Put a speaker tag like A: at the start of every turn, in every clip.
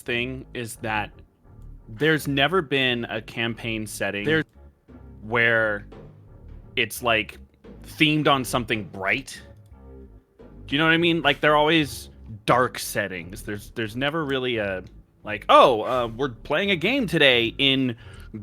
A: thing is that there's never been a campaign setting where it's like themed on something bright. Do you know what I mean? Like they're always dark settings. There's never really a like, we're playing a game today in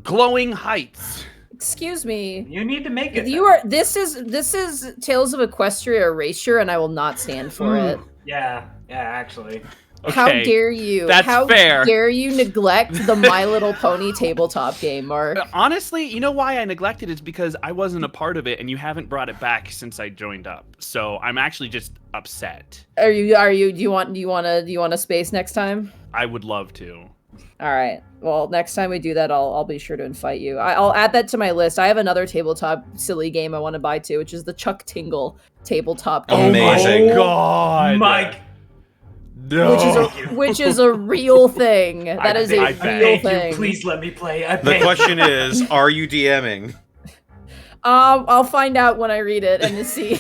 A: glowing heights.
B: Excuse me.
C: You need to make it.
B: This is Tales of Equestria Erasure, and I will not stand for it.
C: Yeah, actually.
A: Okay,
B: how dare you?
A: That's fair.
B: How dare you neglect the My Little Pony tabletop game, Mark?
A: Honestly, you know why I neglected it is because I wasn't a part of it, and you haven't brought it back since I joined up. So I'm actually just upset.
B: Do you want a space next time?
A: I would love to.
B: All right. Well, next time we do that, I'll be sure to invite you. I'll add that to my list. I have another tabletop silly game I want to buy too, which is the Chuck Tingle tabletop game.
D: Amazing.
A: Oh God,
C: Mike.
A: No.
B: Which is a real thing. That is a real thing.
C: Please let me play.
D: The question is, are you DMing?
B: I'll find out when I read it and to see.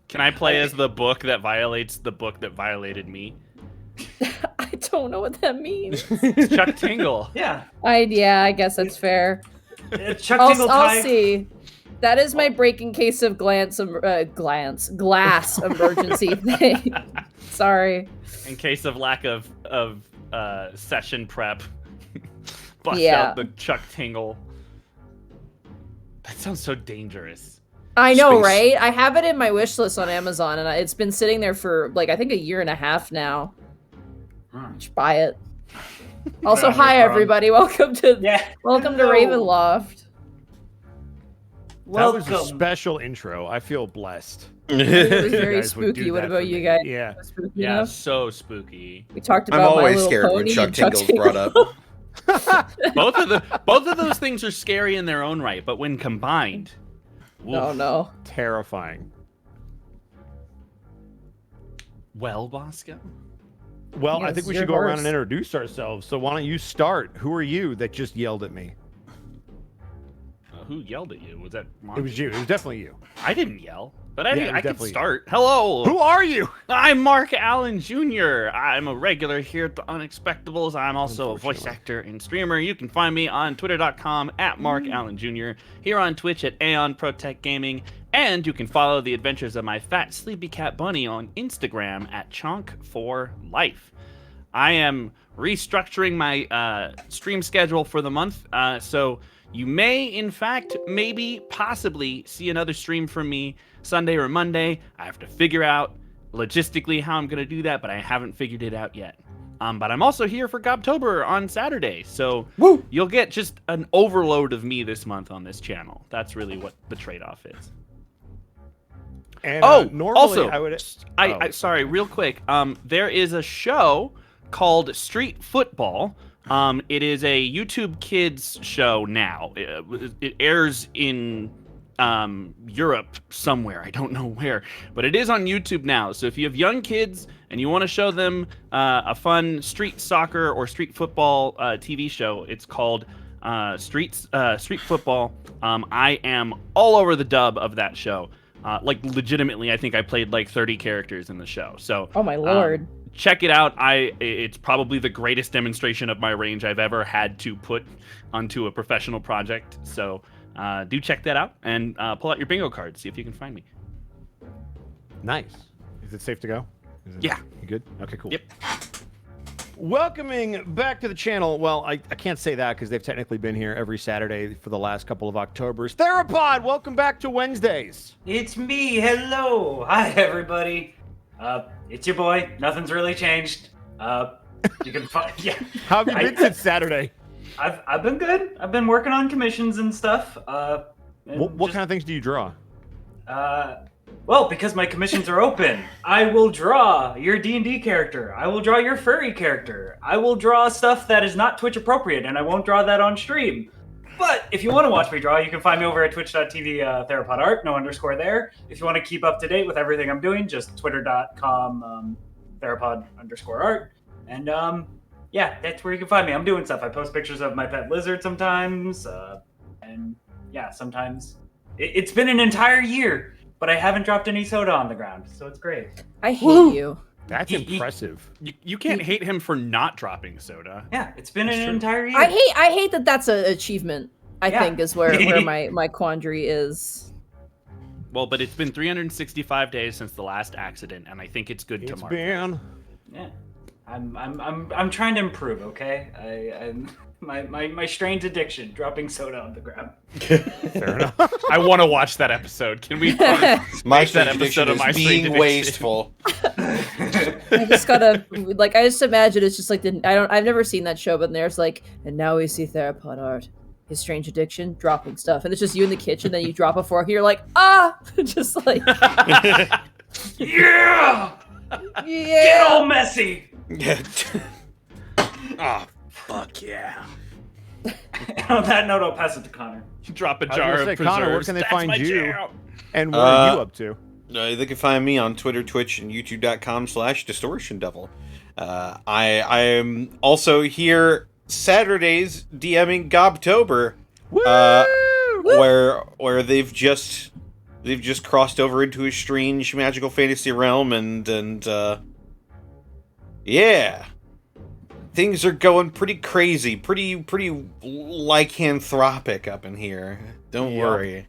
A: Can I play as the book that violates the book that violated me?
B: I don't know what that means.
A: It's Chuck Tingle.
C: Yeah.
B: I guess that's fair.
C: Chuck Tingle
B: I'll see. That is my breaking case of glass emergency thing. Sorry.
A: In case of lack of session prep, bust
B: Yeah.
A: out the Chuck Tingle. That sounds so dangerous.
B: I know,
D: Space.
B: right? I have it in my wish list on Amazon, and it's been sitting there for like I think a year and a half now. Just buy it. Also, hi everybody. Welcome to Ravenloft.
E: That was a special intro. I feel blessed.
B: It was
E: You
B: very
E: guys would do
B: spooky. What
E: that
B: about
E: for
B: you
E: me.
B: guys?
E: Yeah.
B: Spooky
A: Yeah,
B: enough?
A: so spooky.
B: We talked
D: I'm
B: about My
D: always
B: Little
D: scared when
B: Pony
D: Chuck
B: and Chuck
D: Tingle's brought up.
A: Both of those things are scary in their own right, but when combined,
B: Oh no.
E: Terrifying. Well, I
B: Yes,
E: think we
B: your
E: should go around
B: horse.
E: and introduce ourselves. So why don't you start? Who are you that just yelled at me?
A: Who yelled at you? Was that Mark?
E: It was you. It was definitely you.
A: I didn't yell, but
E: Yeah, it was
A: I can
E: definitely you.
A: start. Hello.
E: Who are you?
A: I'm Mark Allen Jr. I'm a regular here at the Unexpectables. I'm also a voice actor and streamer. You can find me on twitter.com at Mark Allen Jr., here on Twitch at Aeon Protect Gaming, and you can follow the adventures of my fat sleepy cat bunny on Instagram at Chonk4Life. I am restructuring my stream schedule for the month, so you may, in fact, maybe, possibly see another stream from me Sunday or Monday. I have to figure out logistically how I'm going to do that, but I haven't figured it out yet. But I'm also here for Gobtober on Saturday, so you'll get just an overload of me this month on this channel. That's really what the trade-off is.
E: And, normally
A: also,
E: I would.
A: I sorry, real quick. There is a show called Street Football. It is a YouTube Kids show now. It airs in Europe somewhere. I don't know where, but it is on YouTube now. So if you have young kids and you want to show them a fun street soccer or street football TV show, it's called Street Football. I am all over the dub of that show. Like legitimately, I think I played like 30 characters in the show. So
B: Oh my lord.
A: check it out. It's probably the greatest demonstration of my range I've ever had to put onto a professional project. So do check that out and pull out your bingo card. See if you can find me.
E: Nice. Is it safe to go?
A: Yeah.
E: You good? Okay, cool.
A: Yep.
E: Welcoming back to the channel. Well, I can't say that because they've technically been here every Saturday for the last couple of Octobers. Theropod, welcome back to Wednesdays.
C: It's me. Hello. Hi, everybody. It's your boy. Nothing's really changed. You can find. Yeah.
E: How have you been since Saturday?
C: I've been good. I've been working on commissions and stuff.
E: What kind of things do you draw?
C: Well, because my commissions are open, I will draw your D&D character. I will draw your furry character. I will draw stuff that is not Twitch appropriate, and I won't draw that on stream. But if you want to watch me draw, you can find me over at twitch.tv theropodart, no underscore there. If you want to keep up to date with everything I'm doing, just twitter.com theropod underscore art. And yeah, that's where you can find me. I'm doing stuff. I post pictures of my pet lizard sometimes. And yeah, sometimes. It's been an entire year, but I haven't dropped any soda on the ground, so it's great.
B: I hate you.
E: That's impressive.
A: You can't hate him for not dropping soda.
C: Yeah, it's been an entire year.
B: I hate that that's an achievement. I
C: Yeah.
B: think is where my quandary is.
A: Well, but it's been 365 days since the last accident, and I think it's good to
E: It's
A: mark.
E: been.
C: Yeah, I'm trying to improve. Okay, my strange addiction, dropping soda on the ground.
E: Fair enough.
A: I want to watch that episode. Can we?
D: My
A: Make that
D: strange
A: episode
D: addiction
A: of
D: is
A: My Strange
D: being
A: Addiction.
D: wasteful.
B: I just gotta like. I just imagine it's just like I've never seen that show, but there's like, and now we see theropod art. His strange addiction, dropping stuff, and it's just you in the kitchen. Then you drop a fork, and you're like, just like,
C: Yeah,
B: yeah.
C: get all messy.
D: Yeah. Oh, fuck yeah.
C: And on that note, I'll pass it to Connor.
A: Drop a
E: was
A: jar
E: gonna
A: of
E: say, Connor, where
A: preserves.
E: can they
A: That's
E: find
A: my
E: you?
A: jam.
E: And what are you up to?
D: They can find me on Twitter, Twitch, and YouTube.com/Distortion Devil. I am also here Saturdays DMing Gobtober, where they've just crossed over into a strange magical fantasy realm, and yeah, things are going pretty crazy, pretty lycanthropic up in here. Don't
E: Yep.
D: worry,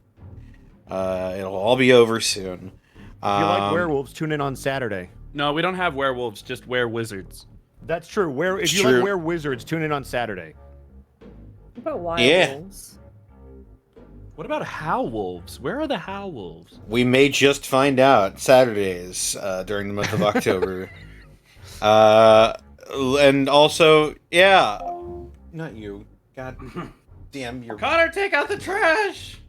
D: it'll all be over soon.
E: If you like werewolves, tune in on Saturday.
A: No, we don't have werewolves. Just were-wizards.
E: That's true. If you
D: True.
E: like werewizards, tune in on Saturday.
B: What about wild
D: Yeah.
B: wolves?
A: What about howlwolves? Where are the howlwolves?
D: We may just find out Saturdays during the month of October. And also, yeah, not you. God damn, you're.
A: Connor, take out the trash.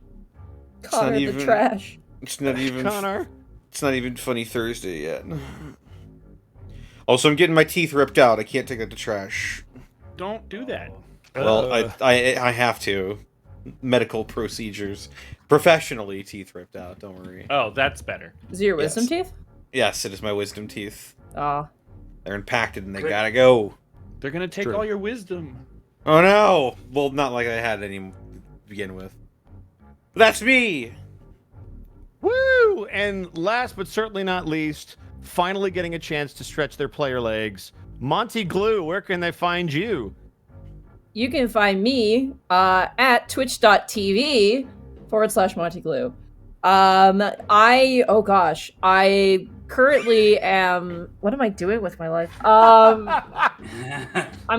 B: Connor the
D: even-
B: trash.
D: It's not even.
E: Connor.
D: It's not even Funny Thursday yet. Also, I'm getting my teeth ripped out. I can't take out the trash.
A: Don't do that.
D: Well, I have to. Medical procedures. Professionally, teeth ripped out. Don't worry.
A: Oh, that's better.
B: Is it your wisdom
D: Yes.
B: teeth?
D: Yes, it is my wisdom teeth.
B: Ah.
D: They're impacted and they gotta go.
A: They're gonna take
E: True.
A: all your wisdom.
D: Oh no! Well, not like I had any to begin with. That's me!
E: Woo! And last but certainly not least, finally getting a chance to stretch their player legs. Monty Glue, where can they find you?
B: You can find me at twitch.tv/MontyGlue. I currently am. What am I doing with my life? I'm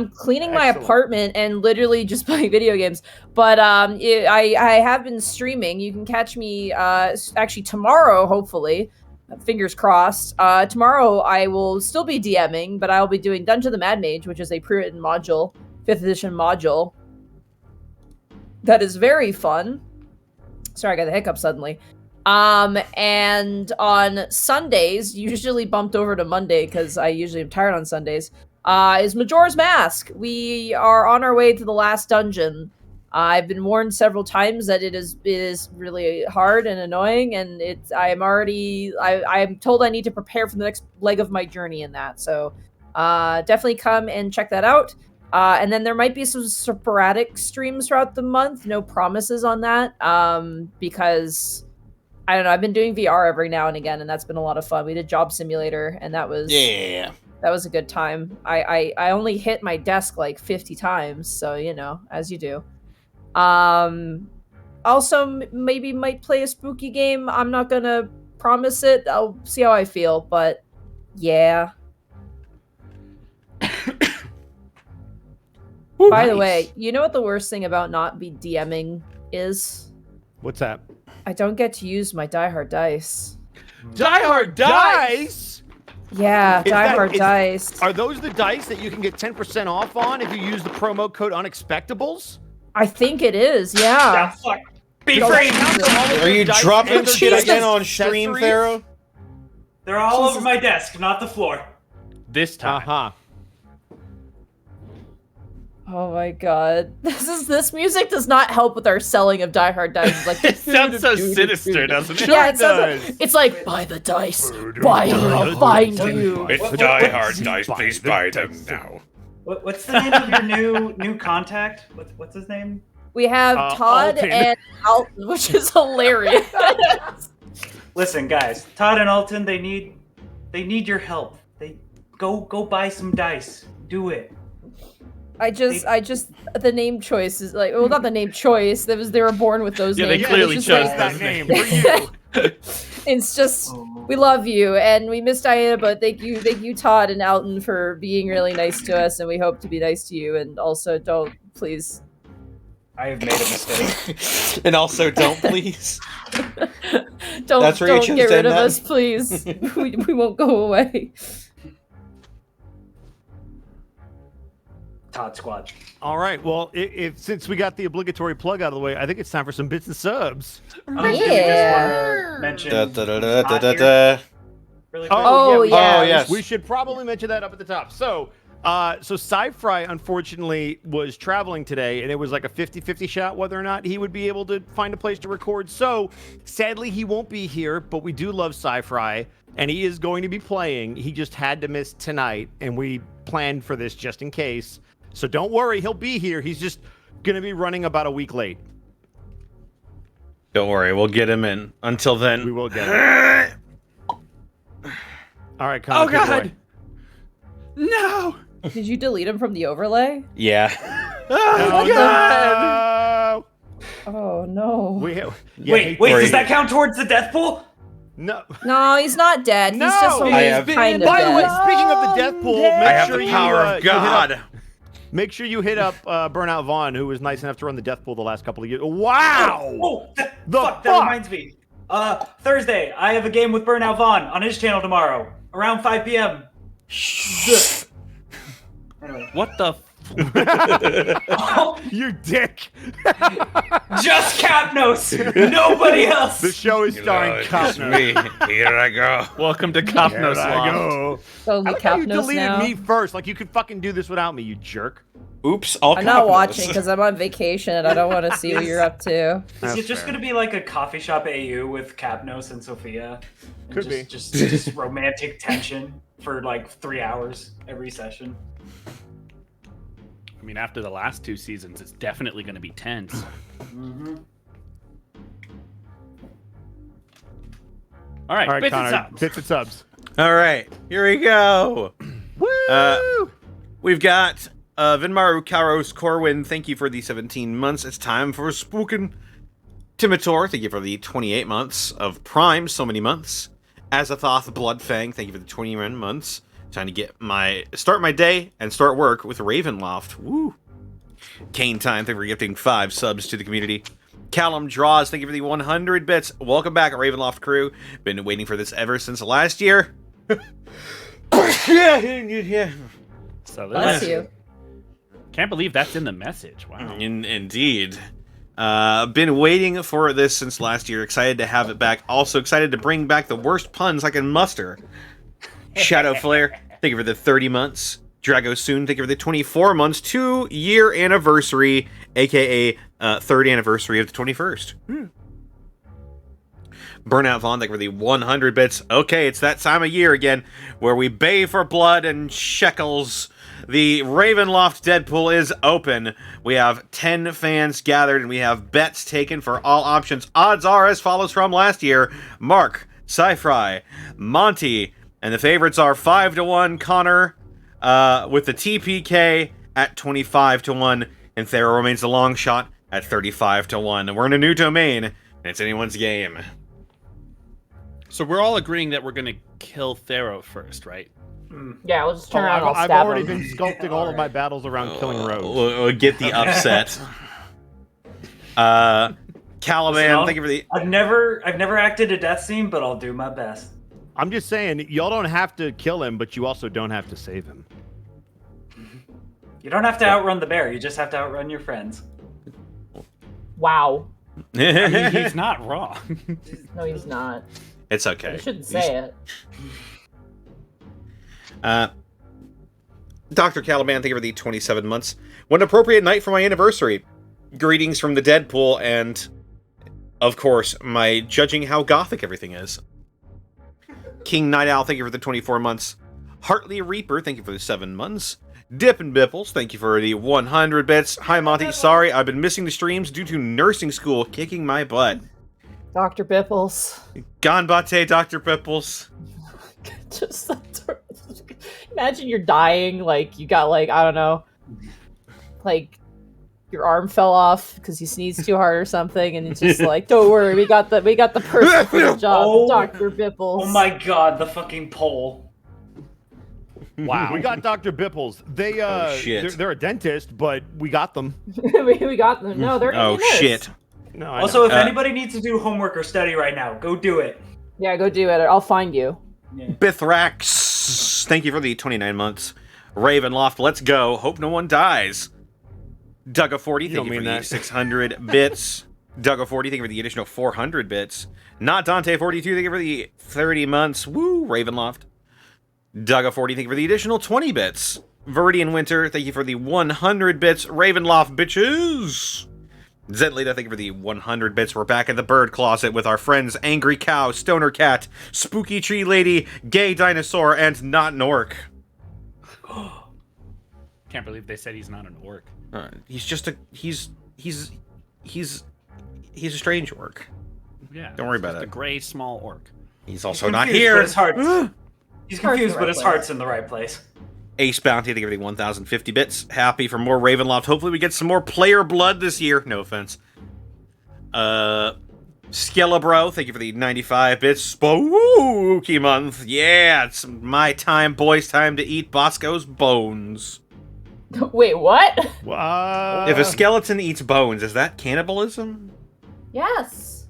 B: cleaning my
E: Excellent.
B: apartment and literally just playing video games. But I have been streaming. You can catch me actually tomorrow, hopefully. Fingers crossed. Tomorrow I will still be DMing, but I'll be doing Dungeon of the Mad Mage, which is a pre-written module, 5th edition module. That is very fun. Sorry, I got the hiccup suddenly. And on Sundays, usually bumped over to Monday because I usually am tired on Sundays, is Majora's Mask. We are on our way to the last dungeon. I've been warned several times that it is really hard and annoying, and I'm told I need to prepare for the next leg of my journey in that. So definitely come and check that out. And then there might be some sporadic streams throughout the month. No promises on that, because I don't know. I've been doing VR every now and again, and that's been a lot of fun. We did Job Simulator, and that was
D: Yeah.
B: that was a good time. I only hit my desk like 50 times, so you know, as you do. Also, maybe might play a spooky game. I'm not gonna promise it. I'll see how I feel, but yeah. By the way, you know what the worst thing about not be DMing is?
E: What's that?
B: I don't get to use my Die Hard dice.
A: Die Hard
E: Dice!
B: Yeah,
E: Is
B: Die
E: that-
B: Hard
E: is-
B: dice.
E: Are those the dice that you can get 10% off on if you use the promo code Unexpectables?
B: I think it is, yeah.
C: Fuck. Be
E: Does
C: free.
E: that count to all of
D: Are
E: your
D: you
E: dice
D: dropping
E: and their
D: shit
E: dice
D: again on stream,
E: accessories?
D: Pharaoh?
C: They're all
B: Jesus.
C: over my desk, not the floor.
A: This time.
E: Uh-huh.
B: Oh my god. This music does not help with our selling of Die Hard dice. It's like
A: It sounds so sinister, doesn't it?
B: yeah, it
E: does.
B: it's like buy the dice. Buy it, I'll find you.
C: It's
D: It's
C: Die
D: Hard Dice. Please buy them now.
C: What's the name of your new contact? What's his name?
B: We have Todd
E: Alton.
B: and Alton, which is hilarious.
C: Listen, guys, Todd and Alton, they need your help. go buy some dice. Do it.
B: I just the name choice is like, well, not the name choice. They were born with those
A: Yeah, they
B: names.
A: clearly
B: It's
A: chose
B: just
A: that
B: like-
A: name
E: for you.
B: It's just
C: Oh.
B: we love you and we miss Diana, but thank you Todd and Alton for being really nice to us, and we hope to be nice to you. And also, don't please.
C: I have made a mistake.
D: And also, don't please.
B: don't
D: That's where you
B: don't
D: should
B: get rid
D: send
B: of
D: that.
B: us, please. we won't go away.
C: Todd Squad.
E: All right. Well, since we got the obligatory plug out of the way, I think it's time for some bits and subs.
C: Did we just
B: Yeah.
C: wanna mention
D: Da, da, da, da, da, da,
C: Todd
D: da.
C: really quick?
B: Oh, yeah.
D: Oh, yes.
E: We should probably mention that up at the top. So Sci-Fry, unfortunately, was traveling today, and it was like a 50-50 shot whether or not he would be able to find a place to record. So, sadly, he won't be here, but we do love Sci-Fry, and he is going to be playing. He just had to miss tonight, and we planned for this just in case. So don't worry, he'll be here. He's just going to be running about a week late.
D: Don't worry, we'll get him in. Until then,
E: We will get him. All right, Connor,
A: Oh
E: take it
A: God!
E: away.
A: No!
B: Did you delete him from the overlay?
D: Yeah.
E: Oh, no!
B: Oh no.
E: Yeah,
C: Wait,
D: Sorry.
C: does that count towards the death pool?
E: No.
B: No, he's not dead.
E: No!
B: He's just only
D: I have
B: kind of
E: By the way,
B: dead.
E: speaking of the death pool, make
D: I have
E: sure
D: the
E: you,
D: power of
E: you hit up-
D: God.
E: Make sure you hit up Burnout Vaughn, who was nice enough to run the death pool the last couple of years. Wow!
C: Oh,
E: The
C: that
E: fuck?
C: reminds me. Thursday, I have a game with Burnout Vaughn on his channel tomorrow, around 5 p.m. Anyway.
A: What the?
E: You dick!
C: Just Capnos! Nobody else!
E: The show is starring
D: It's
E: Copno.
D: me. Here I go.
A: Welcome to
E: There
A: Copnos
E: I
A: Loft.
E: go.
B: So
E: I
B: the
E: like how you
B: Capnos
E: deleted
B: now.
E: me first. Like, you could fucking do this without me, you jerk.
D: Oops, all
B: I'm not
D: Copnos.
B: watching because I'm on vacation and I don't want to see what you're up to.
C: Is
E: That's
C: it just
E: fair.
C: gonna be like a coffee shop AU with Capnos and Sophia? And
E: Could be.
C: Just romantic tension for like 3 hours every session.
A: I mean, after the last 2 seasons, it's definitely going to be tense.
C: Mm-hmm.
A: All right,
E: All right,
A: bits and
E: Connor,
A: subs.
E: bits and subs.
D: All right, here we go.
E: Woo!
D: We've got Vinmaru Karos Corwin. Thank you for the 17 months. It's time for Spookin. Timitor, thank you for the 28 months of Prime. So many months. Azathoth Bloodfang, thank you for the 21 months. Time to start my day and start work with Ravenloft. Woo! Kane Time, thank you for gifting 5 subs to the community. Callum Draws, thank you for the 100 bits. Welcome back, Ravenloft crew. Been waiting for this ever since last year. yeah.
A: So
B: Bless
A: this,
B: you.
A: can't believe that's in the message. Wow.
D: Indeed. Been waiting for this since last year. Excited to have it back. Also excited to bring back the worst puns I can muster. Shadow Flare, thank you for the 30 months. Drago Soon, thank you for the 24 months. 2-year anniversary, aka third anniversary of the 21st. Burnout Vaughn, thank you for the 100 bits. Okay, it's that time of year again where we bay for blood and shekels. The Ravenloft Deadpool is open. We have 10 fans gathered and we have bets taken for all options. Odds are as follows from last year. Mark, Sci-Fry, Monty, and the favorites are 5-1 Connor with the TPK at 25-1, and Thera remains the long shot at 35-1. And we're in a new domain, and it's anyone's game.
A: So we're all agreeing that we're going to kill Thero first, right?
B: Yeah, we'll just turn around and I'll
E: I've
B: stab
E: already
B: him.
E: been sculpting all of my battles around killing Rose.
D: We'll get the upset. Caliban, thank you for the...
C: I've never acted a death scene, but I'll do my best.
E: I'm just saying, y'all don't have to kill him, but you also don't have to save him.
C: You don't have to outrun the bear. You just have to outrun your friends.
B: Wow.
A: I mean, he's not wrong.
B: No, he's not.
D: It's okay.
B: You shouldn't say it.
D: Dr. Caliban, thank you for the 27 months. What an appropriate night for my anniversary. Greetings from the Deadpool, and, of course, my judging how gothic everything is. King Night Owl, thank you for the 24 months. Hartley Reaper, thank you for the 7 months. Dip and Bipples, thank you for the 100 bits. Hi, Monty. Sorry, I've been missing the streams due to nursing school kicking my butt.
B: Dr. Bipples.
D: Ganbate, Dr. Bipples.
B: Just Imagine you're dying, like you got like, I don't know, like your arm fell off because you sneezed too hard or something, and it's just like, don't worry, we got the person for the job, Dr. Bipples.
C: Oh my god, the fucking pole.
E: Wow. We got Dr. Bipples. They
D: shit.
E: They're a dentist, but we got them.
B: we got them. No, they're
D: Oh shit.
E: No,
C: Also, if anybody needs to do homework or study right now, go do it.
B: Yeah, go do it. I'll find you.
C: Yeah.
D: Bithrax, thank you for the 29 months. Ravenloft, let's go. Hope no one dies. Dugga 40, thank you for the 600 bits. Dugga 40, thank you for the additional 400 bits. Not Dante 42, thank you for the 30 months. Woo, Ravenloft. Dugga 40, thank you for the additional 20 bits. Viridian Winter, thank you for the 100 bits. Ravenloft, bitches. Zetlita, thank you for the 100 bits. We're back in the bird closet with our friends Angry Cow, Stoner Cat, Spooky Tree Lady, Gay Dinosaur, and Not an Orc.
A: Can't believe they said he's not an orc.
D: He's just a he's a strange orc.
A: Yeah.
D: Don't worry about
A: just
D: it.
A: A gray small orc.
D: He's also
C: He's
D: not
C: confused,
D: here.
C: But his heart. He's confused,
B: Heart's in the
C: but
B: right
C: his
B: place.
C: heart's in the right place.
D: Ace Bounty, thank you for the 1,050 bits. Happy for more Ravenloft. Hopefully we get some more player blood this year. No offense. Skelebro, thank you for the 95 bits. Spooky month. Yeah, it's my time, boys. Time to eat Bosco's bones.
B: Wait, what?
D: If a skeleton eats bones, is that cannibalism?
B: Yes.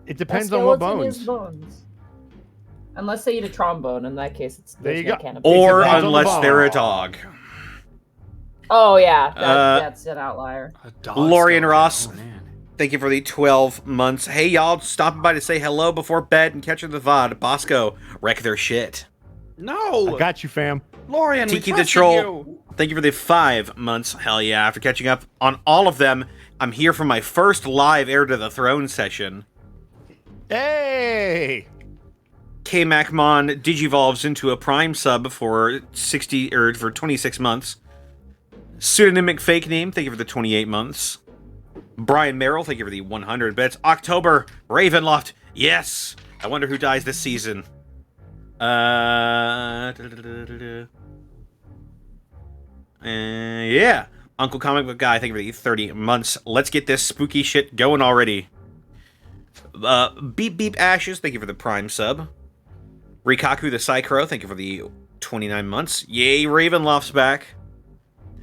E: It depends
B: That
E: on what
B: skeleton
E: bones.
B: is bones. Unless they eat a trombone, in that case, it's
E: There you
B: no
E: go.
B: cannibalism.
D: Or
E: depends on the
D: unless
E: bone.
D: they're a dog.
B: Oh yeah, that's an outlier.
A: A dog
D: Lorian
A: skeleton.
D: Ross.
A: Oh, man.
D: Thank you for the 12 months. Hey, y'all, stopping by to say hello before bed and catching the VOD. Bosco, wreck their shit.
A: No.
E: I got you, fam.
A: Lorian, we
D: Tiki the
A: trusted
D: Troll,
A: you.
D: thank you for the 5 months. Hell yeah, after catching up on all of them, I'm here for my first live Heir to the Throne session.
E: Hey!
D: K-Macmon digivolves into a Prime sub for 26 months. Pseudonymic fake name, thank you for the 28 months. Brian Merrill, thank you for the 100 bits. October, Ravenloft, yes! I wonder who dies this season. Yeah. Uncle Comic Book Guy, thank you for the 30 months. Let's get this spooky shit going already. Beep Beep Ashes, thank you for the Prime sub. Rikaku the Psychro, thank you for the 29 months. Yay, Ravenloft's back.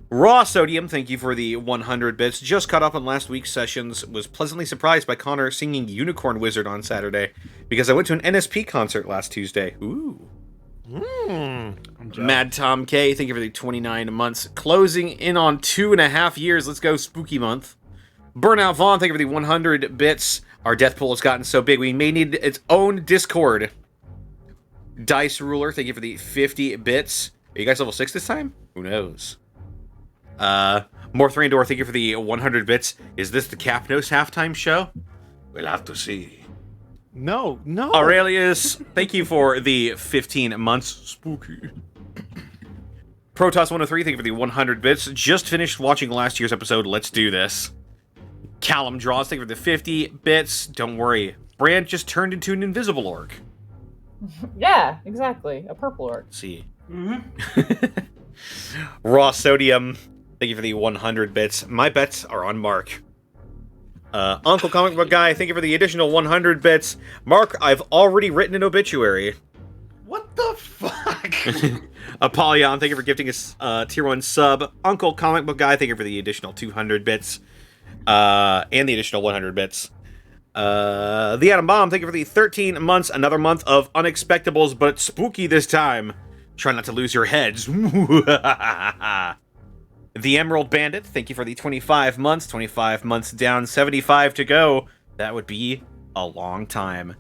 D: Raw Sodium, thank you for the 100 bits. Just caught up on last week's sessions. Was pleasantly surprised by Connor singing Unicorn Wizard on Saturday because I went to an NSP concert last Tuesday. Ooh. Mad Tom K, thank you for the 29 months. Closing in on 2.5 years. Let's go spooky month. Burnout Vaughn, thank you for the 100 bits. Our death pool has gotten so big we may need its own Discord. Dice Ruler, thank you for the 50 bits. Are you guys level 6 this time? Who knows? More Thrandor, thank you for the 100 bits. Is this the Capnos halftime show? We'll have to see.
E: No.
D: Aurelius, thank you for the 15 months. Spooky. Protoss103, thank you for the 100 bits. Just finished watching last year's episode. Let's do this. Callum Draws, thank you for the 50 bits. Don't worry. Brand just turned into an invisible orc.
B: Yeah, exactly. A purple orc.
D: Let's see.
C: Mm-hmm.
D: Raw Sodium, thank you for the 100 bits. My bets are on Mark. Uncle Comic Book Guy, thank you for the additional 100 bits. Mark, I've already written an obituary.
E: What the fuck?
D: Apollyon, thank you for gifting us tier 1 sub. Uncle Comic Book Guy, thank you for the additional 200 bits. And the additional 100 bits. The Atom Bomb, thank you for the 13 months. Another month of Unexpectables, but spooky this time. Try not to lose your heads. The Emerald Bandit, thank you for the 25 months. 25 months down, 75 to go. That would be a long time.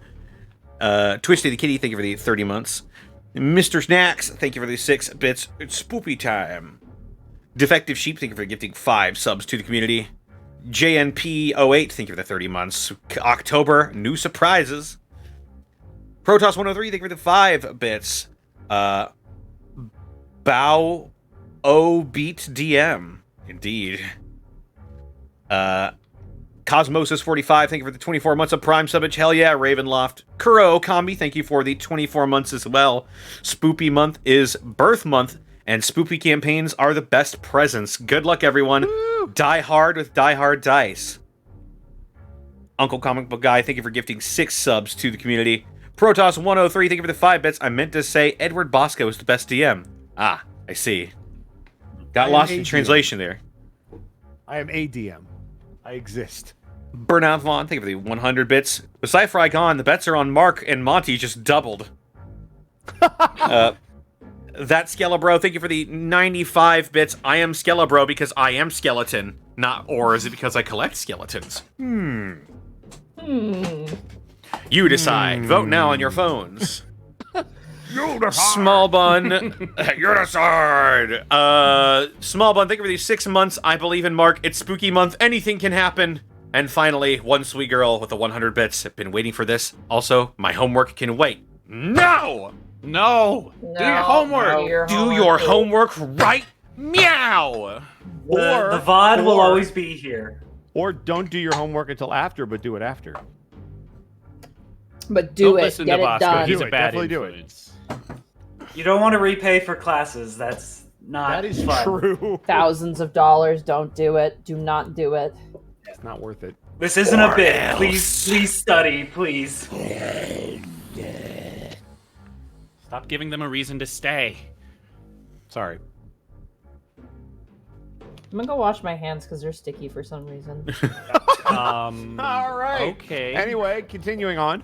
D: Twisty the Kitty, thank you for the 30 months. Mr. Snacks, thank you for the 6 bits. It's spoopy time. Defective Sheep, thank you for gifting 5 subs to the community. JNP08, thank you for the 30 months. October, new surprises. Protoss103, thank you for the 5 bits. Bow O Beat DM. Indeed. Cosmosis45, thank you for the 24 months of Prime subbage. Hell yeah, Ravenloft. Kuro Kambi, thank you for the 24 months as well. Spoopy month is birth month. And spoopy campaigns are the best presents. Good luck, everyone. Woo! Die hard with Die Hard Dice. Uncle Comic Book Guy, thank you for gifting 6 subs to the community. Protoss103, thank you for the 5 bits. I meant to say Edward Bosco is the best DM. Ah, I see. Got lost in translation there.
E: I am a DM. I exist.
D: Burnout Vaughn, thank you for the 100 bits. With Sci-Fi gone, the bets are on Mark and Monty just doubled. That Skelebro, thank you for the 95 bits. I am Skelebro because I am skeleton. Or is it because I collect skeletons? You decide. Vote now on your phones.
E: You decide.
D: Small Bun, you decide. Small Bun, thank you for these 6 months. I believe in Mark. It's spooky month. Anything can happen. And finally, one sweet girl with the 100 bits. I've been waiting for this. Also, my homework can wait. No!
A: No! Do your homework!
D: Do your homework right meow!
C: The VOD will always be here.
E: Or don't do your homework until after, but do it after.
B: But do
A: Don't
B: it.
A: listen
B: Get
A: to
B: it
A: Bosco.
B: done.
A: He's
E: Do
A: a
E: it.
A: bad
E: Definitely do it.
A: influence.
C: You don't want to repay for classes. That's not
E: That is
C: fun.
E: true.
B: Thousands of dollars. Don't do it. Do not do it.
E: It's not worth it.
C: This isn't a bit. Please study, please.
A: Stop giving them a reason to stay.
E: Sorry.
B: I'm gonna go wash my hands because they're sticky for some reason.
E: All right.
A: Okay.
E: Anyway, continuing on.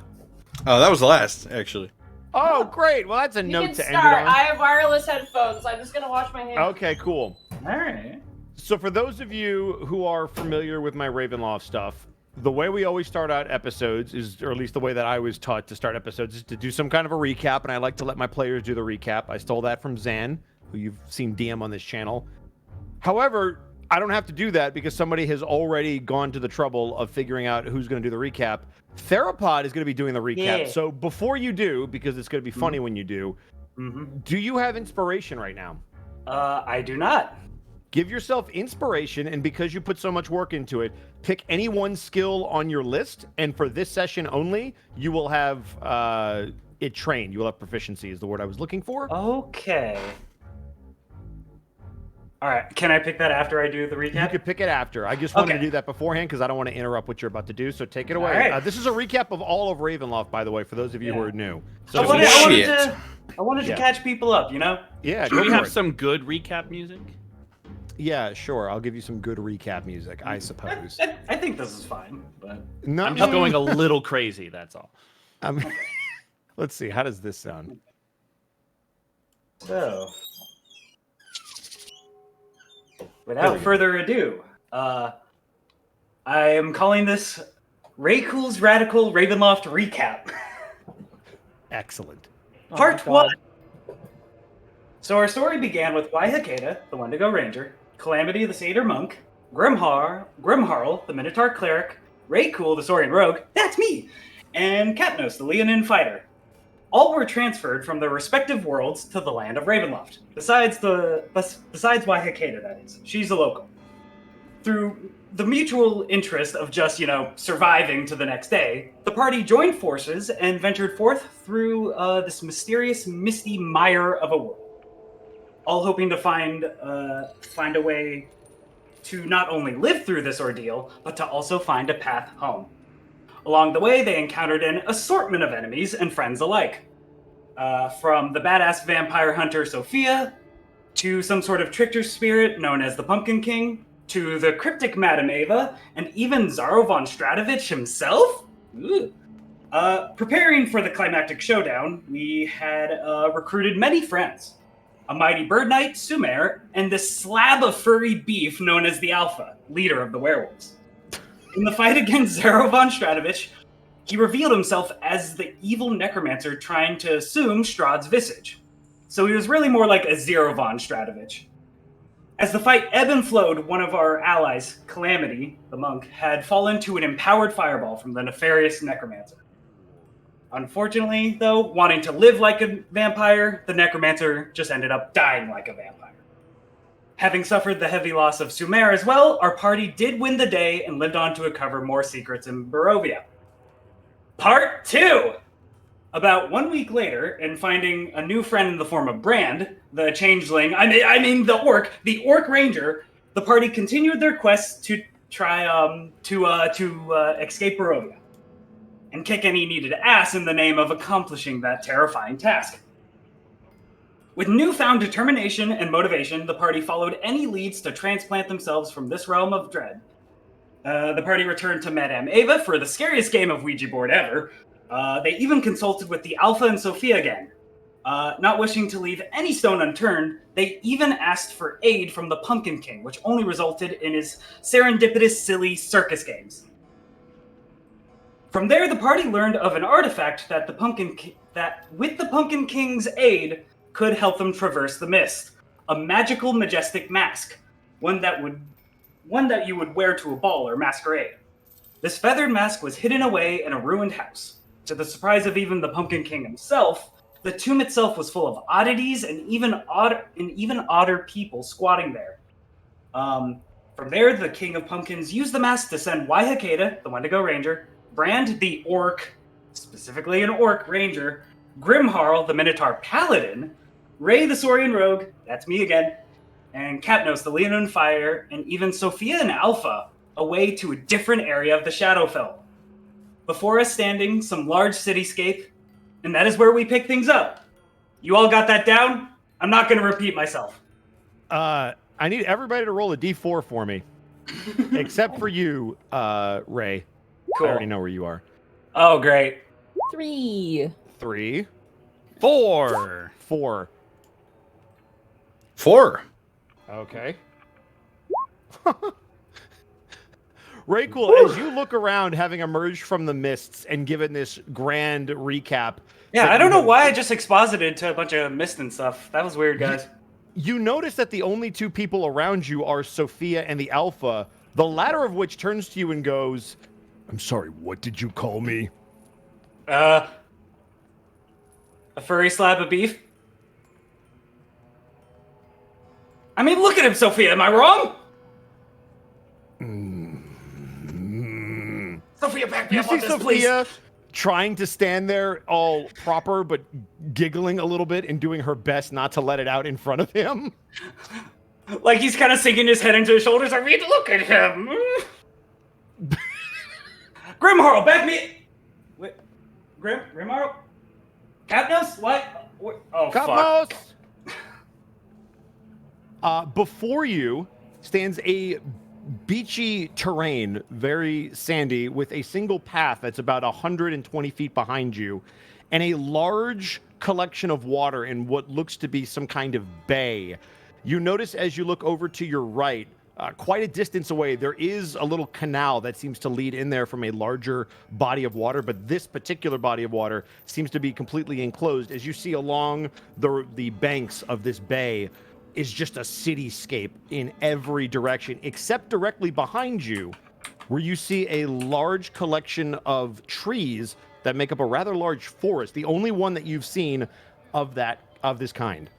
D: Oh, that was the last, actually.
E: Oh, great. Well, that's a
B: You
E: note
B: can
E: to end it
B: start.
E: on.
B: I have wireless headphones. I'm just gonna wash my hands.
E: Okay, cool.
C: All right.
E: So for those of you who are familiar with my Ravenloft stuff, the way we always start out episodes is, or at least the way that I was taught to start episodes, is to do some kind of a recap, and I like to let my players do the recap. I stole that from Zan, who you've seen DM on this channel. However, I don't have to do that because somebody has already gone to the trouble of figuring out who's going to do the recap. Theropod is going to be doing the recap.
C: Yeah.
E: So before you do, because it's going to be funny when you do, do you have inspiration right now?
C: I do not.
E: Give yourself inspiration, and because you put so much work into it, pick any one skill on your list, and for this session only, you will have it trained. You will have proficiency is the word I was looking for.
C: Okay. All right. Can I pick that after I do the
E: You
C: recap?
E: could pick it after. I just wanted
C: Okay.
E: to do that beforehand because I don't want to interrupt what you're about to do, so take it away.
C: All right.
E: This is a recap of all of Ravenloft, by the way, for those of you who
C: Yeah.
E: are new. So
C: I wanted
D: Shit.
C: to
E: Yeah.
C: catch people up, you know?
E: yeah,
A: Should
E: go
A: we
E: for
A: have
E: it.
A: some good recap music?
E: Yeah, sure. I'll give you some good recap music, I suppose.
C: I think this is fine, but
E: No,
A: I'm just going a little crazy, that's all.
E: Let's see. How does this sound?
C: so
E: There
C: without
E: we go.
C: further ado, I am calling this Raycool's Radical Ravenloft Recap.
E: Excellent.
C: Part 1. So our story began with Waihakeda, the Wendigo Ranger, Calamity, the Satyr Monk, Grimharl, the Minotaur Cleric, Raycool, the Saurian Rogue, that's me, and Katnos, the Leonin Fighter. All were transferred from their respective worlds to the land of Ravenloft. Besides Waihakeda, that is. She's a local. Through the mutual interest of just, surviving to the next day, the party joined forces and ventured forth through this mysterious, misty mire of a world. All hoping to find a way to not only live through this ordeal, but to also find a path home. Along the way, they encountered an assortment of enemies and friends alike. From the badass vampire hunter Sophia, to some sort of trickster spirit known as the Pumpkin King, to the cryptic Madame Ava, and even Zaro von Stratovich himself? Ooh. Preparing for the climactic showdown, we had recruited many friends. A mighty bird knight, Sumer, and this slab of furry beef known as the Alpha, leader of the werewolves. In the fight against Zaro von Stratovich, he revealed himself as the evil necromancer trying to assume Strahd's visage. So he was really more like a Zero von Stratovich. As the fight ebbed and flowed, one of our allies, Calamity, the monk, had fallen to an empowered fireball from the nefarious necromancer. Unfortunately, though, wanting to live like a vampire, the necromancer just ended up dying like a vampire. Having suffered the heavy loss of Sumer as well, our party did win the day and lived on to uncover more secrets in Barovia. Part 2! About 1 week later, and finding a new friend in the form of Brand, the changeling, I mean the orc ranger, the party continued their quest to try to escape Barovia and kick any needed ass in the name of accomplishing that terrifying task. With newfound determination and motivation, the party followed any leads to transplant themselves from this realm of dread. The party returned to Madame Ava for the scariest game of Ouija board ever. They even consulted with the Alpha and Sophia gang. Not wishing to leave any stone unturned, they even asked for aid from the Pumpkin King, which only resulted in his serendipitous, silly circus games. From there, the party learned of an artifact that with the Pumpkin King's aid, could help them traverse the mist. A magical, majestic mask, one that you would wear to a ball or masquerade. This feathered mask was hidden away in a ruined house. To the surprise of even the Pumpkin King himself, the tomb itself was full of oddities and even odder people squatting there. From there, the King of Pumpkins used the mask to send Waihakeda, the Wendigo Ranger, Brand, the Orc, specifically an Orc Ranger, Grimharl, the Minotaur Paladin, Ray, the Saurian Rogue, that's me again, and Katnos, the Leonin Fire, and even Sophia and Alpha, away to a different area of the Shadowfell. Before us standing, some large cityscape, and that is where we pick things up. You all got that down? I'm not going to repeat myself.
E: I need everybody to roll a d4 for me. Except for you, Ray.
C: Cool.
E: I already know where you are.
C: Oh, great.
B: 3.
E: 3.
A: 4.
E: 4.
D: 4.
E: Okay. Ray, cool. As you look around, having emerged from the mists and given this grand recap.
C: Yeah, I don't know why I just exposited to a bunch of mist and stuff. That was weird, guys.
E: You notice that the only two people around you are Sophia and the Alpha, the latter of which turns to you and goes, "I'm sorry, what did you call me?"
C: A furry slab of beef? I mean, look at him, Sophia. Am I wrong? Sophia, back me
E: You
C: up
E: see
C: on this,
E: Sophia trying to stand there all proper, but giggling a little bit and doing her best not to let it out in front of him.
C: please. Like he's kind of sinking his head into his shoulders. I mean, look at him. Grimharl, back me. Wait, Grimharl? Katnos? What? Oh, fuck.
E: Before you stands a beachy terrain, very sandy, with a single path that's about 120 feet behind you, and a large collection of water in what looks to be some kind of bay. You notice as you look over to your right, quite a distance away, there is a little canal that seems to lead in there from a larger body of water, but this particular body of water seems to be completely enclosed. As you see along the banks of this bay is just a cityscape in every direction, except directly behind you, where you see a large collection of trees that make up a rather large forest, the only one that you've seen of this kind.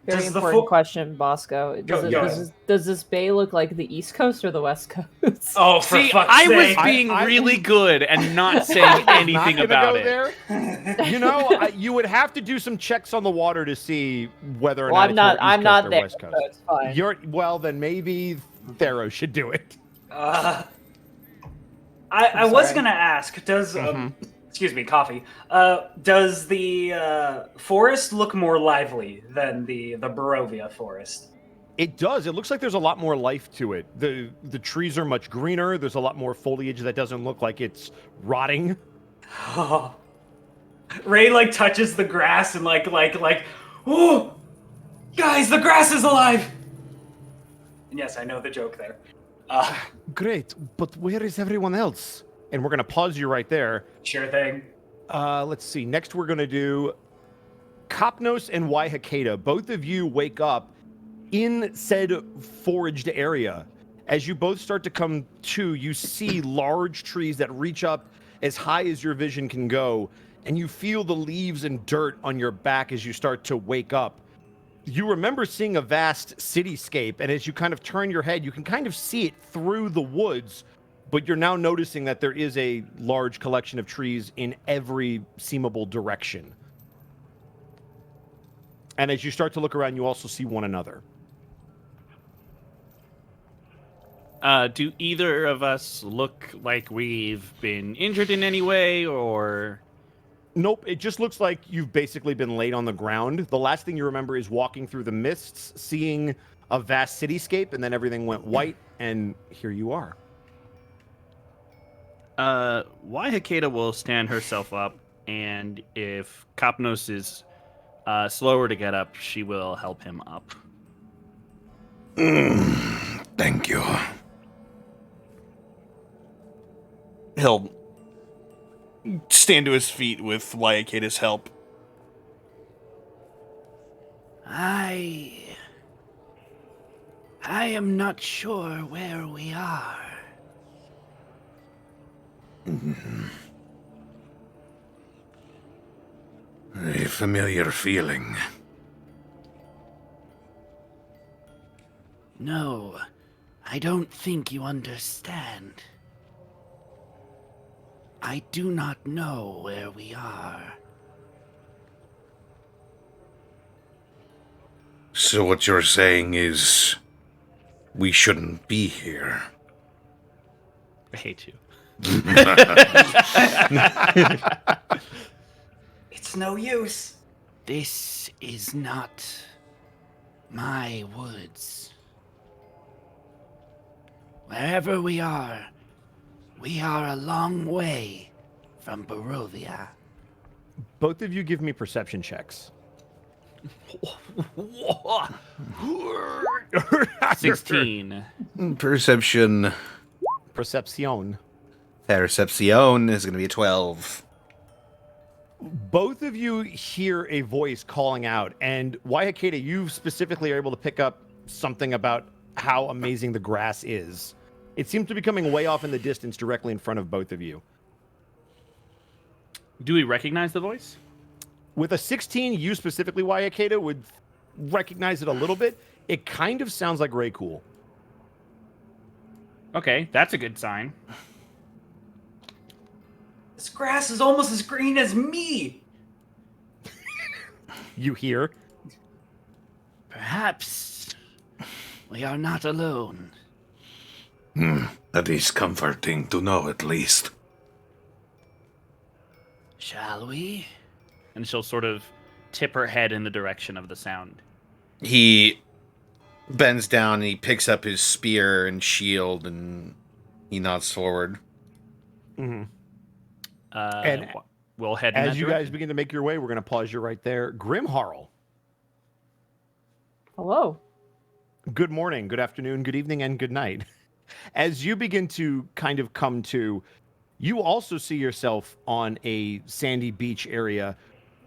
B: Very important question, Bosco. Does this bay look like the East Coast or the West Coast?
C: Oh, for
A: See,
C: fuck's
A: I
C: sake.
A: was being really good and not saying anything
E: Not
A: about
E: go
A: it.
E: There. You know, you would have to do some checks on the water to see whether or
B: Well,
E: not
B: I'm
E: it's
B: not
E: more
B: there.
E: East Coast
B: So
E: or West
B: it's
E: Coast.
B: fine.
E: Well, then maybe Thero should do it.
C: I was gonna ask, does excuse me, coffee. Does the forest look more lively than the Barovia forest?
E: It does. It looks like there's a lot more life to it. The trees are much greener. There's a lot more foliage that doesn't look like it's rotting.
C: Oh. Ray like touches the grass and like, oh, guys, the grass is alive. And yes, I know the joke there.
E: Great, but where is everyone else? And we're gonna pause you right there.
C: Sure thing.
E: Let's see. Next, we're gonna do Kopnos and Waihakeda. Both of you wake up in said foraged area. As you both start to come to, you see large trees that reach up as high as your vision can go, and you feel the leaves and dirt on your back as you start to wake up. You remember seeing a vast cityscape, and as you kind of turn your head, you can kind of see it through the woods, but you're now noticing that there is a large collection of trees in every seemable direction. And as you start to look around, you also see one another.
A: Do either of us look like we've been injured in any way, or...
E: Nope, it just looks like you've basically been laid on the ground. The last thing you remember is walking through the mists, seeing a vast cityscape, and then everything went white, and here you are.
A: Hakeda will stand herself up, and if Kapnos is slower to get up, she will help him up.
D: Thank you. He'll stand to his feet with Wyakeda's help.
A: I am not sure where we are.
F: A familiar feeling.
A: No, I don't think you understand. I do not know where we are.
F: So what you're saying is we shouldn't be here.
A: I hate you.
C: It's no use.
A: This is not my woods. Wherever we are a long way from Barovia.
E: Both of you give me perception checks.
A: 16.
D: Perception.
E: Perception.
D: Perception is going to be a 12.
E: Both of you hear a voice calling out, and Wyakeda, you specifically are able to pick up something about how amazing the grass is. It seems to be coming way off in the distance directly in front of both of you.
A: Do we recognize the voice?
E: With a 16, you specifically, Wyakeda, would recognize it a little bit. It kind of sounds like Raycool.
A: Okay, that's a good sign.
C: This grass is almost as green as me.
E: You hear?
A: Perhaps we are not alone.
F: That is comforting to know at least.
A: Shall we? And she'll sort of tip her head in the direction of the sound.
D: He bends down and he picks up his spear and shield and he nods forward.
E: Mm-hmm.
A: And we'll head in
E: as
A: that
E: you
A: direction.
E: guys begin to make your way, we're going to pause you right there. Grimharl.
B: Hello.
E: Good morning, good afternoon, good evening, and good night. As you begin to kind of come to, you also see yourself on a sandy beach area,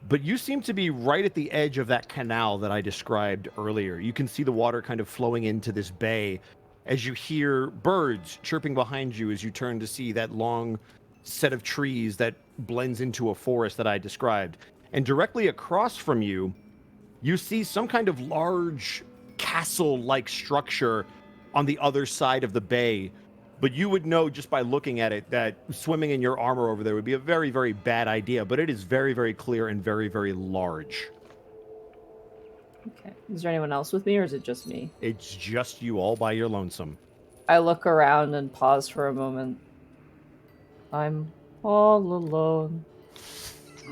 E: but you seem to be right at the edge of that canal that I described earlier. You can see the water kind of flowing into this bay as you hear birds chirping behind you as you turn to see that long set of trees that blends into a forest that I described. And directly across from you, you see some kind of large castle-like structure on the other side of the bay. But you would know just by looking at it that swimming in your armor over there would be a very, very bad idea. But it is very, very clear and very, very large.
B: Okay. Is there anyone else with me, or is it just me?
E: It's just you all by your lonesome.
B: I look around and pause for a moment. I'm all alone.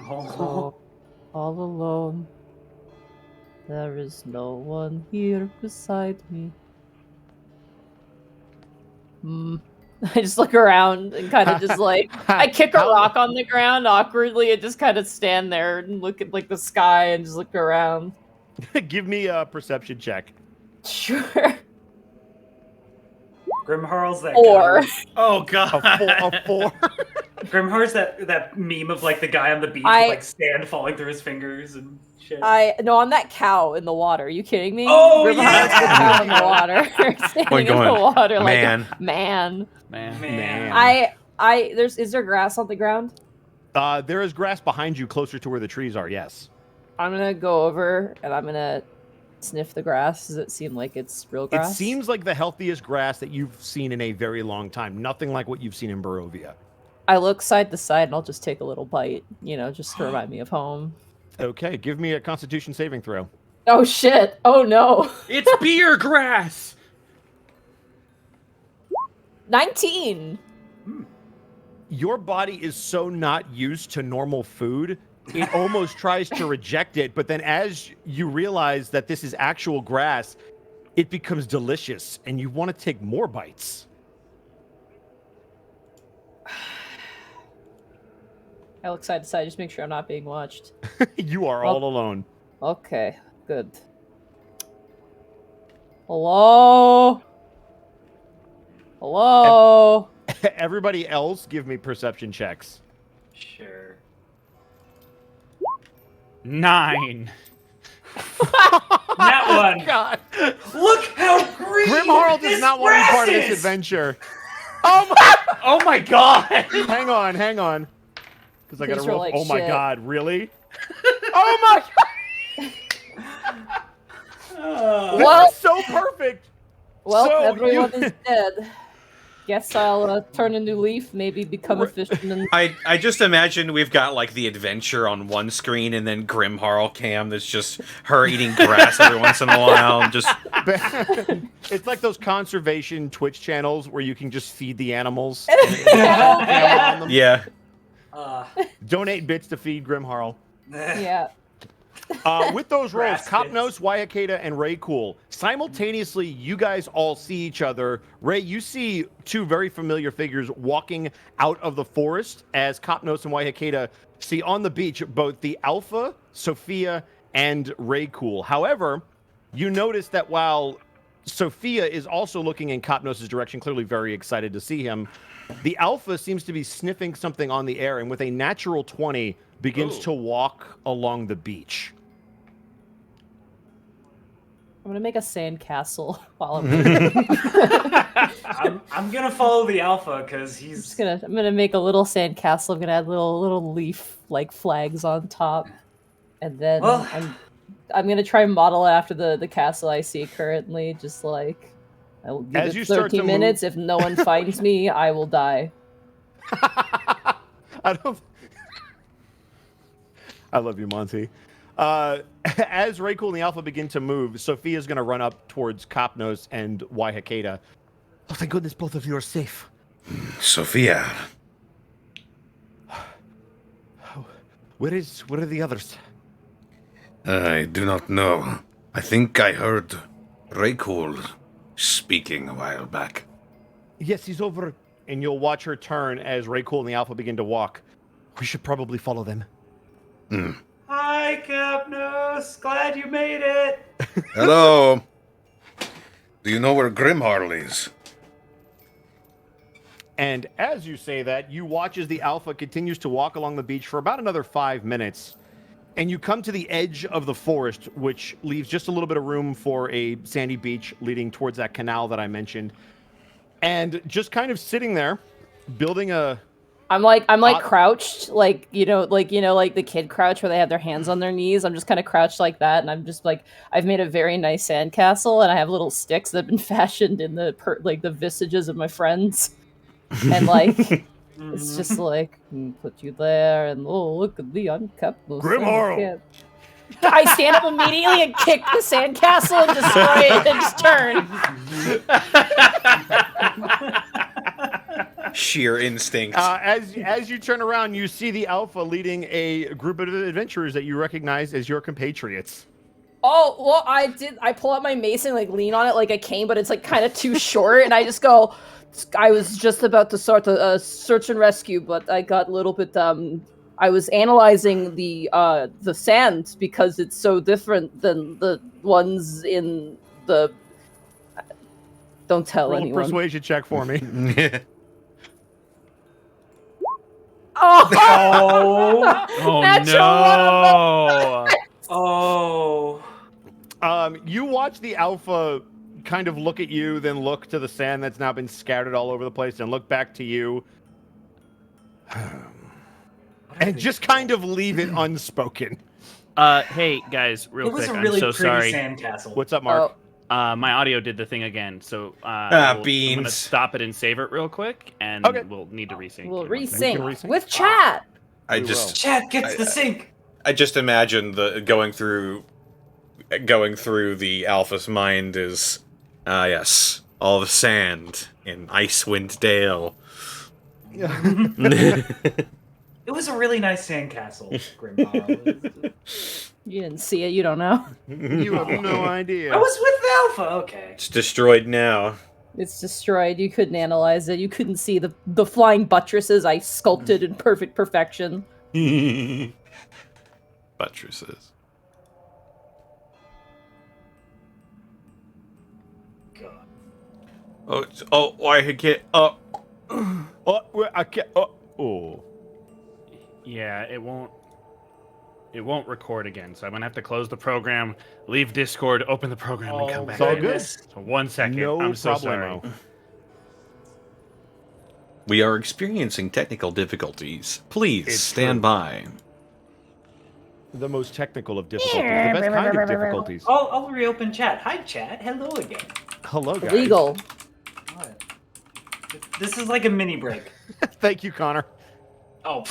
B: So, all alone. There is no one here beside me. I just look around and kind of just like, I kick a rock on the ground awkwardly and just kind of stand there and look at like the sky and just look around.
E: Give me a perception check.
B: Sure.
C: Grimharl's that
B: Or
C: guy.
A: Oh god.
E: A four.
C: Grimhar's that meme of like the guy on the beach
B: I-
C: with like sand falling through his fingers and shit.
B: No, I'm that cow in the water. Are you kidding me?
C: Oh,
B: Grimhar's
C: yeah!
B: the cow in the water. Standing in the water
D: man.
B: like man.
C: Man.
B: Is there grass on the ground?
E: There is grass behind you closer to where the trees are, yes.
B: I'm gonna go over and I'm gonna sniff the grass? Does it seem like it's real grass?
E: It seems like the healthiest grass that you've seen in a very long time. Nothing like what you've seen in Barovia.
B: I look side to side and I'll just take a little bite, just to remind me of home.
E: Okay, give me a Constitution saving throw.
B: Oh shit! Oh no!
A: It's beer grass.
B: 19.
E: Your body is so not used to normal food, it almost tries to reject it, but then as you realize that this is actual grass, it becomes delicious, and you want to take more bites.
B: I look side to side, just make sure I'm not being watched.
E: You are all alone.
B: Okay, good. Hello? Hello?
E: Everybody else, give me perception checks.
C: Sure.
A: 9.
C: That one.
E: God.
C: Look how green
E: Grim Harl does
C: this
E: not want to be part of
C: grass
E: this
C: is!
E: adventure. Oh my!
A: Oh my god.
E: Hang on. Because I gotta
B: These are
E: roll.
B: like
E: Oh my
B: shit.
E: god, really? Oh my god!
B: Well,
E: This is so perfect.
B: well,
E: So
B: everyone
E: you-
B: is dead. Guess I'll turn a new leaf, maybe become a fisherman.
D: I just imagine we've got like the adventure on one screen and then Grim Harl cam that's just her eating grass every once in a while and just
E: It's like those conservation Twitch channels where you can just feed the animals.
D: yeah.
E: Donate bits to feed Grim Harl.
B: Yeah.
E: With those rolls,
C: Grass
E: Copnos, Waiakeda, and Ray Cool, simultaneously, you guys all see each other. Ray, you see two very familiar figures walking out of the forest as Copnos and Waiakeda see on the beach both the Alpha, Sophia, and Ray Cool. However, you notice that while Sophia is also looking in Copnos' direction, clearly very excited to see him, the Alpha seems to be sniffing something on the air and with a natural 20 begins to walk along the beach.
B: I'm gonna make a sand castle while
C: I'm gonna follow the alpha because he's.
B: I'm gonna make a little sand castle. I'm gonna add little leaf like flags on top, and then
C: Well-
B: I'm gonna try and model it after the castle I see currently. Just like I will give
E: As you
B: it
E: start
B: 30
E: to
B: minutes. If no one finds me, I will die.
E: I love you, Monty. As Raycool and the Alpha begin to move, Sophia's going to run up towards Copnos and Waiakeda. Oh, thank goodness both of you are safe.
F: Sophia,
E: Where are the others?
F: I do not know. I think I heard Raycool speaking a while back.
E: Yes, he's over. And you'll watch her turn as Raycool and the Alpha begin to walk. We should probably follow them.
C: Hi, Capnos. Glad you made it.
F: Hello. Do you know where Grim Harl is?
E: And as you say that, you watch as the Alpha continues to walk along the beach for about another 5 minutes. And you come to the edge of the forest, which leaves just a little bit of room for a sandy beach leading towards that canal that I mentioned. And just kind of sitting there, building a...
B: I'm like crouched, like the kid crouch where they have their hands on their knees. I'm just kind of crouched like that, and I'm just like, I've made a very nice sandcastle, and I have little sticks that have been fashioned in the visages of my friends, and like it's just like put you there, and oh look at the unkept
E: Grim Harl.
B: I stand up immediately and kick the sandcastle and destroy it and just turn.
D: Sheer instinct.
E: As you turn around, you see the Alpha leading a group of adventurers that you recognize as your compatriots.
B: Oh, well, I pull out my mace and like lean on it like a cane, but it's like kind of too short, and I just go, I was just about to start the search and rescue, but I got a little bit, I was analyzing the sand because it's so different than the ones in the, don't tell
E: Roll a
B: anyone.
E: persuasion check for me.
B: Oh!
A: Oh
B: Natural
A: no!
C: Oh.
E: You watch the Alpha kind of look at you, then look to the sand that's now been scattered all over the place, and look back to you. And just kind of leave it unspoken.
A: Hey guys, real
C: It was
A: quick,
C: a really
A: I'm so
C: pretty
A: sorry.
C: sandcastle.
E: What's up, Mark?
A: My audio did the thing again, so I'm gonna
D: beans.
A: stop it and save it real quick, and
E: Okay.
A: we'll need to resync.
B: We'll
A: in 1 second.
E: can
B: resync
E: resync?
B: with chat.
D: I
E: We
D: just
C: Chat gets the sync.
D: I just imagine the going through the alpha's mind is yes, all the sand in Icewind Dale.
C: It was a really nice sandcastle, Grimbar.
B: You didn't see it. You don't know.
E: You have no idea.
C: I was with the Alpha. Okay.
D: It's destroyed now.
B: It's destroyed. You couldn't analyze it. You couldn't see the flying buttresses I sculpted in perfect perfection.
D: Buttresses.
C: God.
D: I get up.
E: I can't. Oh.
A: Yeah, it won't record again, so I'm gonna have to close the program, leave Discord, open the program, and come back.
E: It's all
A: in.
E: good.
A: So 1 second.
E: No
A: I'm so
E: problemo.
A: sorry.
D: We are experiencing technical difficulties. Please
E: It's
D: stand
E: true.
D: by.
E: The most technical of difficulties. The best kind of difficulties.
C: I'll reopen chat. Hi, chat. Hello again.
E: Hello, guys.
B: Illegal.
C: What? This is like a mini break.
E: Thank you, Connor.
C: Oh.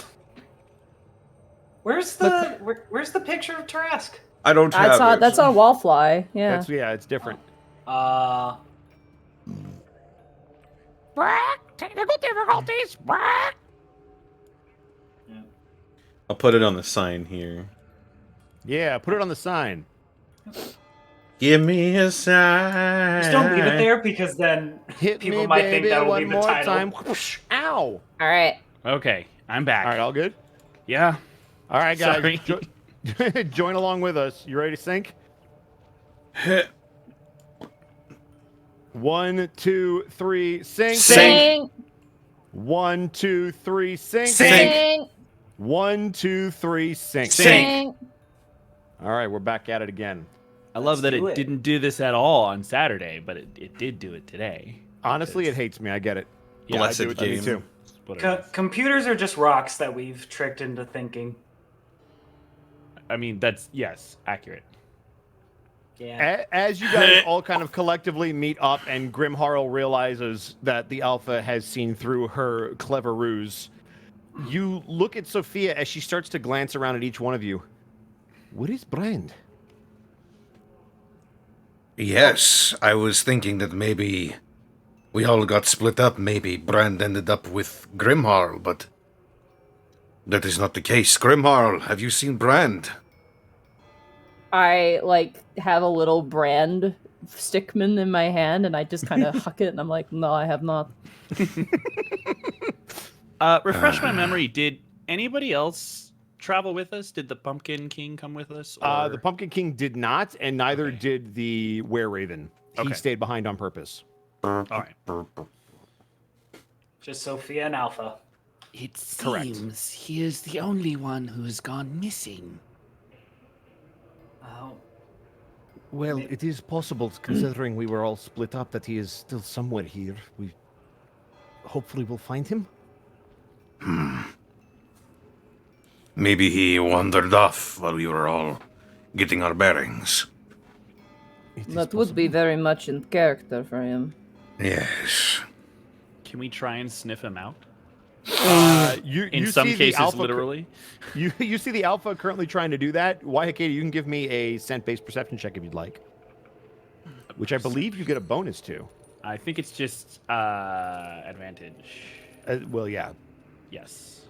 C: Where's the picture of Tarask?
D: I don't have it.
B: That's on Wallfly. Yeah.
E: It's different.
B: Technical difficulties.
D: I'll put it on the sign here.
E: Yeah, put it on the sign.
D: Give me a sign.
C: Just don't leave it there because then
E: Hit
C: people
E: me,
C: might
E: baby,
C: think that will
E: one
C: be the
E: more
C: title.
E: time. Ow!
B: All right.
A: Okay, I'm back.
E: All right, all good?
A: Yeah.
E: All right, guys.
A: Sorry.
E: Join along with us. You ready to sync? 1, 2, 3, sync.
B: Sing.
E: 1, 2, 3, sync.
B: Sing.
E: 1, 2, 3, sync.
B: Sing.
E: All right, we're back at it again.
A: I love that
C: do
A: it
C: it.
A: didn't do this at all on Saturday, but it did do it today.
E: Honestly, it hates me. I get it.
A: Yeah,
D: Blessed
A: I do it
D: game.
E: too.
A: That's what it is.
C: Computers are just rocks that we've tricked into thinking.
A: I mean, that's, yes, accurate.
C: Yeah.
E: As you guys all kind of collectively meet up and Grimharl realizes that the Alpha has seen through her clever ruse, you look at Sophia as she starts to glance around at each one of you. What is Brand?
F: Yes, I was thinking that maybe we all got split up. Maybe Brand ended up with Grimharl, but that is not the case. Grimharl, have you seen Brand?
B: I have a little brand stickman in my hand, and I just kind of huck it, and I'm like, no, I have not.
A: Refresh my memory. Did anybody else travel with us? Did the Pumpkin King come with us? Or...
E: The Pumpkin King did not, and neither
A: Okay.
E: did the Were-Raven. He
A: Okay.
E: stayed behind on purpose.
A: All right.
C: Just Sophia and Alpha.
A: It
E: Correct.
A: seems he is the only one who has gone missing.
C: Oh.
E: Well, it is possible, considering we were all split up, that he is still somewhere here. We hopefully will find him.
F: Maybe he wandered off while we were all getting our bearings.
E: It is
B: That would be very much in character for him.
F: Yes.
A: Can we try and sniff him out?
E: You
A: In
E: see
A: some
E: the
A: cases,
E: Alpha
A: literally.
E: You see the Alpha currently trying to do that. Waihakeda, you can give me a scent-based perception check if you'd like. Which I believe you get a bonus to.
A: I think it's just advantage.
E: Well, yeah.
A: Yes.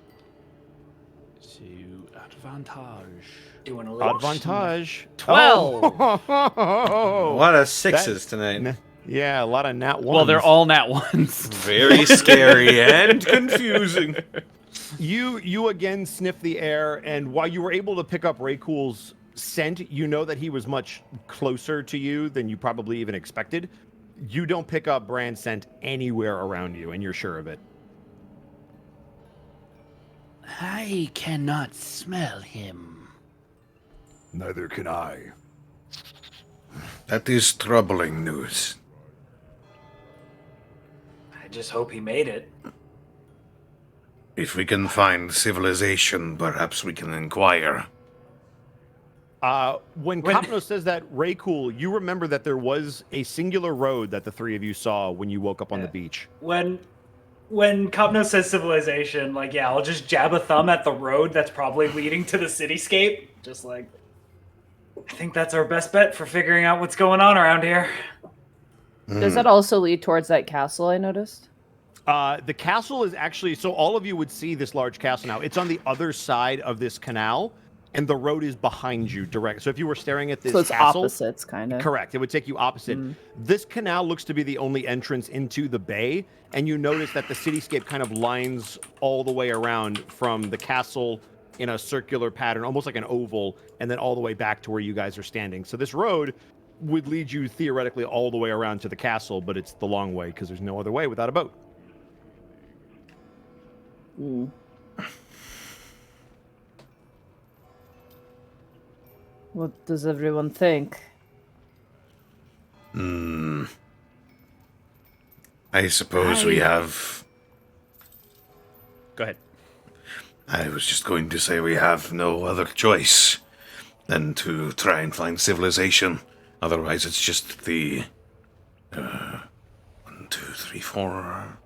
A: To advantage.
C: Doing a little
E: Advantage.
B: 12.
E: Oh!
D: A lot of sixes tonight.
E: Yeah, a lot of nat ones.
A: Well, they're all nat ones.
D: Very scary and confusing.
E: You again sniff the air, and while you were able to pick up Raycool's scent, you know that he was much closer to you than you probably even expected. You don't pick up Brand's scent anywhere around you, and you're sure of it.
A: I cannot smell him.
E: Neither can I.
F: That is troubling news.
C: I just hope he made it.
F: If we can find civilization, perhaps we can inquire.
E: When Kapno says that, Raycool, you remember that there was a singular road that the three of you saw when you woke up on the beach.
C: When Kapno says civilization, like, yeah, I'll just jab a thumb at the road that's probably leading to the cityscape. Just like, I think that's our best bet for figuring out what's going on around here.
B: Does that also lead towards that castle I noticed?
E: The castle is actually, so all of you would see this large castle now. It's on the other side of this canal, and the road is behind you direct. So if you were staring at this
B: so it's
E: castle,
B: opposites, kind of.
E: correct, it would take you opposite. This canal looks to be the only entrance into the bay, and you notice that the cityscape kind of lines all the way around from the castle in a circular pattern, almost like an oval, and then all the way back to where you guys are standing. So this road would lead you theoretically all the way around to the castle, but it's the long way because there's no other way without a boat.
B: What does everyone think?
F: I suppose we have...
A: Go ahead.
F: I was just going to say we have no other choice than to try and find civilization. Otherwise, it's just the... 1, 2, 3, 4...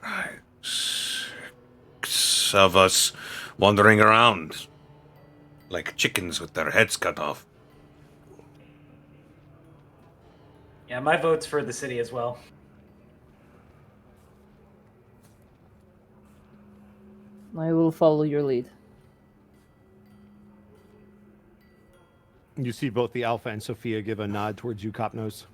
F: 5, 6 of us wandering around like chickens with their heads cut off.
C: Yeah, my vote's for the city as well.
B: I will follow your lead.
E: You see both the Alpha and Sophia give a nod towards you, Copnose.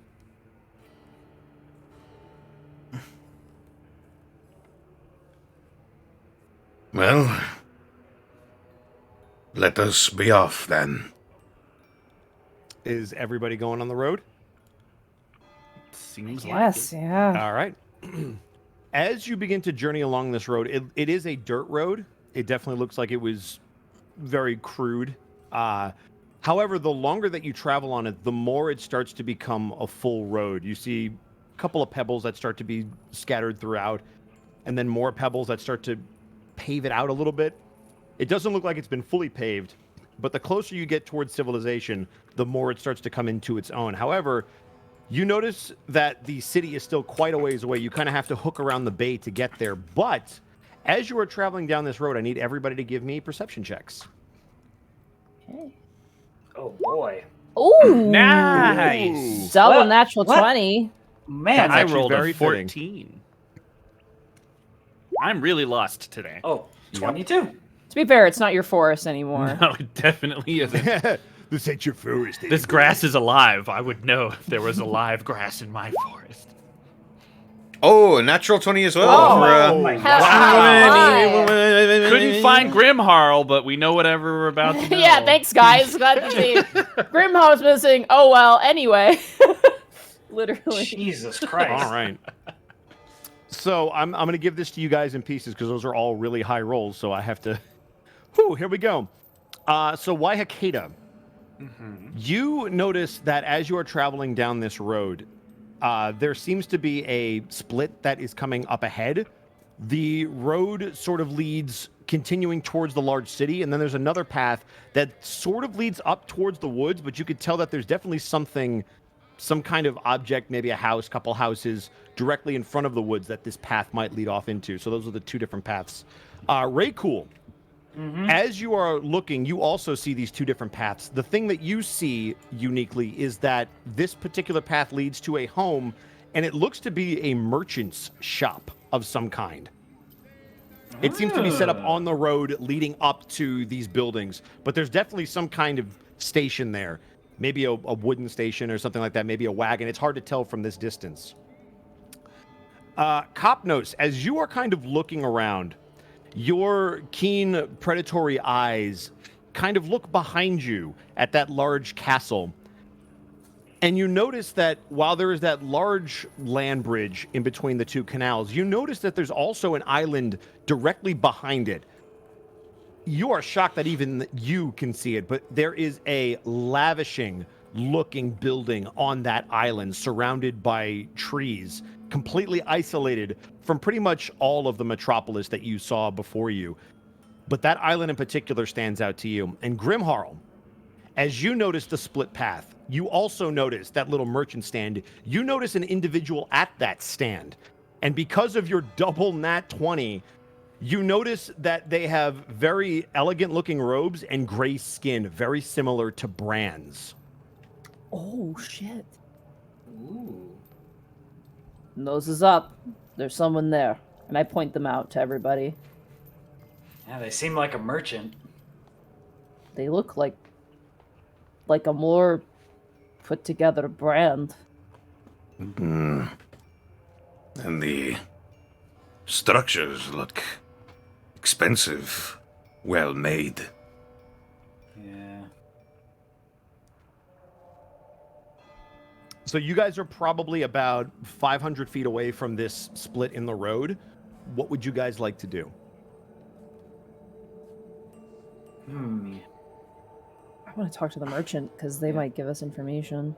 F: Well, let us be off then.
E: Is everybody going on the road?
A: Seems
B: Yes,
A: like it.
B: yeah.
E: All right. As you begin to journey along this road, it is a dirt road. It definitely looks like it was very crude. However, the longer that you travel on it, the more it starts to become a full road. You see a couple of pebbles that start to be scattered throughout, and then more pebbles that start to pave it out a little bit. It doesn't look like it's been fully paved, but the closer you get towards civilization, the more it starts to come into its own. However, you notice that the city is still quite a ways away. You kind of have to hook around the bay to get there. But as you are traveling down this road, I need everybody to give me perception checks.
B: Okay.
C: Oh boy.
B: Ooh,
A: Nice.
B: double
C: What?
B: natural
C: What?
B: 20.
C: Man,
E: That's
A: I
E: actually
A: rolled
E: very
A: a 14. I'm really lost today.
C: oh, 22.
B: To be fair, it's not your forest anymore.
A: No, it definitely isn't.
E: This ain't your forest.
A: This grass is alive. I would know if there was alive grass in my forest.
F: Oh, natural 20 as well.
B: Oh,
F: for,
C: my
B: Hell,
C: God.
A: Couldn't find Grimharl, but we know whatever we're about to know.
B: Yeah, thanks, guys. Glad to see. Grimhaw's missing. Oh, well, anyway. Literally.
C: Jesus Christ.
E: All right. So I'm going to give this to you guys in pieces because those are all really high rolls. So I have to. Whew, here we go. So Waihakeda, you notice that as you are traveling down this road, there seems to be a split that is coming up ahead. The road sort of leads continuing towards the large city, and then there's another path that sort of leads up towards the woods, but you could tell that there's definitely something, some kind of object, maybe a house, couple houses, directly in front of the woods that this path might lead off into. So those are the two different paths. Raycool, as you are looking, you also see these two different paths. The thing that you see uniquely is that this particular path leads to a home, and it looks to be a merchant's shop of some kind. It seems to be set up on the road leading up to these buildings, but there's definitely some kind of station there. Maybe a wooden station or something like that, maybe a wagon. It's hard to tell from this distance. Copnos, as you are kind of looking around, your keen predatory eyes kind of look behind you at that large castle. And you notice that while there is that large land bridge in between the two canals, you notice that there's also an island directly behind it. You are shocked that even you can see it, but there is a lavishing looking building on that island surrounded by trees, completely isolated from pretty much all of the metropolis that you saw before you. But that island in particular stands out to you. And Grimharl, As you notice the split path, you also notice that little merchant stand. You notice an individual at that stand. And because of your double nat 20, you notice that they have very elegant looking robes and gray skin, very similar to Bran's.
B: Oh, shit.
C: Ooh.
B: Nose is up. There's someone there. And I point them out to everybody.
C: Yeah, they seem like a merchant.
B: They look like a more put together brand.
F: And the structures look expensive, well made.
C: Yeah.
E: So you guys are probably about 500 feet away from this split in the road. What would you guys like to do?
B: I want to talk to the merchant because they might give us information.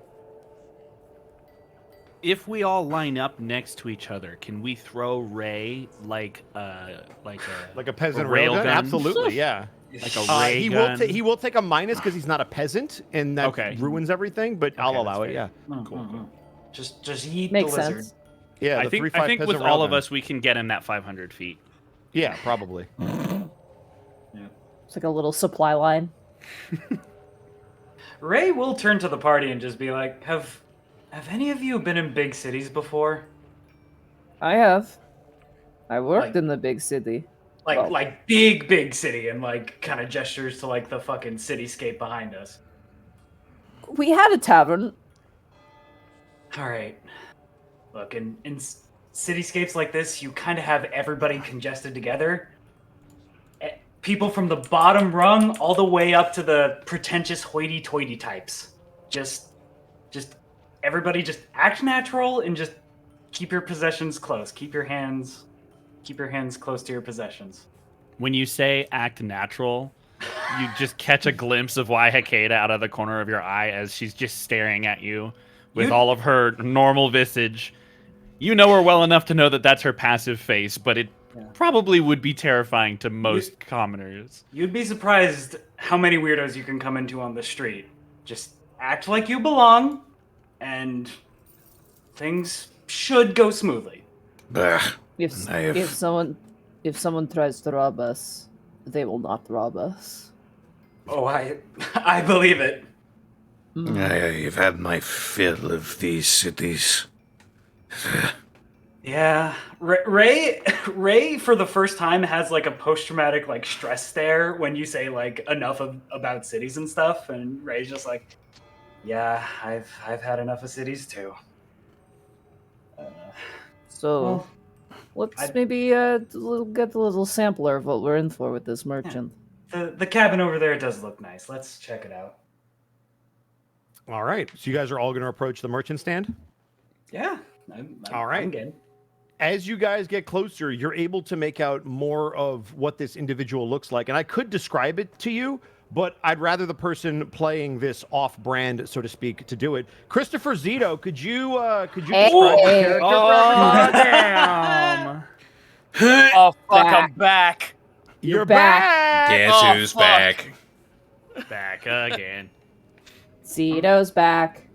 A: If we all line up next to each other, can we throw Ray like a
E: peasant
A: rail
E: railgun?
A: gun?
E: Absolutely, yeah.
A: Like a ray
E: He
A: gun?
E: will take a minus because he's not a peasant, and that
A: Okay.
E: ruins everything. But I'll
A: Okay,
E: allow
A: that's
E: it.
A: fair.
E: Yeah,
C: Cool. Just eat
B: Makes
C: the lizard.
B: sense.
E: yeah.
A: I
E: the
A: think
E: 3-5
A: with
E: peasant
A: all of
E: railgun.
A: us, we can get him that 500 feet.
E: Yeah, probably.
B: It's like a little supply line.
C: Ray will turn to the party and just be like, Have any of you been in big cities before?
B: I have. I worked
C: Like-
B: in the big city.
C: Like
B: Well-
C: like big city, and like kind of gestures to like the fucking cityscape behind us.
B: We had a tavern.
C: All right. Look, in cityscapes like this, you kind of have everybody congested together. People from the bottom rung all the way up to the pretentious hoity-toity types. Just everybody just act natural and just keep your possessions close. Keep your hands close to your possessions.
A: When you say act natural, you just catch a glimpse of Waihakeda out of the corner of your eye as she's just staring at you with
C: You-
A: all of her normal visage. You know her well enough to know that that's her passive face, but it probably would be terrifying to most commoners.
C: You'd be surprised how many weirdos you can come into on the street. Just act like you belong, and things should go smoothly.
F: Bah.
B: If
F: I have-
B: if someone tries to rob us, they will not rob us.
C: Oh, I believe it.
F: I've had my fill of these cities.
C: Yeah, Ray for the first time has like a post-traumatic like stress stare when you say like enough about cities and stuff, and Ray's just like, yeah, I've had enough of cities too.
B: So
C: Well,
B: let's maybe get a little sampler of what we're in for with this merchant.
C: the cabin over there does look nice. Let's check it out.
E: All right. So you guys are all going to approach the merchant stand.
C: Yeah,
E: All right.
C: I'm good.
E: As you guys get closer, you're able to make out more of what this individual looks like. And I could describe it to you, but I'd rather the person playing this off-brand, so to speak, to do it. Christopher Zito, could you describe your character for everybody?
A: damn!
G: Oh, fuck,
B: Back.
G: I'm back.
E: You're
B: back.
E: back.
F: Guess
G: Oh,
F: who's
G: fuck.
F: back?
A: Back again.
B: Zito's back.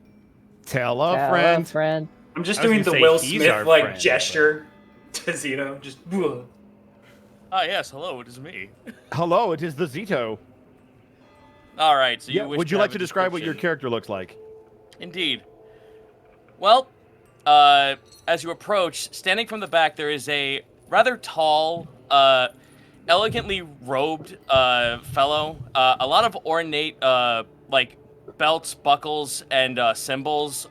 E: Tell a
B: Tell
E: friend.
B: a friend.
C: I'm just
A: I was
C: doing the
A: gonna say
C: Will
A: he's
C: Smith
A: our
C: like
A: friend,
C: gesture to Zito. Just. Whoa.
G: Ah, yes, hello, it is me.
E: Hello, it is the Zito.
G: All right, so you
E: Yeah,
G: wish
E: would you
G: have
E: like
G: a
E: to describe what your
G: description.
E: character looks like?
G: Indeed. Well, as you approach, standing from the back, there is a rather tall, elegantly robed fellow. A lot of ornate, like belts, buckles, and symbols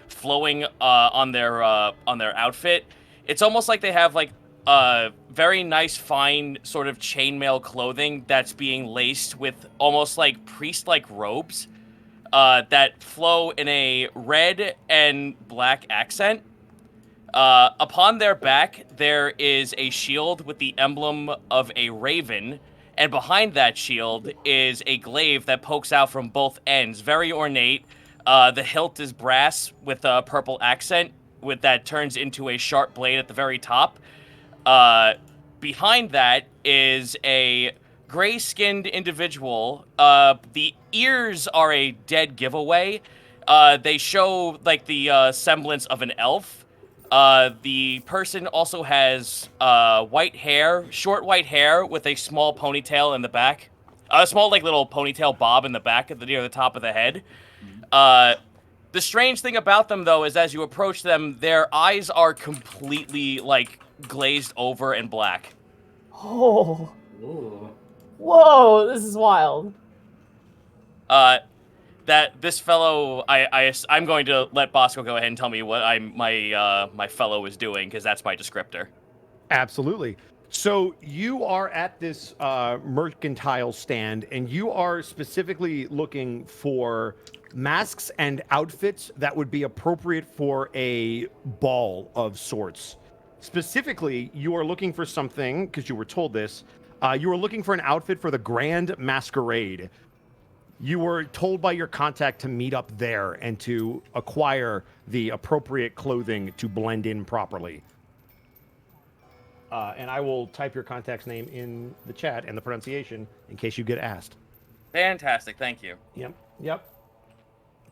G: flowing on their outfit. It's almost like they have like very nice, fine sort of chainmail clothing that's being laced with almost like priest-like robes that flow in a red and black accent. Upon their back, there is a shield with the emblem of a raven, and behind that shield is a glaive that pokes out from both ends, very ornate. The hilt is brass with a purple accent, with that turns into a sharp blade at the very top. Behind that is a gray-skinned individual. The ears are a dead giveaway. They show like the semblance of an elf. The person also has white hair, short white hair with a small ponytail in the back. A small like little ponytail bob in the back of near the top of the head. The strange thing about them though is as you approach them, their eyes are completely like glazed over and black.
B: Oh.
C: Ooh.
B: Whoa, this is wild.
G: That this fellow, I'm going to let Bosco go ahead and tell me what my fellow is doing because that's my descriptor.
E: Absolutely. So you are at this mercantile stand, and you are specifically looking for masks and outfits that would be appropriate for a ball of sorts. Specifically, you are looking for something, because you were told this, you are looking for an outfit for the Grand Masquerade. You were told by your contact to meet up there and to acquire the appropriate clothing to blend in properly. And I will type your contact's name in the chat and the pronunciation in case you get asked.
G: Fantastic, thank you.
E: Yep.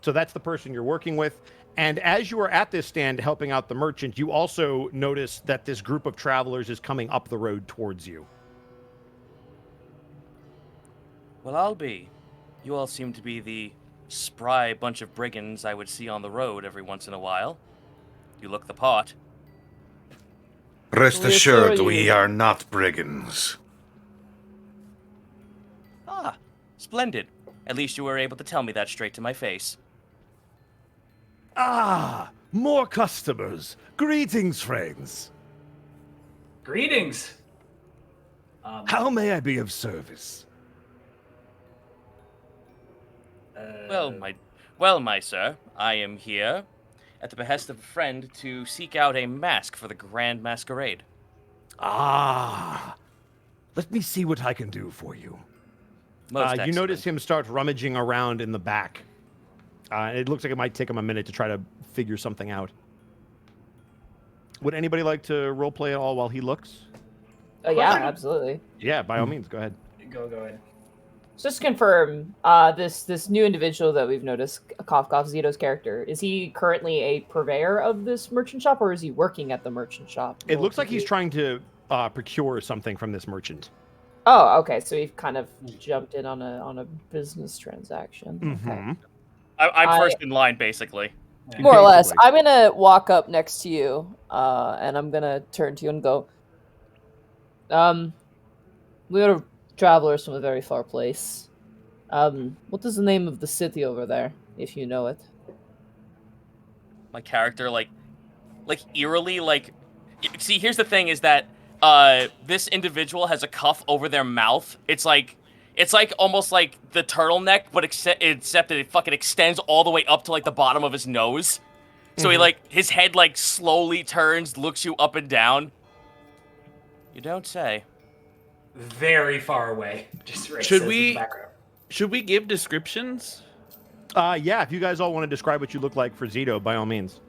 E: So that's the person you're working with. And as you are at this stand helping out the merchant, you also notice that this group of travelers is coming up the road towards you.
G: Well, I'll be. You all seem to be the spry bunch of brigands I would see on the road every once in a while. You look the part.
F: Rest
B: We
F: assured,
B: assure
F: we
B: you.
F: are not brigands.
G: Ah, splendid. At least you were able to tell me that straight to my face.
H: Ah, more customers. Greetings, friends.
C: Greetings.
H: How may I be of service?
G: Well, my sir, I am here at the behest of a friend to seek out a mask for the Grand Masquerade.
H: Ah, let me see what I can do for you.
G: Most
E: You notice
G: excellent.
E: him start rummaging around in the back. It looks like it might take him a minute to try to figure something out. Would anybody like to roleplay at all while he looks?
B: Oh yeah, absolutely.
E: Yeah, by all means, go ahead.
C: Go ahead.
B: Just to confirm, this new individual that we've noticed, Kof Zito's character, is he currently a purveyor of this merchant shop, or is he working at the merchant shop?
E: It looks like he's trying to procure something from this merchant.
B: Oh, okay. So we've kind of jumped in on a business transaction. Okay.
G: I'm first in line, basically.
B: More or less.
E: Basically.
B: I'm gonna walk up next to you, and I'm gonna turn to you and go, we are travelers from a very far place. What is the name of the city over there, if you know it?
G: My character, like eerily, like... See, here's the thing, is that this individual has a cuff over their mouth. It's like almost like the turtleneck, but except that it fucking extends all the way up to like the bottom of his nose. So he like his head like slowly turns, looks you up and down. You don't say.
C: Very far away. Just right
A: Should
C: says in
A: we-
C: the background.
A: Should we give descriptions?
E: Yeah, if you guys all want to describe what you look like for Zito, by all means.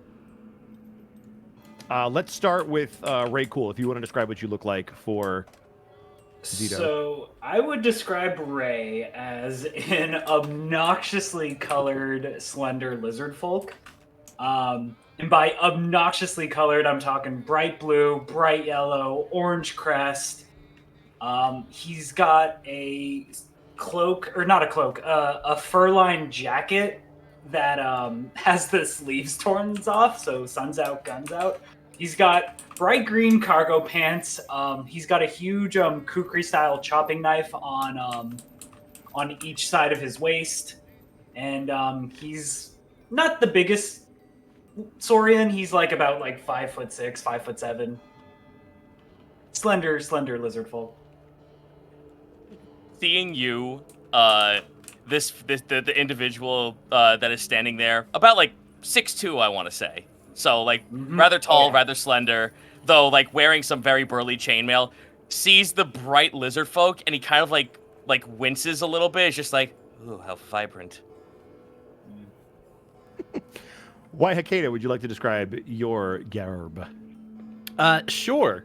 E: Let's start with Ray Cool, if you want to describe what you look like for Zito.
C: So I would describe Ray as an obnoxiously colored, slender lizard folk. And by obnoxiously colored, I'm talking bright blue, bright yellow, orange crest. He's got a cloak, or not a cloak, a fur-lined jacket that has the sleeves torn off, so sun's out, guns out. He's got bright green cargo pants. He's got a huge kukri-style chopping knife on each side of his waist, and he's not the biggest Saurian. He's like about 5'6", 5'7". Slender lizard folk.
G: Seeing you, the individual that is standing there, about 6'2", I want to say. So rather tall, rather slender, though wearing some very burly chainmail. Sees the bright lizard folk and he kind of like winces a little bit. It's just like, ooh, how vibrant.
E: Why, Hakeda, would you like to describe your garb?
A: Sure.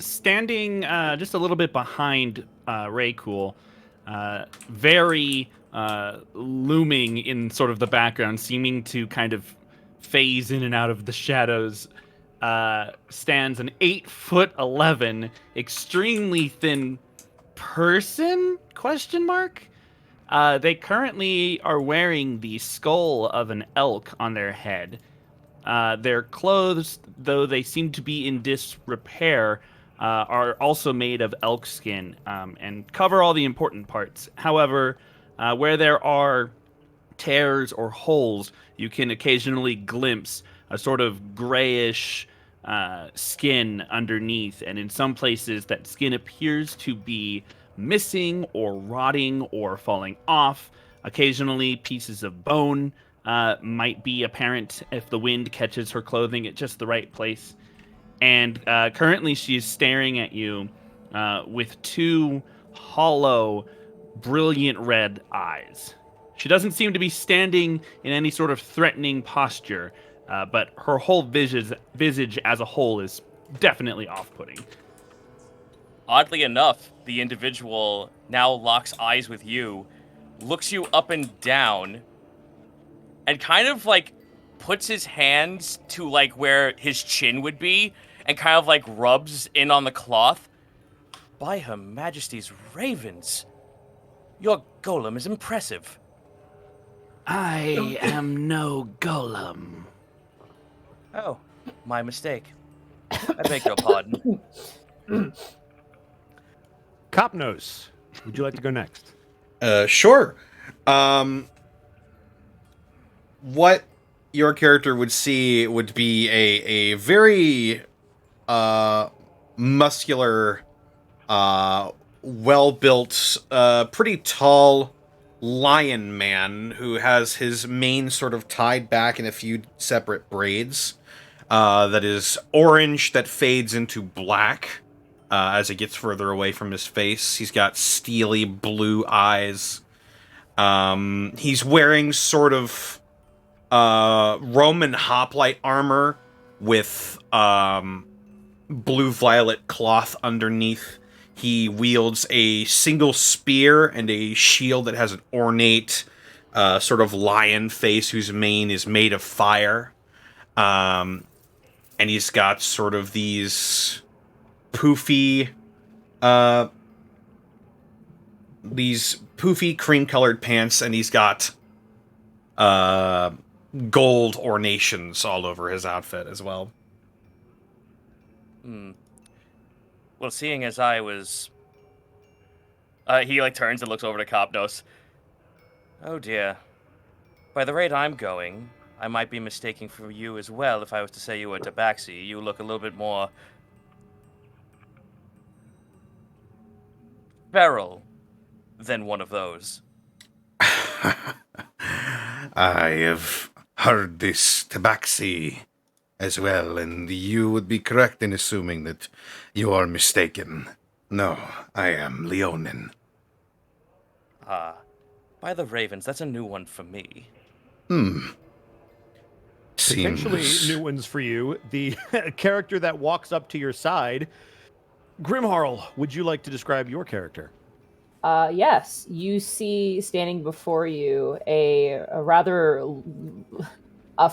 A: Standing just a little bit behind Raycool, very looming in sort of the background, seeming to kind of phase in and out of the shadows, stands an 8'11", extremely thin person? Question mark. They currently are wearing the skull of an elk on their head. Their clothes, though they seem to be in disrepair, are also made of elk skin and cover all the important parts. However, where there are tears or holes, you can occasionally glimpse a sort of grayish skin underneath, and in some places that skin appears to be missing or rotting or falling off. Occasionally, pieces of bone might be apparent if the wind catches her clothing at just the right place. And currently, she's staring at you with two hollow, brilliant red eyes. She doesn't seem to be standing in any sort of threatening posture, but her whole visage as a whole is definitely off-putting.
G: Oddly enough, the individual now locks eyes with you, looks you up and down, and kind of like puts his hands to like where his chin would be and kind of like rubs in on the cloth. By Her Majesty's ravens, your golem is impressive.
A: I am no golem.
G: Oh, my mistake. I beg your pardon.
E: Copnose, would you like to go next?
D: Sure. What your character would see would be a very muscular, well-built, pretty tall lion man who has his mane sort of tied back in a few separate braids. That is orange that fades into black as it gets further away from his face. He's got steely blue eyes. He's wearing sort of Roman hoplite armor with blue-violet cloth underneath. He wields a single spear and a shield that has an ornate sort of lion face whose mane is made of fire. And he's got sort of these poofy cream-colored pants, and he's got gold ornations all over his outfit as well.
G: Well, seeing as I was... he, like, turns and looks over to Copnos. Oh, dear. By the rate I'm going, I might be mistaking for you as well if I was to say you were Tabaxi. You look a little bit more... feral than one of those.
F: I have heard this Tabaxi as well, and you would be correct in assuming that you are mistaken. No, I am Leonin.
G: By the ravens, that's a new one for me.
E: Potentially new ones for you. The character that walks up to your side. Grimharl, would you like to describe your character?
B: Yes, you see standing before you a rather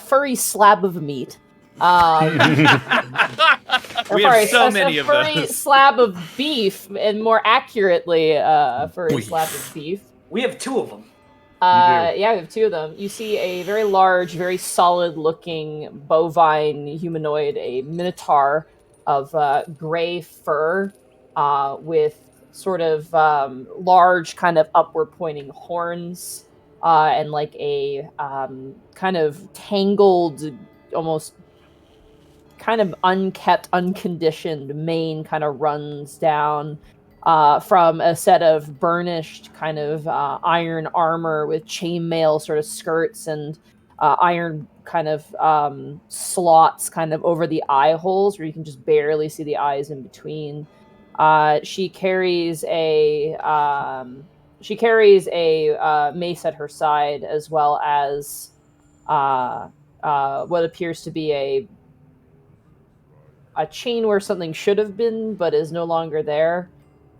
B: furry slab of meat.
A: We have so many of
B: furry
A: those.
B: slab of beef, and more accurately, a furry slab of beef.
C: We have two of them.
B: Yeah, we have two of them. You see a very large, very solid-looking bovine humanoid, a minotaur of gray fur, with sort of large, kind of upward-pointing horns, and like a kind of tangled, almost kind of unkept, unconditioned mane kind of runs down from a set of burnished kind of iron armor with chainmail sort of skirts and iron kind of slots kind of over the eye holes where you can just barely see the eyes in between. She carries a mace at her side, as well as what appears to be a chain where something should have been but is no longer there.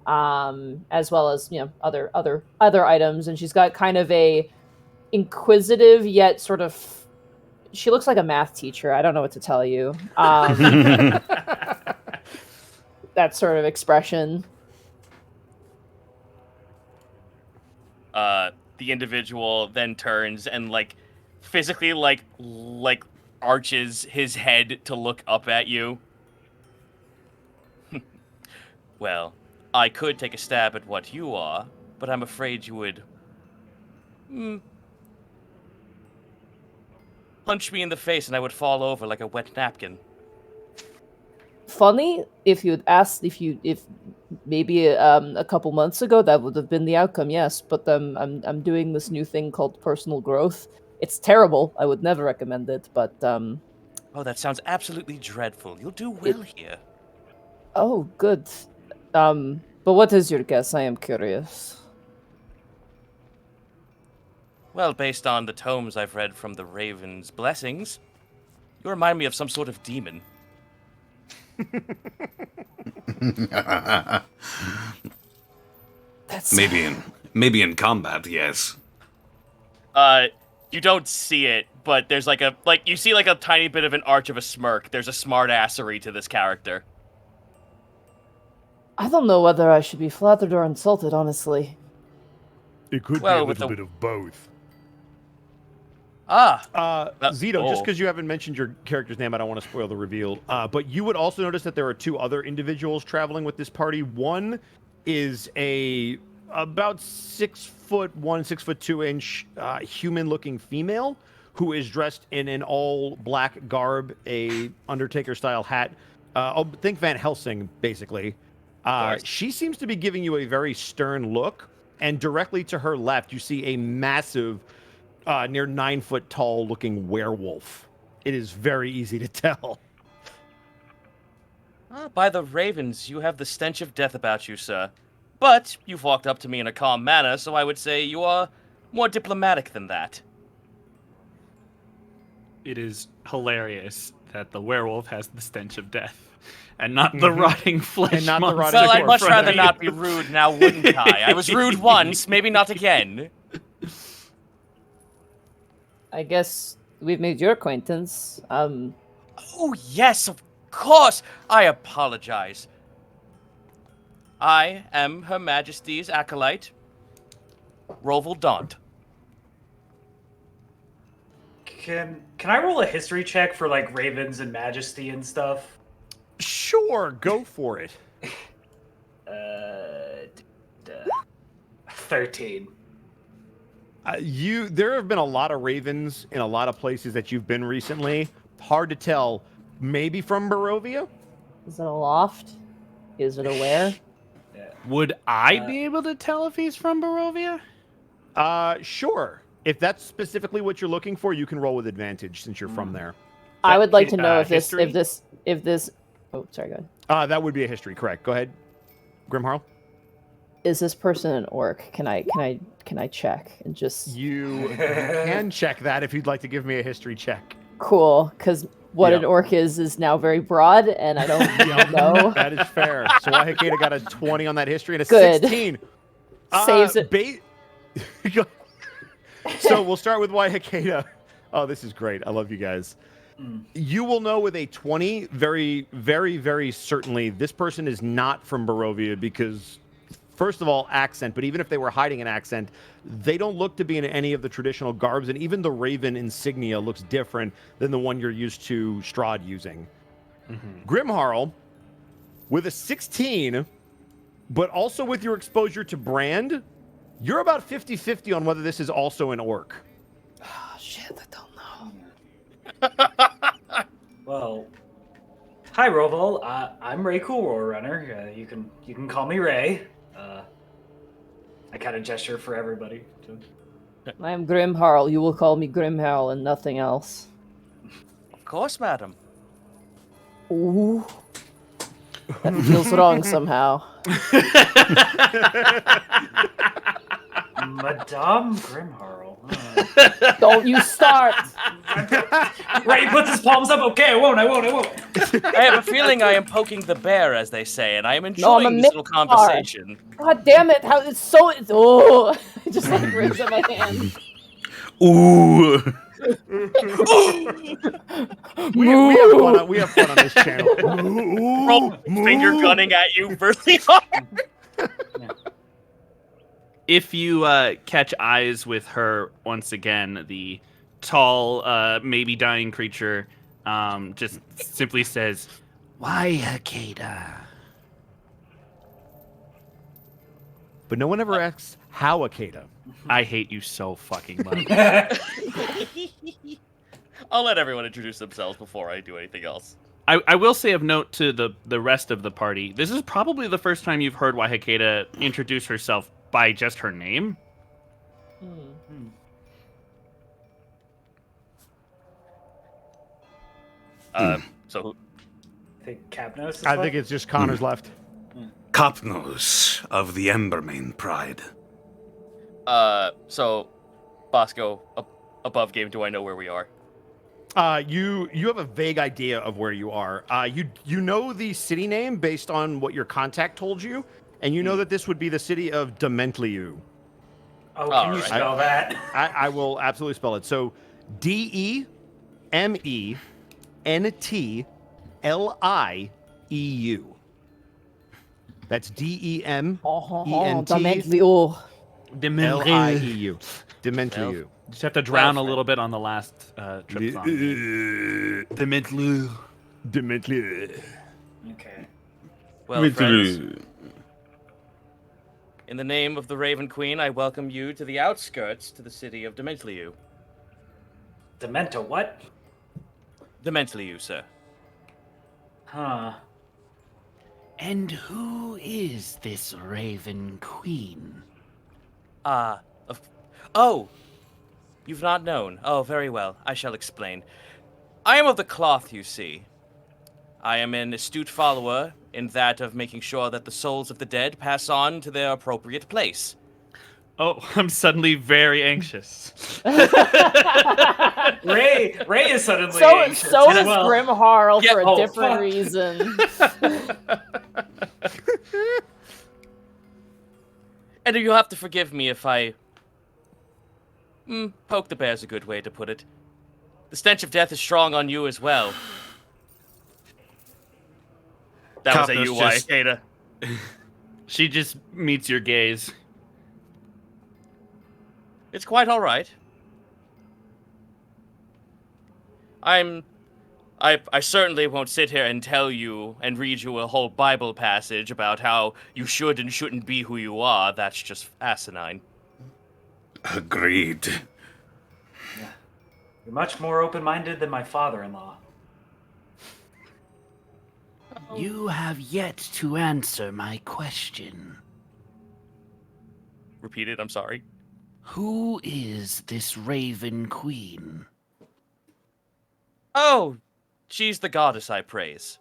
B: as well as other items. And she's got kind of a inquisitive yet sort of. She looks like a math teacher. I don't know what to tell you. That sort of expression.
G: The individual then turns and physically arches his head to look up at you. Well, I could take a stab at what you are, but I'm afraid you would punch me in the face and I would fall over like a wet napkin.
B: Funny, if you'd asked if maybe a couple months ago that would have been the outcome, yes. But I'm doing this new thing called personal growth. It's terrible. I would never recommend it. But
G: oh, that sounds absolutely dreadful. You'll do well here.
B: Oh, good. But what is your guess? I am curious.
G: Well, based on the tomes I've read from the Raven's blessings, you remind me of some sort of demon.
B: That's
F: maybe in combat, yes.
G: You don't see it, but there's you see a tiny bit of an arch of a smirk. There's a smart-assery to this character.
B: I don't know whether I should be flattered or insulted, honestly.
H: It could be a little bit of both.
E: Zito, just because you haven't mentioned your character's name, I don't want to spoil the reveal. But you would also notice that there are two other individuals traveling with this party. One is about 6'1", 6'2" human-looking female who is dressed in an all-black garb, a Undertaker-style hat. Think Van Helsing, basically. She seems to be giving you a very stern look, and directly to her left, you see a massive, near 9 foot tall looking werewolf. It is very easy to tell.
G: By the Ravens, you have the stench of death about you, sir. But you've walked up to me in a calm manner, so I would say you are more diplomatic than that.
A: It is hilarious that the werewolf has the stench of death. And not the rotting flesh.
E: And not the
A: monster.
E: rotting
G: Well, I'd much
A: in front of
G: rather
A: you.
G: not be rude now, wouldn't I? I was rude once, maybe not again.
B: I guess we've made your acquaintance.
G: Oh, yes, of course. I apologize. I am Her Majesty's acolyte, Roval Daunt.
C: Can I roll a history check for ravens and majesty and stuff?
E: Sure, go for it.
C: 13.
E: There have been a lot of ravens in a lot of places that you've been recently. Hard to tell. Maybe from Barovia?
B: Is it a loft? Is it a where?
A: Would I be able to tell if he's from Barovia?
E: Sure. If that's specifically what you're looking for, you can roll with advantage since you're from there.
B: I would like to know if
A: history?
B: this. Oh, sorry, go ahead.
E: That would be a history, correct. Go ahead, Grimharl.
B: Is this person an orc? Can I check and just
E: You can check that if you'd like to give me a history check.
B: cool? Because what an orc is now very broad, and I don't know.
E: That is fair. So Wahikeda got a 20 on that history and a
B: Good.
E: 16.
B: Saves it.
E: So we'll start with Wahikeda. Oh, this is great. I love you guys. You will know with a 20, very, very, very certainly, this person is not from Barovia because, first of all, accent, but even if they were hiding an accent, they don't look to be in any of the traditional garbs, and even the Raven insignia looks different than the one you're used to Strahd using. Grimharl, with a 16, but also with your exposure to Brand, you're about 50-50 on whether this is also an orc.
B: Oh shit! I don't know.
C: Well, hi Roval. I'm Ray Coolroar Runner. You can call me Ray. I kind of gesture for everybody.
B: I am Grimharl. You will call me Grimharl and nothing else.
G: Of course, madam.
B: Ooh. That feels wrong somehow.
C: Madame Grimharl.
B: Don't you start.
C: Ray puts his palms up. Okay, I won't.
G: I have a feeling I am poking the bear, as they say, and I am
B: No, I'm
G: enjoying
B: a
G: this little
B: minotaur.
G: conversation.
B: God damn it! How it's so. I just like raise up my hand.
F: Ooh.
E: We have fun on this channel.
G: Finger gunning at you really hard.
A: If you catch eyes with her once again, the tall, maybe dying creature just simply says, "Why, Hakeda?"
E: But no one ever asks how Akeda.
A: I hate you so fucking much.
G: I'll let everyone introduce themselves before I do anything else.
A: I will say of note to the rest of the party, this is probably the first time you've heard Why Hakeda introduce herself by just her name.
G: So
C: I think Capnos.
E: I think it's just Connor's left.
F: Capnos of the Embermane Pride.
G: So Bosco, above game, do I know where we are?
E: You have a vague idea of where you are. You know the city name based on what your contact told you, and you know that this would be the city of Dementliu.
C: Oh, can you spell that?
E: I will absolutely spell it. So, Dementlieu. That's
B: Dementliu.
E: Dementliu. Dementliu.
A: Just have to drown a little bit on the last trip song.
E: Dementliu.
C: Okay.
G: Well, friends, in the name of the Raven Queen, I welcome you to the outskirts to the city of Dementliu.
C: Demento, what?
G: Dementliu, sir.
C: Huh.
A: And who is this Raven Queen?
G: Oh, you've not known. Oh, very well. I shall explain. I am of the cloth, you see. I am an astute follower in that of making sure that the souls of the dead pass on to their appropriate place.
A: Oh, I'm suddenly very anxious.
C: Ray is suddenly
B: So
C: anxious
B: is
C: as well.
B: Grim Harl
G: Yeah,
B: for a
C: oh,
B: different
C: fuck.
B: reason.
G: And you'll have to forgive me if I... poke the bear's a good way to put it. The stench of death is strong on you as well. That was a
D: Capnos
G: UI,
D: just-
G: Ada.
A: She just meets your gaze.
G: It's quite all right. I certainly won't sit here and tell you and read you a whole Bible passage about how you should and shouldn't be who you are. That's just asinine.
F: Agreed.
C: You're much more open-minded than my father-in-law.
A: You have yet to answer my question.
G: Repeat it, I'm sorry.
A: Who is this Raven Queen?
G: Oh, she's the goddess I praise.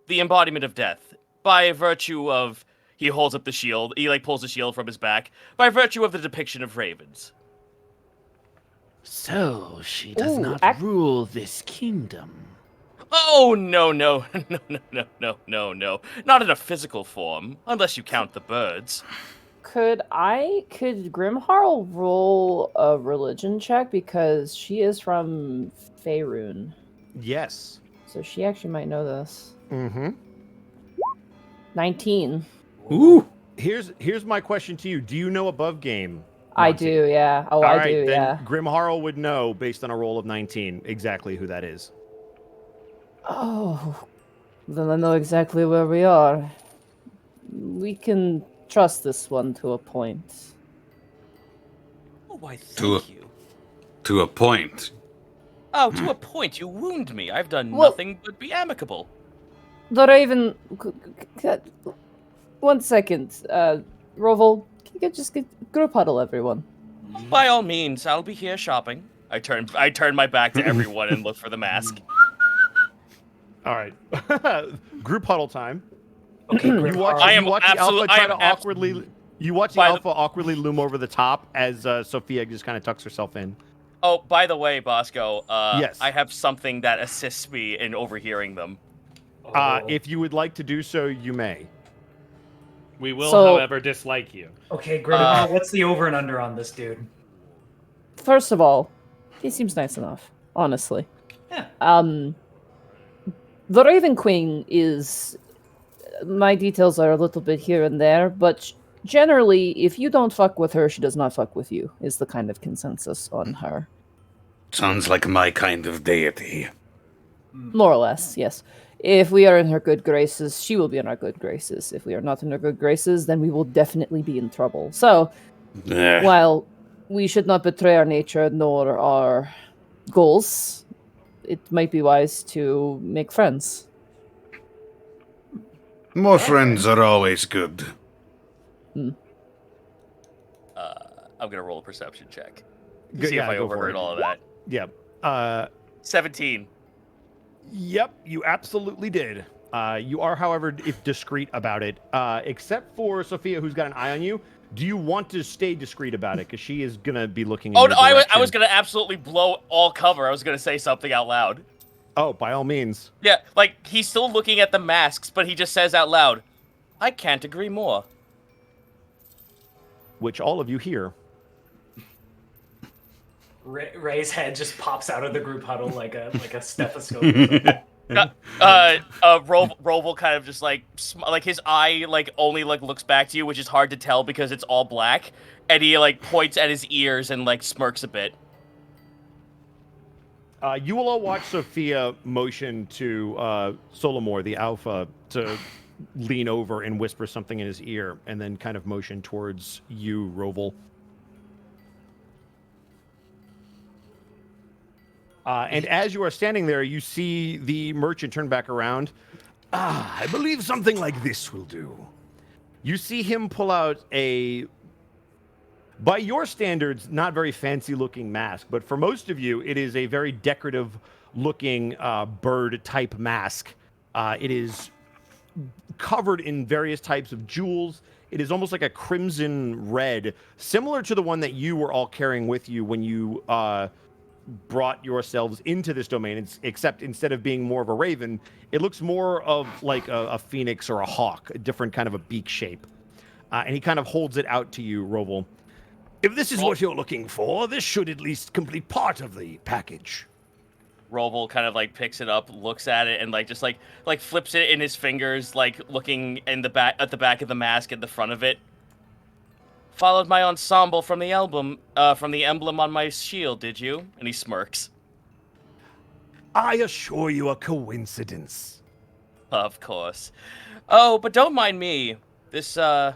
G: The embodiment of death. By virtue of... He holds up the shield. He, pulls the shield from his back. By virtue of the depiction of ravens.
A: So, she does
B: Ooh,
A: not rule this kingdom.
G: Oh, no. No. Not in a physical form. Unless you count the birds.
B: Could Grimharl roll a religion check because she is from Faerun,
E: Yes.
B: so she actually might know this.
E: Mm-hmm.
B: 19.
F: Ooh.
E: Here's my question to you. Do you know above game?
B: I
E: Monty?
B: do, yeah. Oh,
E: All
B: I
E: right,
B: do,
E: then
B: yeah.
E: Grimharl would know, based on a roll of 19, exactly who that is.
B: Oh, then I know exactly where we are. We can trust this one to a point.
G: Oh, why,
F: To
G: thank you.
F: To a point.
G: Oh, to a point, you wound me. I've done
B: Well-
G: nothing but be amicable.
B: The Raven... One second. Roval, can you just group huddle everyone?
G: By all means, I'll be here shopping. I turn my back to everyone and look for the mask.
E: All right. Group huddle time.
C: Okay,
E: You watch,
G: I am
E: you watch the
G: absolute-
E: alpha try
G: I
E: to
G: am abs-
E: awkwardly. You watch the
G: By the-
E: alpha awkwardly loom over the top as Sophia just kind of tucks herself in.
G: Oh, by the way, Bosco,
E: Yes.
G: I have something that assists me in overhearing them.
E: If you would like to do so, you may.
A: We will,
B: So-
A: however, dislike you.
C: Okay, Grimhall, what's the over and under on this dude?
B: First of all, he seems nice enough, honestly.
C: Yeah.
B: The Raven Queen is... My details are a little bit here and there, but generally, if you don't fuck with her, she does not fuck with you, is the kind of consensus on her.
F: Sounds like my kind of deity.
B: More or less, yes. If we are in her good graces, she will be in our good graces. If we are not in her good graces, then we will definitely be in trouble. So, while we should not betray our nature nor our goals, it might be wise to make friends.
F: More friends are always good.
G: I'm gonna roll a perception check.
E: Good,
G: See if I
E: go for
G: overheard
E: it.
G: all of that.
E: Yeah.
G: 17.
E: Yep, you absolutely did. You are, however, if discreet about it, except for Sophia, who's got an eye on you. Do you want to stay discreet about it? Because she is gonna be looking.
G: Oh,
E: in
G: no,
E: your
G: I
E: direction.
G: was gonna absolutely blow all cover. I was gonna say something out loud.
E: Oh, by all means.
G: Yeah, like, he's still looking at the masks, but he just says out loud, I can't agree more.
E: Which all of you hear.
C: Ray's head just pops out of the group huddle like a stethoscope.
G: Roval kind of just like his eye like only like looks back to you, which is hard to tell because it's all black, and he like points at his ears and like smirks a bit.
E: You will all watch Sophia motion to Solomor, the alpha, to lean over and whisper something in his ear, and then kind of motion towards you, Roval. And as you are standing there, you see the merchant turn back around.
H: I believe something like this will do.
E: You see him pull out a, by your standards, not very fancy-looking mask, but for most of you, it is a very decorative-looking bird-type mask. It is covered in various types of jewels. It is almost like a crimson red, similar to the one that you were all carrying with you when you brought yourselves into this domain, except instead of being more of a raven, it looks more of like a phoenix or a hawk, a different kind of a beak shape. And he kind of holds it out to you, Roval.
H: If this is what you're looking for, this should at least complete part of the package.
G: Roval kind of like picks it up, looks at it, and like just like flips it in his fingers, like looking in the back at the back of the mask at the front of it. Followed my ensemble from the emblem on my shield, did you? And he smirks.
H: I assure you a coincidence.
G: Of course. Oh, but don't mind me. This will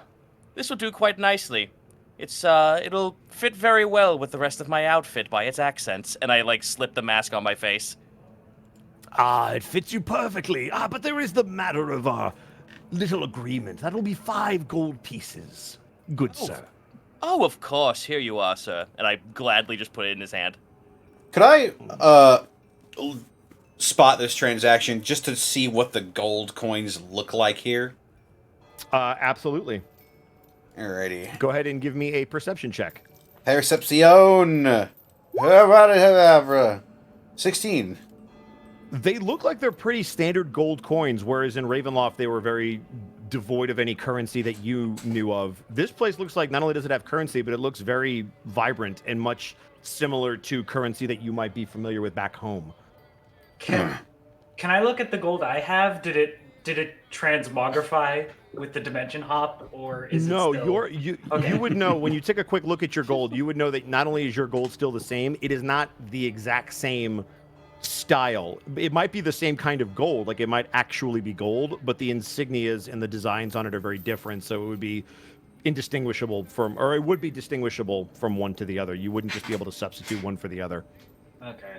G: do quite nicely. It'll fit very well with the rest of my outfit by its accents. And I like slip the mask on my face.
H: It fits you perfectly. But there is the matter of our little agreement. That'll be 5 gold pieces. Good sir.
G: Oh, of course. Here you are, sir. And I gladly just put it in his hand.
D: Could I spot this transaction just to see what the gold coins look like here?
E: Absolutely.
D: Alrighty.
E: Go ahead and give me a perception check.
D: Perception. 16.
E: They look like they're pretty standard gold coins, whereas in Ravenloft they were very devoid of any currency that you knew of. This place looks like not only does it have currency, but it looks very vibrant and much similar to currency that you might be familiar with back home.
C: Can I look at the gold I have? Did it transmogrify with the dimension hop, or is it still...
E: you would know when you take a quick look at your gold. You would know that not only is your gold still the same, it is not the exact same style. It might be the same kind of gold, like it might actually be gold, but the insignias and the designs on it are very different, so it would be indistinguishable from, or it would be distinguishable from one to the other. You wouldn't just be able to substitute one for the other.
C: Okay.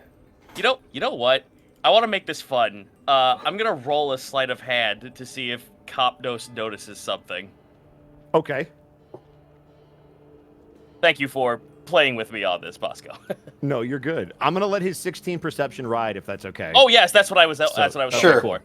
G: You know what? I want to make this fun. I'm gonna roll a sleight of hand to see if Copnos notices something.
E: Okay.
G: Thank you for playing with me on this, Bosco.
E: No, you're good. I'm gonna let his 16 perception ride, if that's okay.
G: Oh yes, that's what I was. That's what I was
D: Sure.
G: hoping for.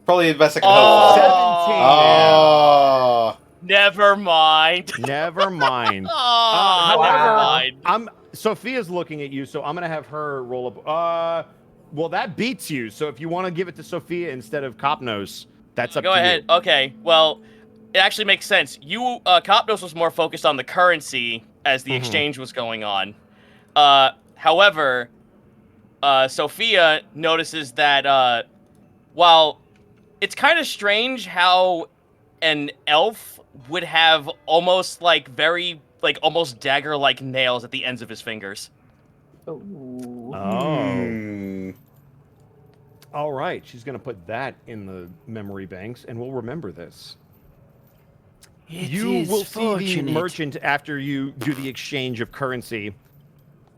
D: Probably the best I could hope for.
E: 17.
D: Oh.
G: Never mind.
E: Never mind.
G: Oh,
E: however,
G: never mind.
E: Sophia's looking at you, so I'm gonna have her roll up. Well, that beats you. So if you want to give it to Sophia instead of Copnos, that's up
G: Go
E: to
G: ahead.
E: you.
G: Okay. Well, it actually makes sense. Copnos was more focused on the currency as the exchange was going on. However, Sophia notices that while it's kind of strange how an elf would have almost almost dagger-like nails at the ends of his fingers.
B: Ooh.
E: Oh. All right. She's going to put that in the memory banks, and we'll remember this. You will see the merchant after you do the exchange of currency.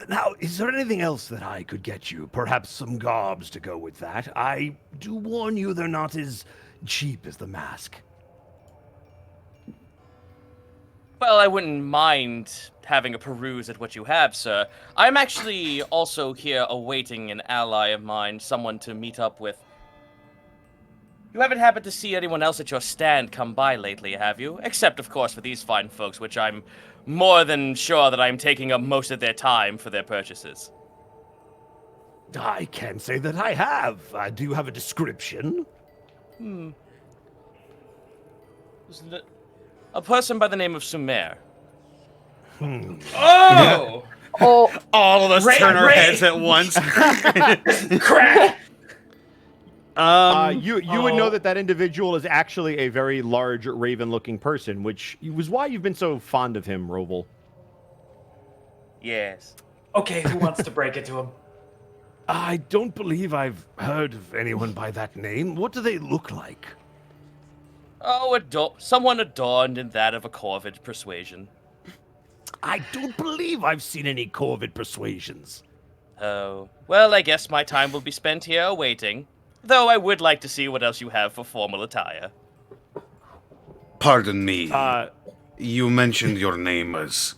H: Now, is there anything else that I could get you? Perhaps some garbs to go with that? I do warn you they're not as cheap as the mask.
G: Well, I wouldn't mind having a peruse at what you have, sir. I'm actually also here awaiting an ally of mine, someone to meet up with. You haven't happened to see anyone else at your stand come by lately, have you? Except, of course, for these fine folks, which I'm more than sure that I'm taking up most of their time for their purchases.
H: I can't say that I have. Do you have a description?
G: A person by the name of Sumer.
C: Oh!
B: Oh,
D: All of us
C: Ray-
D: turn our
C: Ray.
D: heads at once.
C: Crack!
E: You would know that individual is actually a very large raven-looking person, which was why you've been so fond of him, Roval.
G: Yes.
C: Okay, who wants to break it to him?
H: I don't believe I've heard of anyone by that name. What do they look like?
G: Oh, someone adorned in that of a corvid persuasion.
H: I don't believe I've seen any corvid persuasions.
G: Oh. Well, I guess my time will be spent here waiting. Though I would like to see what else you have for formal attire.
F: Pardon me. You mentioned your name as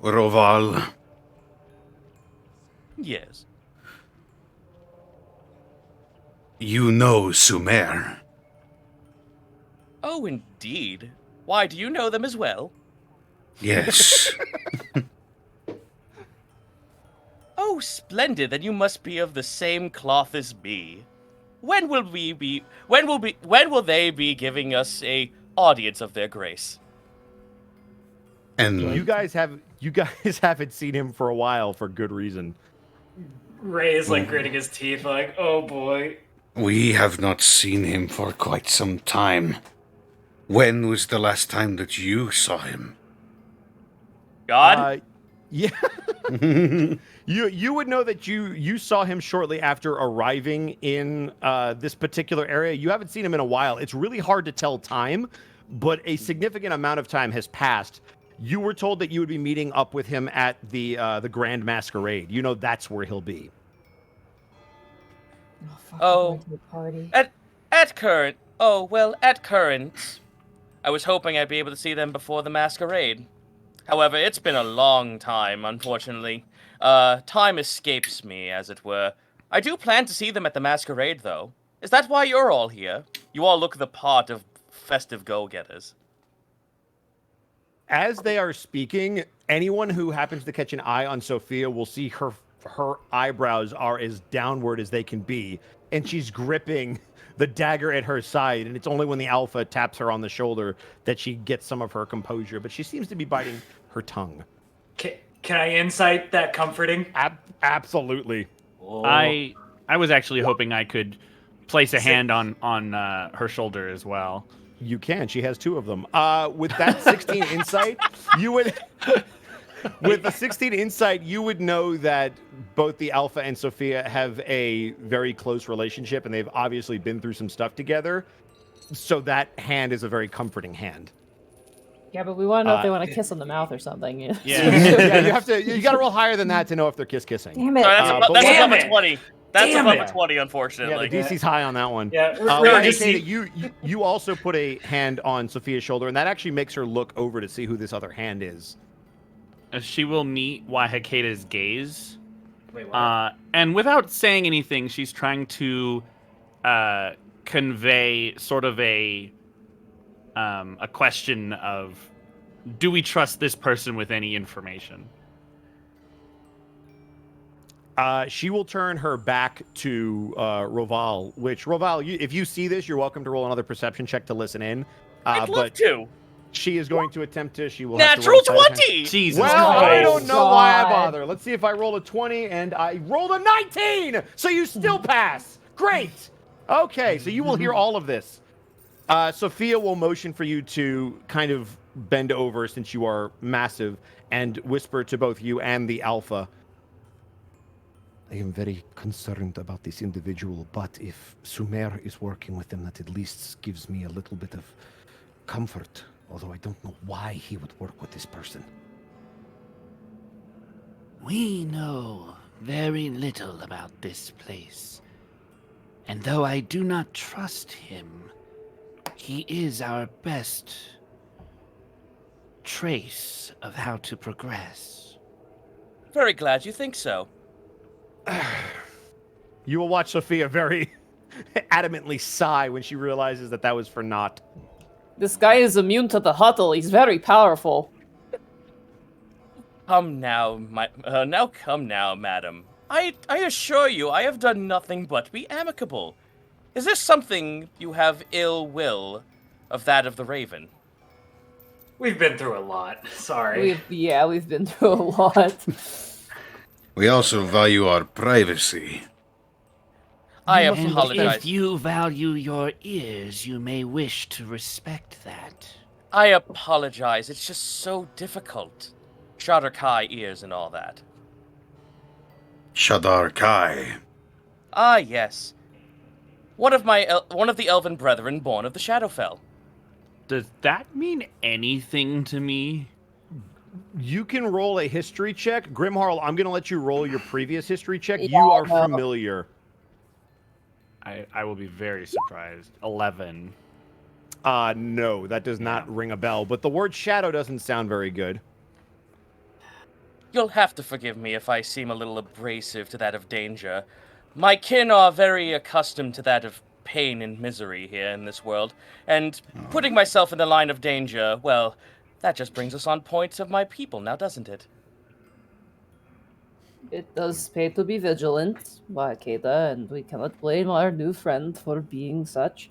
F: Roval.
G: Yes.
F: You know Sumer.
G: Oh, indeed. Why, do you know them as well?
F: Yes.
G: Oh, splendid, then you must be of the same cloth as me. When will they be giving us a audience of their grace?
F: And
E: You guys haven't seen him for a while for good reason.
C: Ray is like gritting his teeth, like, oh boy.
F: we have not seen him for quite some time. When was the last time that you saw him?
G: God?
E: Yeah. You would know that you saw him shortly after arriving in this particular area. You haven't seen him in a while. It's really hard to tell time, but a significant amount of time has passed. You were told that you would be meeting up with him at the Grand Masquerade. You know that's where he'll be.
B: fuck,
G: Oh.
B: I'm going to the party.
G: At current, I was hoping I'd be able to see them before the masquerade. However, it's been a long time, unfortunately. Time escapes me, as it were. I do plan to see them at the masquerade, though. Is that why you're all here? You all look the part of festive go-getters.
E: As they are speaking, anyone who happens to catch an eye on Sophia will see her eyebrows are as downward as they can be, and she's gripping the dagger at her side, and it's only when the alpha taps her on the shoulder that she gets some of her composure, but she seems to be biting her tongue.
C: Can I insight that comforting?
E: Absolutely.
C: Oh.
A: I was actually hoping I could place a hand on her shoulder as well.
E: You can. She has two of them. With that 16 insight, you would... With the 16 insight, you would know that both the Alpha and Sophia have a very close relationship, and they've obviously been through some stuff together. So that hand is a very comforting hand.
B: Yeah, but we want to know if they want to kiss on the mouth or something.
A: Yeah.
E: Yeah, you got to roll higher than that to know if they're kissing.
B: Damn it.
G: That's
E: but
G: above
C: damn
G: a
C: it.
G: 20. That's
C: Damn
G: above
C: it.
G: a 20,
E: Yeah,
G: unfortunately.
E: the DC's high on that one.
C: Yeah,
E: Ray,
C: we're
E: they
C: just
E: say that you also put a hand on Sophia's shoulder, and that actually makes her look over to see who this other hand is.
A: She will meet Wahikade's gaze.
C: Wait, what?
A: And without saying anything, she's trying to convey sort of a question of, do we trust this person with any information?
E: She will turn her back to Roval, which, Roval, if you see this, you're welcome to roll another perception check to listen in.
G: I'd love to.
E: She is going to attempt to. She will
G: Natural
E: have to roll
G: 20!
A: Jesus
E: Well,
A: Christ.
E: I don't know why I
B: God.
E: bother. Let's see if I roll a 20, and I rolled a 19! So you still pass. Great. Okay, so you will hear all of this. Sophia will motion for you to kind of bend over since you are massive and whisper to both you and the alpha. I am very concerned about this individual, but if Sumer is working with them, that at least gives me a little bit of comfort. Although I don't know why he would work with this person.
I: We know very little about this place. And though I do not trust him, he is our best trace of how to progress.
G: Very glad you think so.
E: You will watch Sophia very adamantly sigh when she realizes that was for naught.
B: This guy is immune to the huddle. He's very powerful.
G: Come now, come now, madam. I assure you, I have done nothing but be amicable. Is this something you have ill will of that of the Raven?
C: We've been through a lot. Sorry.
B: We've been through a lot.
F: We also value our privacy.
G: I
I: And
G: apologize.
I: if you value your ears, you may wish to respect that.
G: I apologize. It's just so difficult. Shadar Kai ears and all that.
F: Shadar Kai.
G: Ah, yes. One of the elven brethren born of the Shadowfell.
A: Does that mean anything to me?
E: You can roll a history check. Grimharl, I'm going to let you roll your previous history check.
B: Yeah,
E: You are
B: no.
E: familiar.
A: I will be very surprised. 11.
E: No, that does not ring a bell. But the word shadow doesn't sound very good.
G: You'll have to forgive me if I seem a little abrasive to that of danger. My kin are very accustomed to that of pain and misery here in this world, and putting myself in the line of danger, well, that just brings us on points of my people now, doesn't it?
B: It does pay to be vigilant, Wakeda, and we cannot blame our new friend for being such.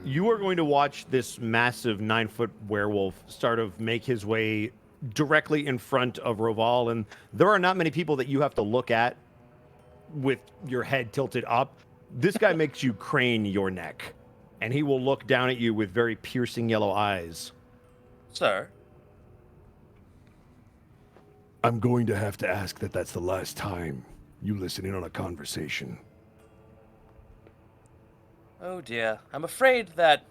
E: You are going to watch this massive 9-foot werewolf sort of make his way directly in front of Roval, and there are not many people that you have to look at with your head tilted up. This guy makes you crane your neck, and he will look down at you with very piercing yellow eyes.
G: Sir?
H: I'm going to have to ask that that's the last time you listen in on a conversation.
G: Oh dear. I'm afraid that...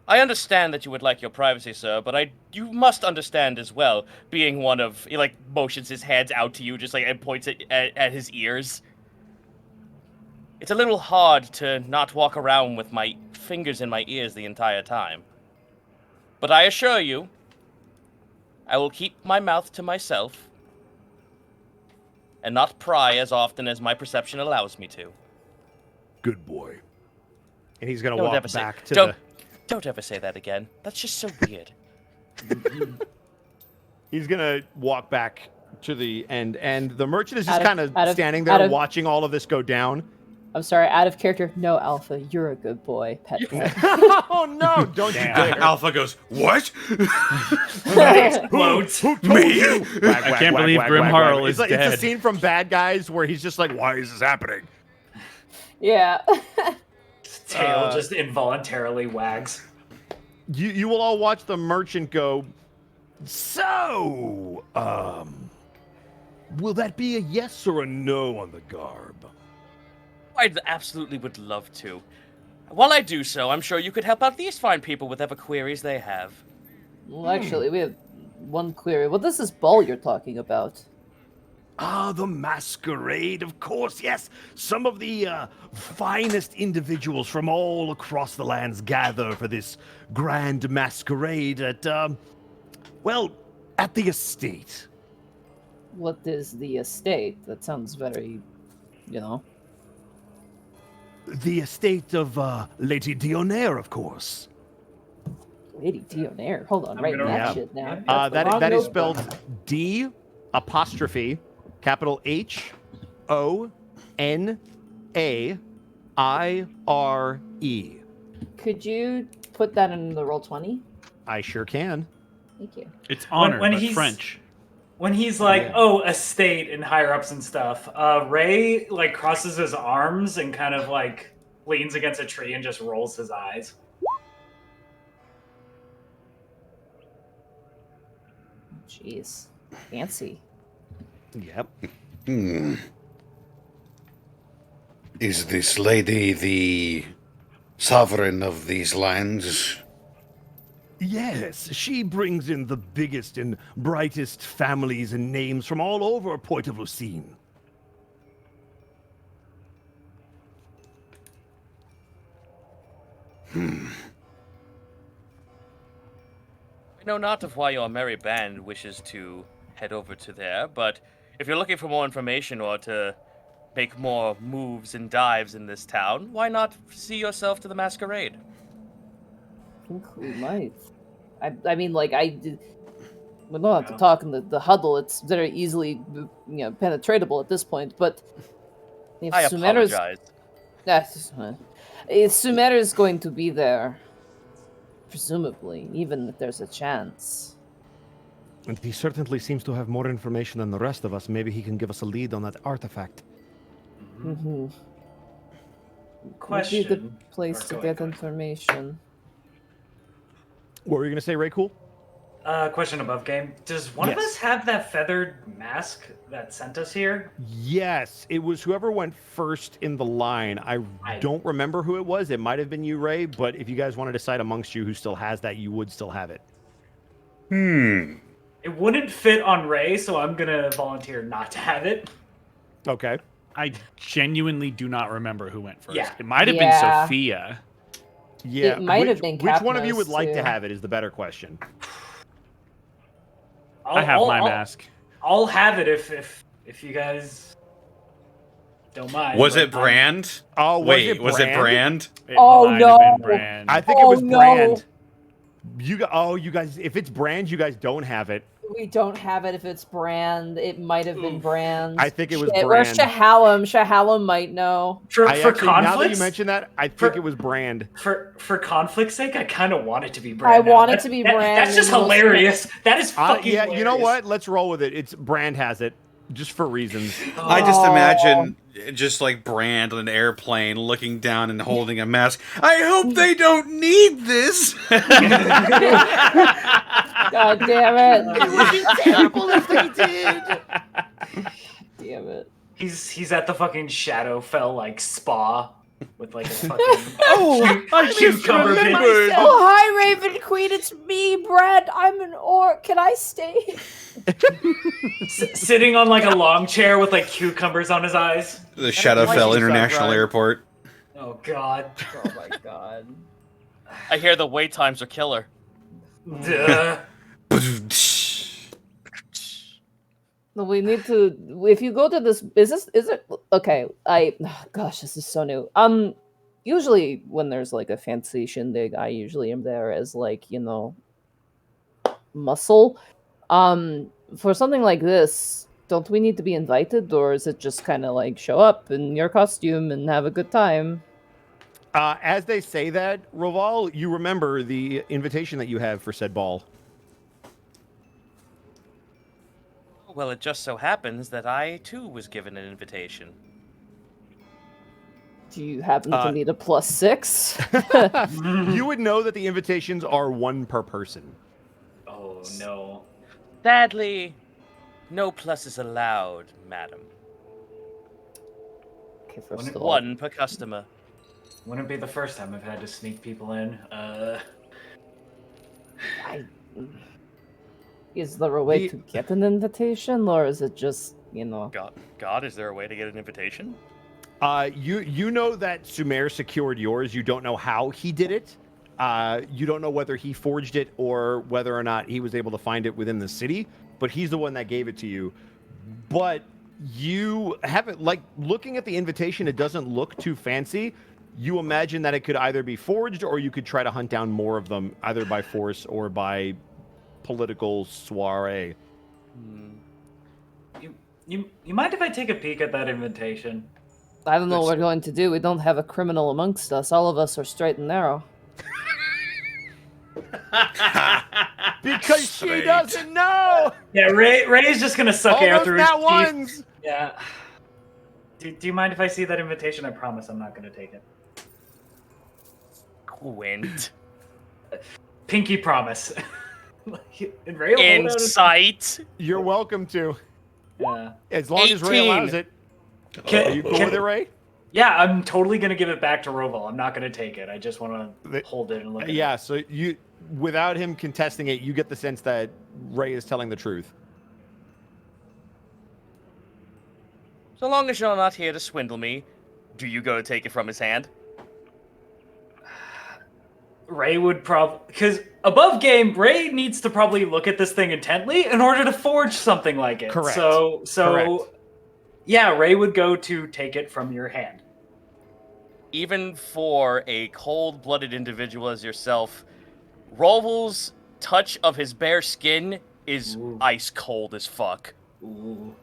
G: I understand that you would like your privacy, sir, but you must understand as well, being one of... He, motions his hands out to you, just, and points at his ears. It's a little hard to not walk around with my fingers in my ears the entire time. But I assure you, I will keep my mouth to myself, and not pry as often as my perception allows me to.
H: Good boy.
E: And he's going to
G: Don't
E: walk
G: ever say-
E: back to
G: don't-
E: the...
G: Don't ever say that again. That's just so weird.
E: He's going to walk back to the end, and the merchant is just
B: Out of-
E: kind of
B: out of-
E: standing
B: out
E: there
B: of-
E: watching all of this go down.
B: I'm sorry, out of character. No, Alpha, you're a good boy. Pet.
E: Oh, no, don't you dare.
F: Alpha goes, what?
C: Explodes.
F: Me?
A: I can't believe Grimharl is
E: It's
A: dead.
E: a scene from Bad Guys where he's just like, why is this happening?
B: Yeah.
C: Tail just involuntarily wags.
E: You will all watch the merchant go,
H: So, will that be a yes or a no on the garb?
G: I absolutely would love to. While I do so, I'm sure you could help out these fine people with whatever queries they have.
B: Well, actually, we have one query. What is this ball you're talking about?
H: Ah, the masquerade, of course, yes. Some of the finest individuals from all across the lands gather for this grand masquerade at, at the estate.
B: What is the estate? That sounds very,
H: The estate of Lady Dionair, of course.
B: Lady Dionair. Hold on,
C: I'm
B: writing
C: gonna-
B: that
E: Yeah.
B: shit now.
E: that is spelled apostrophe, capital HONAIRE.
B: Could you put that in the roll 20?
E: I sure can.
B: Thank you.
A: It's honor,
C: when
A: but
C: he's-
A: French.
C: When he's like, estate and higher ups and stuff, Ray like crosses his arms and kind of like leans against a tree and just rolls his eyes.
B: Jeez. Fancy.
E: Yep.
F: Is this lady the sovereign of these lands?
H: Yes, she brings in the biggest and brightest families and names from all over Port of Lucine.
G: I know not of why your merry band wishes to head over to there, but if you're looking for more information or to make more moves and dives in this town, why not see yourself to the masquerade?
B: I think we might. I mean, like, we don't have to talk in the huddle. It's very easily, penetratable at this point. But if
G: I
B: Sumer's,
G: apologize.
B: If Sumer is going to be there, presumably, even if there's a chance.
H: And he certainly seems to have more information than the rest of us. Maybe he can give us a lead on that artifact.
B: Mm-hmm.
C: Question.
B: Would be the place
C: Or
B: to
C: go
B: get
C: ahead, go ahead.
B: information.
E: What were you going to say, Ray Cool?
C: Question above game. Does one of
E: Yes.
C: us have that feathered mask that sent us here?
E: Yes, it was whoever went first in the line. I don't remember who it was. It might have been you, Ray, but if you guys want to decide amongst you who still has that, you would still have it.
C: It wouldn't fit on Ray, so I'm gonna volunteer not to have it.
E: Okay.
A: I genuinely do not remember who went first.
C: Yeah.
A: It might have
B: Yeah.
A: been Sophia.
E: Yeah.
B: It might have
E: which,
B: been
E: Which one of you
B: Capnos,
E: would like to
B: too.
E: have it is the better question.
A: I have my mask.
C: I'll have it if you guys don't mind.
D: Was
C: but
D: it Brand?
E: Oh,
D: Wait, was it Brand?
A: It
B: Oh,
A: might have been
B: no.
A: Brand.
E: I think it
B: Oh,
E: was
B: no.
E: Brand. You guys, if it's Brand, you guys don't have it.
B: We don't have it if it's Brand. It might have been Brand.
E: I think it was
B: Shit,
E: Brand.
B: Where's Shahalem? Shahalem might know.
C: For
E: Now that you
C: conflict's
E: mention that, I think it was Brand.
C: for conflict's sake, I kind of want it to be Brand.
B: I
C: now.
B: want it
C: That's-
B: to be
C: that-
B: Brand
C: That's just
B: and we'll see.
C: hilarious. That is fucking
E: Yeah,
C: hilarious.
E: you know what? Let's roll with it. It's Brand has it, just for reasons.
D: I just
B: Oh.
D: imagine just like Brand on an airplane looking down and holding a mask. I hope they don't need this.
B: God damn it.
H: It would be terrible if they did.
B: Damn it.
C: He's at the fucking Shadowfell like spa with like a fucking
A: I
C: cucumber bit.
B: Oh, hi, Raven Queen. It's me, Brad. I'm an orc. Can I stay?
C: Sitting on like a long chair with like cucumbers on his eyes.
D: The Shadowfell International Airport.
C: Oh god.
B: Oh my god.
G: I hear the wait times are killer.
C: Duh.
B: No, we need to. If you go to this, is it okay? Gosh, this is so new. Usually when there's like a fancy shindig, I usually am there as like muscle. For something like this, don't we need to be invited, or is it just kind of like show up in your costume and have a good time?
E: As they say that, Roval, you remember the invitation that you have for said ball.
G: Well, it just so happens that I, too, was given an invitation.
B: Do you happen to need a +6?
E: You would know that the invitations are one per person.
C: Oh no.
G: Sadly, no pluses allowed, madam.
B: Okay, first of all,
G: One per customer.
C: Wouldn't be the first time I've had to sneak people in.
B: is there a way to get an invitation, or is it just
G: God, is there a way to get an invitation?
E: You know that Sumer secured yours. You don't know how he did it. You don't know whether he forged it or whether or not he was able to find it within the city. But he's the one that gave it to you. But you haven't, like, looking at the invitation, it doesn't look too fancy. You imagine that it could either be forged or you could try to hunt down more of them, either by force or by political soiree.
C: You mind if I take a peek at that invitation?
B: I don't know what we're going to do. We don't have a criminal amongst us. All of us are straight and narrow.
E: Because she
F: Straight.
E: doesn't know.
C: Yeah, Ray's just gonna suck air
E: Almost
C: through his
E: that
C: teeth.
E: ones.
C: Yeah. Do you mind if I see that invitation? I promise I'm not gonna take it.
G: Quint.
C: Pinky promise. And Ray will hold out his-
G: Insight.
E: You're welcome to.
C: Yeah.
E: As long as Ray
G: 18.
E: allows it. Are you cool with it, Ray?
C: Yeah, I'm totally gonna give it back to Roval. I'm not gonna take it. I just want to hold it and look at
E: Yeah,
C: it.
E: so you, without him contesting it, you get the sense that Ray is telling the truth.
G: So long as you're not here to swindle me, do you go to take it from his hand?
C: Ray would probably, because above game, Ray needs to probably look at this thing intently in order to forge something like it.
E: Correct.
C: So
E: Correct.
C: yeah, Ray would go to take it from your hand.
G: Even for a cold-blooded individual as yourself, Roval's touch of his bare skin is ice cold as fuck.
C: Ooh.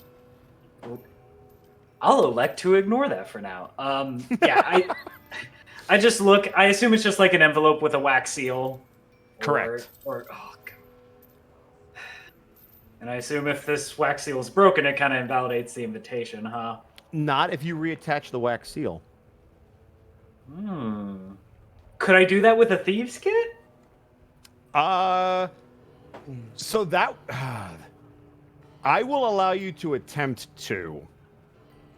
C: I'll elect to ignore that for now. Yeah, I just look. I assume it's just like an envelope with a wax seal.
E: Correct.
C: Or oh god. And I assume if this wax seal is broken, it kind of invalidates the invitation, huh?
E: Not if you reattach the wax seal.
C: Could I do that with a thieves kit?
E: So that I will allow you to attempt to.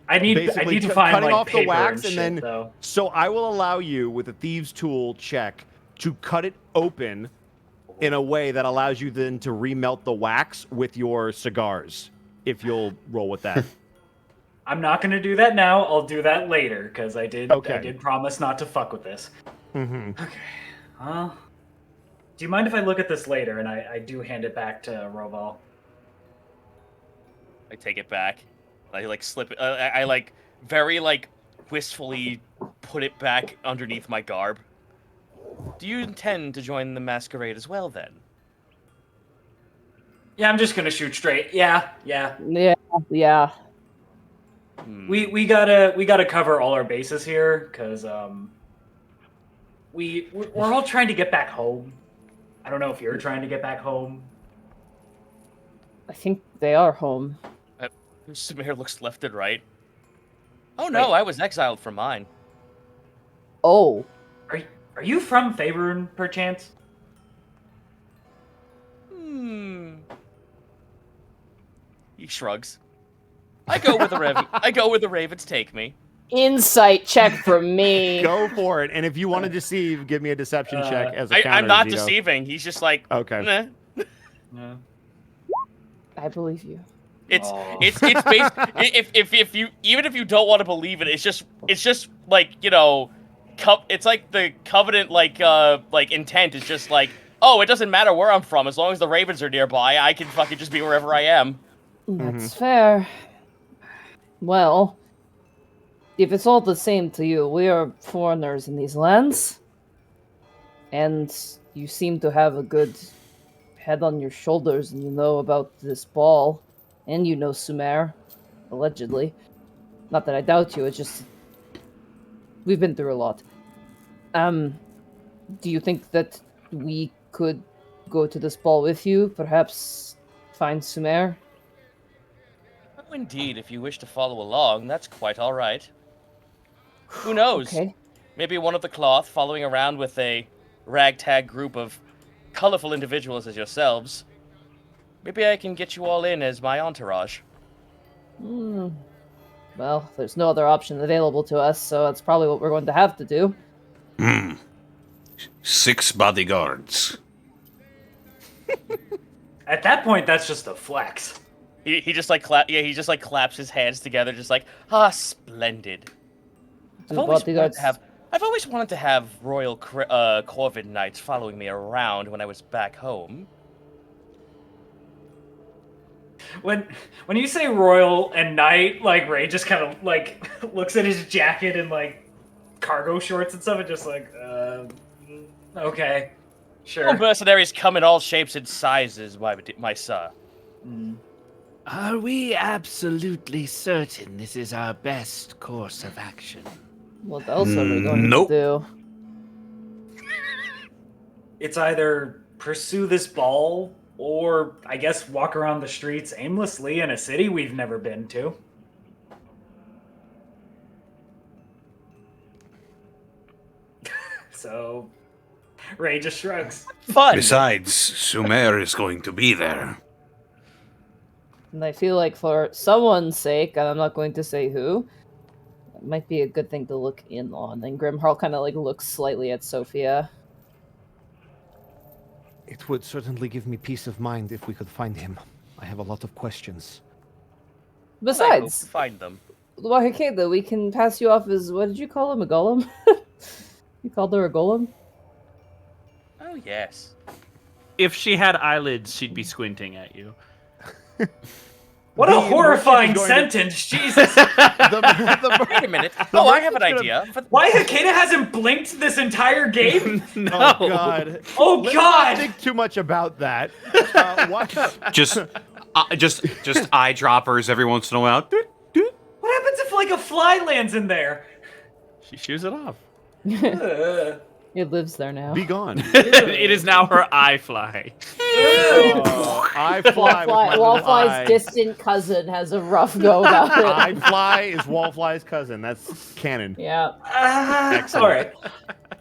C: I need to find
E: cutting
C: like
E: off the
C: paper
E: wax
C: and,
E: and
C: shit,
E: then.
C: though.
E: So I will allow you with a thieves tool check to cut it open in a way that allows you then to remelt the wax with your cigars. If you'll roll with that.
C: I'm not gonna do that now. I'll do that later because I did promise not to fuck with this.
E: Mm-hmm.
C: Okay. Do you mind if I look at this later and I do hand it back to Roval?
G: I take it back. I like slip it. I like very like wistfully put it back underneath my garb. Do you intend to join the masquerade as well then?
C: Yeah, I'm just gonna shoot straight. Yeah.
B: Yeah.
C: We gotta cover all our bases here because we're all trying to get back home. I don't know if you're trying to get back home.
B: I think they are home.
G: Samir looks left and right. Oh no, I was exiled from mine.
B: Oh.
C: Are you from Faerun, perchance?
G: He shrugs. I go where the ravens take me.
B: Insight check from me.
E: Go for it. And if you want to deceive, give me a deception check as a counter.
G: I'm not
E: Zito.
G: deceiving. He's just like,
E: okay.
G: Nah.
C: No.
B: I believe you.
G: It's based, if you even if you don't want to believe it, it's just like, you know, it's like the covenant like intent is just like, oh, it doesn't matter where I'm from as long as the ravens are nearby, I can fucking just be wherever I am.
B: That's fair. Well, if it's all the same to you, we are foreigners in these lands, and you seem to have a good head on your shoulders, and you know about this ball, and you know Sumer, allegedly. Not that I doubt you, it's just we've been through a lot. Do you think that we could go to this ball with you? Perhaps find Sumer?
G: Oh, indeed, if you wish to follow along, that's quite all right. Who knows?
B: Okay.
G: Maybe one of the cloth following around with a ragtag group of colorful individuals as yourselves. Maybe I can get you all in as my entourage.
B: Well, there's no other option available to us, so that's probably what we're going to have to do.
F: 6 bodyguards.
C: At that point, that's just a flex.
G: He just like claps his hands together, just like, splendid. I've always wanted to have Royal Corvid Knights following me around when I was back home.
C: When you say royal and knight, like Ray just kind of like looks at his jacket and like cargo shorts and stuff, and just like, okay, sure.
G: All mercenaries come in all shapes and sizes, my sir.
I: Are we absolutely certain this is our best course of action?
B: What else are we going
F: Nope.
B: to do?
C: It's either pursue this ball or, I guess, walk around the streets aimlessly in a city we've never been to. So, Ray just shrugs.
G: Fun.
F: Besides, Sumer is going to be there.
B: And I feel like for someone's sake, and I'm not going to say who, it might be a good thing to look in on. And Grimharl kind of like looks slightly at Sophia.
H: It would certainly give me peace of mind if we could find him. I have a lot of questions.
G: I hope to
B: Besides,
G: find them.
B: Wahikeda, we can pass you off as, what did you call him, a golem? You called her a golem?
G: Oh yes.
A: If she had eyelids, she'd be squinting at you.
C: What a
H: The
C: horrifying
H: merchant is going
C: sentence! Jesus!
G: Wait a minute. Oh, I have an idea.
C: Why Hakeda hasn't blinked this entire game?
A: No.
H: Oh God!
C: Oh
H: Let's
C: God!
H: not think too much about that. What?
D: Just eyedroppers every once in a while.
C: What happens if like a fly lands in there?
A: She shoos it off.
C: Ugh.
B: It lives there now.
H: Be gone.
A: It is now her eye fly.
H: I fly with my little
B: Wallfly's
H: eye.
B: distant cousin has a rough go about it.
H: I fly is Wallfly's cousin. That's canon.
B: Yeah.
C: All right.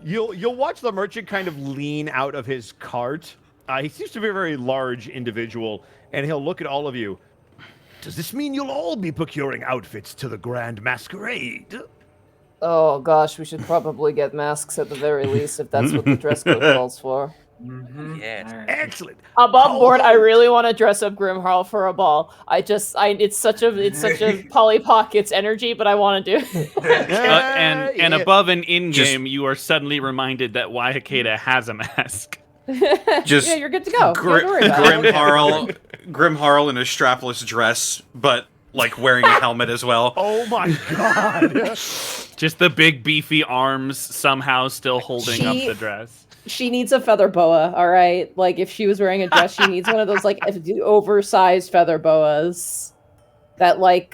H: You'll watch the merchant kind of lean out of his cart. He seems to be a very large individual, and he'll look at all of you. Does this mean you'll all be procuring outfits to the grand masquerade?
B: Oh gosh, we should probably get masks at the very least if that's what the dress code calls for.
G: Yes.
C: All right.
H: Excellent.
B: Above board, I really want to dress up Grimharl for a ball. It's such a Polly Pockets energy, but I want to do it.
A: And
H: Yeah.
A: above and in game, you are suddenly reminded that Wahikeda has a mask.
D: Just
B: Yeah, you're good to go. Don't worry about it.
D: Grimharl in a strapless dress, but like wearing a helmet as well.
H: Oh my God.
A: Just the big beefy arms somehow still holding up the dress.
B: She needs a feather boa, all right? Like, if she was wearing a dress, she needs one of those, like, oversized feather boas. That, like,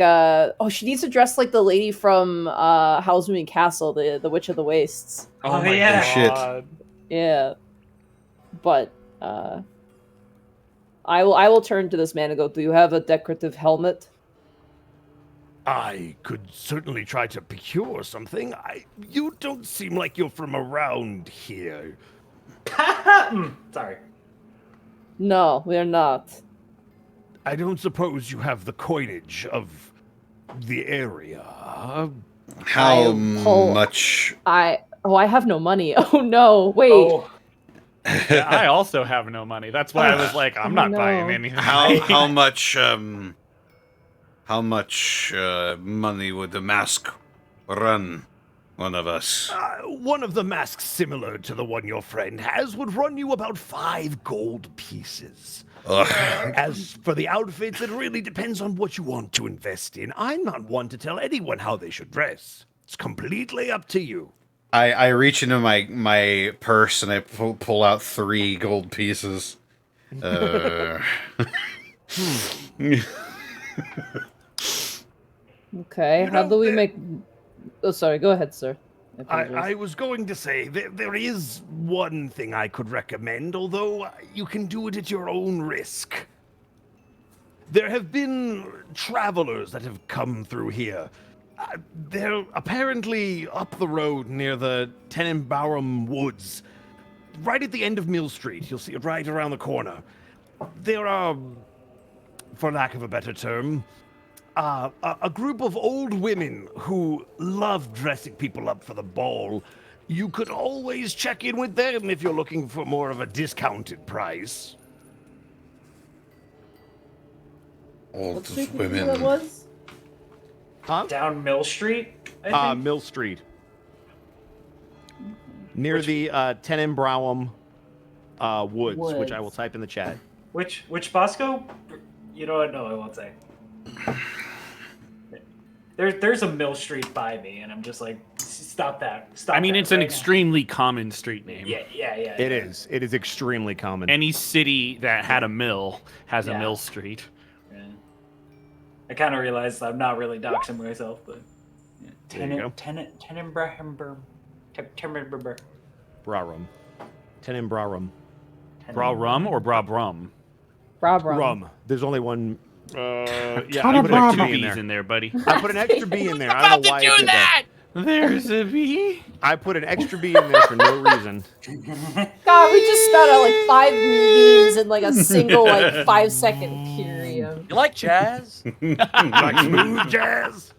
B: she needs to dress like the lady from Howl's Moving Castle, the Witch of the Wastes.
C: Oh, yeah.
D: Shit.
B: Yeah. But, I will turn to this man and go, do you have a decorative helmet?
H: I could certainly try to procure something. You don't seem like you're from around here.
C: Sorry.
B: No, we are not.
H: I don't suppose you have the coinage of the area.
F: How
B: pull-
F: much?
B: I have no money. Oh, no. Wait.
C: Oh,
A: Yeah, I also have no money. That's why I was like, I'm not
B: no.
A: buying anything.
F: How much money would the mask run one of us?
H: One of the masks similar to the one your friend has would run you about 5 gold pieces.
F: Ugh.
H: As for the outfits, it really depends on what you want to invest in. I'm not one to tell anyone how they should dress. It's completely up to you.
F: I reach into my purse and I pull out 3 gold pieces.
B: Okay, how do we make... Oh, sorry, go ahead, sir. I apologize.
H: I was going to say, there is one thing I could recommend, although you can do it at your own risk. There have been travelers that have come through here. They're apparently up the road near the Ballroom woods, right at the end of Mill Street. You'll see it right around the corner. There are, for lack of a better term, a group of old women who love dressing people up for the ball. You could always check in with them if you're looking for more of a discounted price.
B: What
F: Old
B: street did you say that
F: women.
B: was?
C: down Mill Street, I think.
E: Mill Street. Near the Tenenbaum woods, which I will type in the chat.
C: Which Bosco? You know what? No, I won't say. There's a Mill Street by me, and I'm just like, stop that. Stop.
A: I mean,
C: that
A: it's an
C: right now."
A: extremely common street name.
C: Yeah.
E: It is. It is extremely common.
A: Any city that had a mill has a
C: Yeah.
A: mill street.
C: Yeah. I kind of realized I'm not really doxing myself, but
E: There you go. Ballroom. Tenin Ballroom.
A: Bra rum or bra brum?
B: Rob
E: Rum. There's only one. Yeah,
A: I
E: I
A: put
E: put an
A: two
E: extra B
A: B's
E: in
A: in
E: there.
A: there, buddy.
E: I put an extra B in there. I don't know why I
G: do
E: did that.
A: There's a B.
E: I put an extra B in there for no reason.
B: God, we just spat out like 5 memes in like a single like 5-second period.
G: You like jazz?
E: Like smooth jazz.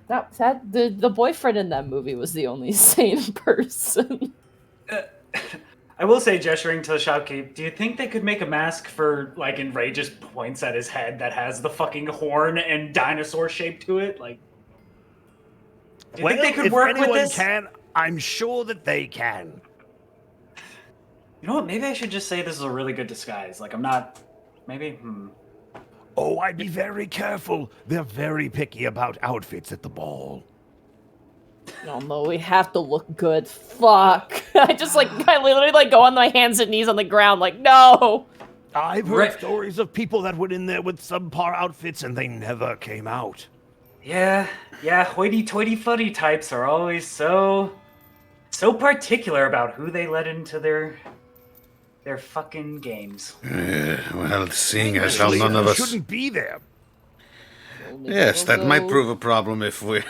B: The boyfriend in that movie was the only sane person.
C: I will say, gesturing to the shopkeep, do you think they could make a mask for, like, and Ray just points at his head that has the fucking horn and dinosaur shape to it? Like, do you think they could
H: if
C: work with
H: anyone
C: this?
H: can, I'm sure that they can.
C: You know what? Maybe I should just say this is a really good disguise. Like, I'm not. Maybe.
H: Oh, I'd be very careful. They're very picky about outfits at the ball.
B: No, we have to look good. Fuck. I literally like go on my hands and knees on the ground, like, no.
H: I've heard stories of people that went in there with subpar outfits and they never came out.
C: Yeah, hoity-toity footy types are always so particular about who they let into their fucking games.
F: Well, seeing as how
H: Actually,
F: none of us...
H: shouldn't be there.
F: Yes, that might prove a problem if we...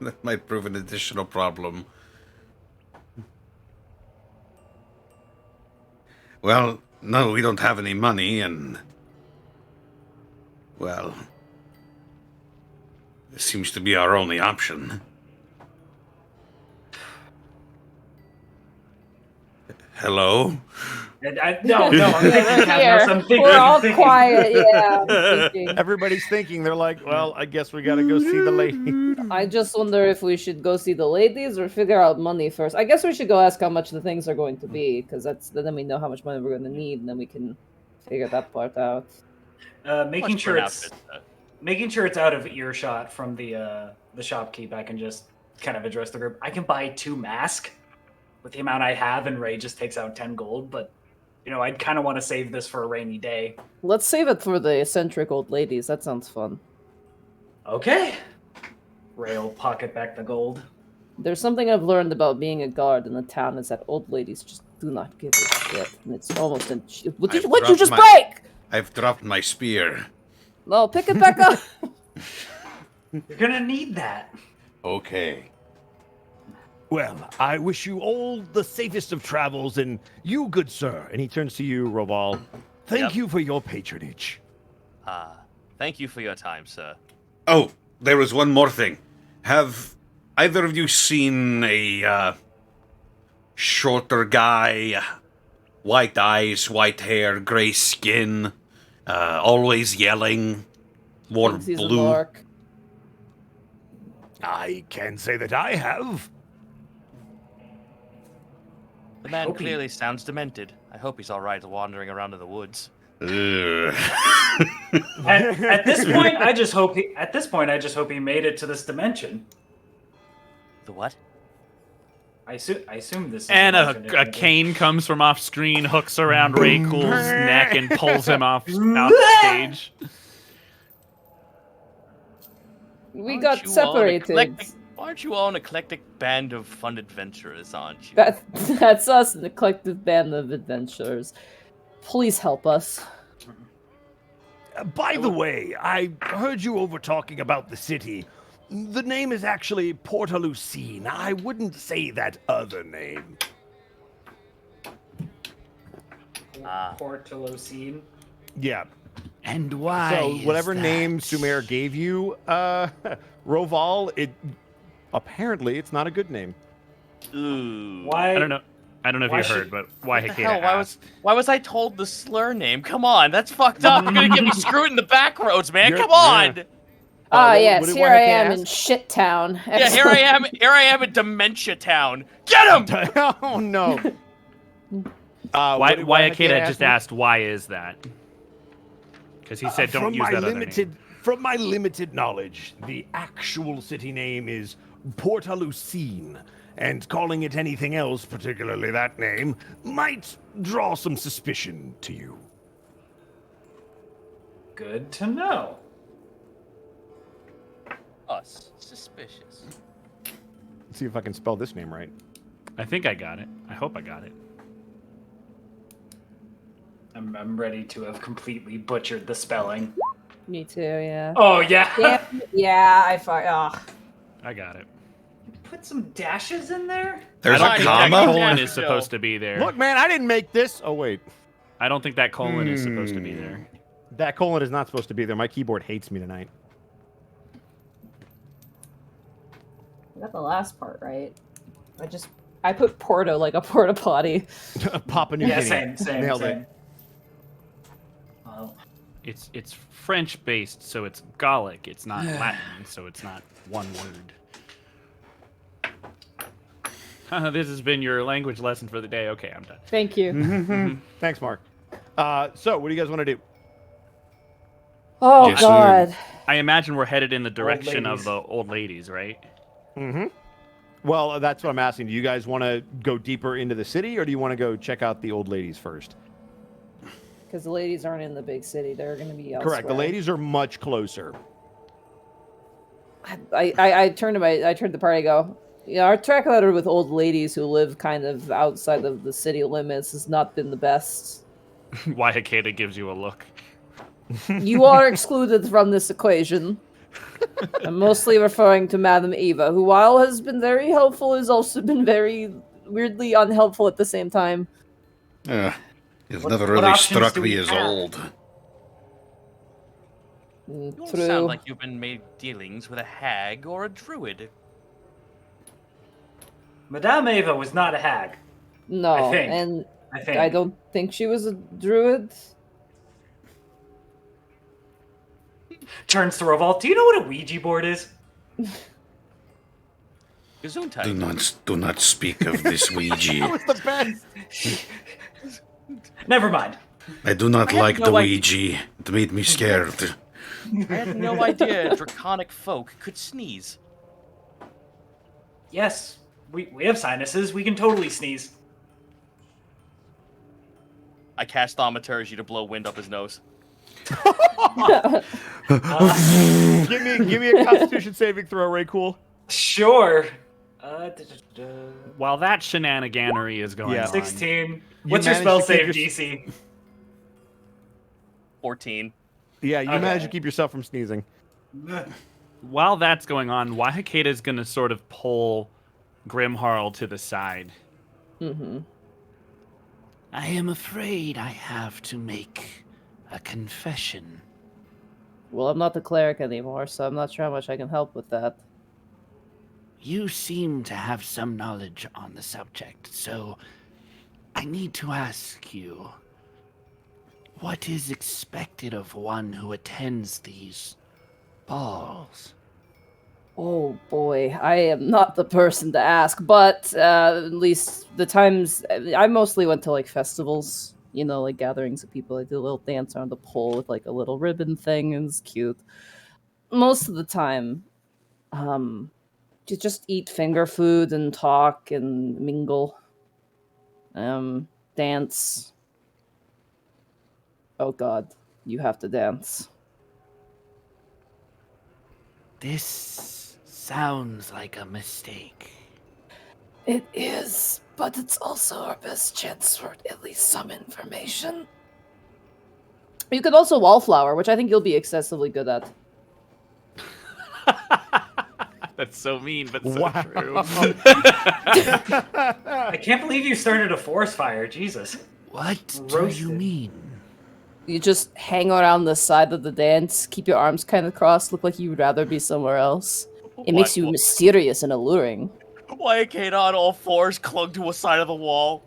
F: That might prove an additional problem. Well, no, we don't have any money, and... Well... This seems to be our only option. Hello?
C: No, I'm thinking, Cadmus, I'm thinking.
B: We're all
C: thinking.
B: quiet, yeah. I'm thinking.
E: Everybody's thinking. They're like, well, I guess we gotta go see the lady.
B: I just wonder if we should go see the ladies or figure out money first. I guess we should go ask how much the things are going to be, because then we know how much money we're going to need, and then we can figure that part out.
C: Making sure it's out of earshot from the shopkeep. I can just kind of address the group. I can buy 2 masks with the amount I have, and Ray just takes out 10 gold. But I'd kind of want to save this for a rainy day.
B: Let's save it for the eccentric old ladies. That sounds fun.
C: Okay. Ray will pocket back the gold.
B: There's something I've learned about being a guard in the town is that old ladies just do not give a shit, and it's almost what'd you just break?
F: I've dropped my spear.
B: No, pick it back up.
C: You're gonna need that.
F: Okay.
H: Well, I wish you all the safest of travels, and you, good sir.
E: And he turns to you, Roval.
H: Thank you for your patronage.
G: Thank you for your time, sir.
F: Oh, there was one more thing. Have either of you seen a shorter guy, white eyes, white hair, gray skin, always yelling, wore
B: Thinks he's a
F: blue?
B: lark.
H: I can say that I have.
G: The man clearly sounds demented. I hope he's all right wandering around in the woods.
C: At this point, I just hope he made it to this dimension.
G: The what?
C: I assume this. Is
A: And
C: dimension,
A: a cane comes from off screen, hooks around Ray Cool's neck, and pulls him off stage.
B: We got separated.
G: Aren't you all an eclectic band of fun adventurers, aren't you?
B: That's us, the collective band of adventurers. Please help us.
H: By the way, I heard you over talking about the city. The name is actually Portalucine. I wouldn't say that other name.
C: Portalucine.
E: Yeah.
I: And why?
E: So whatever
I: is
E: name
I: that?
E: Sumer gave you, Roval, apparently it's not a good name.
G: Ooh.
C: Why?
A: I don't know if
C: Why
A: you
C: should-
A: heard, but why
G: What the
A: Hikeda
G: hell?
A: asked.
G: Why was I told the slur name? Come on, that's fucked up. You're gonna get me screwed in the back roads, man.
E: You're-
G: Come on.
E: yeah.
B: Yes,
E: what did
B: here I
E: Hikeda
B: am
E: ask?
B: in Shit Town.
G: Yeah, here I am. Here I am in Dementia Town. Get him!
E: Oh no.
A: Why Hikeda
E: ask
A: just
E: me?
A: asked, why is that? Because he said don't
H: From
A: use
H: my
A: that other
H: limited,
A: name.
H: From my limited knowledge, the actual city name is Portalucine, and calling it anything else, particularly that name, might draw some suspicion to you.
C: Good to know.
G: Us. Suspicious.
E: Let's see if I can spell this name right.
A: I think I got it. I hope I got it.
C: I'm ready to have completely butchered the spelling.
B: Me too, yeah.
C: Oh, yeah.
B: Yeah, I
A: I got it.
C: Put some dashes in there?
F: There's
A: I
F: a
A: don't think that
F: comma?
A: colon is supposed to be there.
E: Look, man, I didn't make this. Oh, wait.
A: I don't think that colon is supposed to be there.
E: That colon is not supposed to be there. My keyboard hates me tonight.
B: I got the last part right. I put Porto like a porta potty.
E: Papua New
C: Yeah,
E: Guinea.
C: same.
E: Nailed it.
C: Well,
A: It's French based, so it's Gallic. It's not Latin, so it's not one word. This has been your language lesson for the day. Okay, I'm done.
B: Thank you.
E: Thanks, Mark. So, what do you guys want to do?
B: Oh,
F: Yes,
B: God.
A: I imagine we're headed in the direction of
C: ladies.
A: the old ladies, right?
E: Well, that's what I'm asking. Do you guys want to go deeper into the city, or do you want to go check out the old ladies first?
B: Because the ladies aren't in the big city. They're going to be elsewhere.
E: Correct. The ladies are much closer.
B: I turned to the party and go, yeah, our track record with old ladies who live kind of outside of the city limits has not been the best.
A: Why Hakeda gives you a look.
B: You are excluded from this equation. I'm mostly referring to Madame Eva, who, while has been very helpful, has also been very weirdly unhelpful at the same time.
F: You've
C: What-
F: never
C: what
F: really
C: options
F: struck
C: do
F: me
C: we
F: as
C: have?
F: old.
G: You don't
B: True.
G: sound like you've been made dealings with a hag or a druid.
C: Madame Eva was not a hag.
B: No,
C: I think.
B: and
C: I think.
B: I don't think she was a druid.
C: Turns to Revolt. Do you know what a Ouija board is?
G: Gesundheit.
F: Do not speak of this Ouija.
E: That was the best.
C: Never mind.
F: I do not
G: I had
F: like
G: no
F: the
G: idea.
F: Ouija. It made me scared.
G: I had no idea draconic folk could sneeze.
C: Yes, we have sinuses. We can totally sneeze.
G: I cast thaumaturgy to blow wind up his nose.
E: Give me a Constitution saving throw, Ray. Cool.
C: Sure.
A: While that shenaniganery is going
E: Yeah.
A: on,
C: 16. What's your
E: managed
C: spell
E: to
C: save
E: keep
C: DC?
G: 14.
E: Yeah, you
C: Okay.
E: managed to keep yourself from sneezing.
A: while that's going on, Wahakeda is going to sort of pull Grimharl to the side.
B: Mm-hmm.
I: I am afraid I have to make a confession.
B: Well, I'm not the cleric anymore, so I'm not sure how much I can help with that.
I: You seem to have some knowledge on the subject, so I need to ask you, what is expected of one who attends these balls?
B: Oh boy, I am not the person to ask, but at least the times I mostly went to like festivals, you know, like gatherings of people. I did a little dance around the pole with like a little ribbon thing, and it's cute. Most of the time, you just eat finger food and talk and mingle, dance. Oh God, you have to dance.
I: This sounds like a mistake.
B: It is, but it's also our best chance for at least some information. You could also wallflower, which I think you'll be excessively good at.
A: That's so mean, but so
E: Wow.
A: true.
C: I can't believe you started a forest fire. Jesus.
I: What do
C: Roasted.
I: you mean?
B: You just hang around the side of the dance, keep your arms kind of crossed, look like you would rather be somewhere else. It makes you mysterious and alluring.
G: Why Kate on all fours clung to a side of the wall?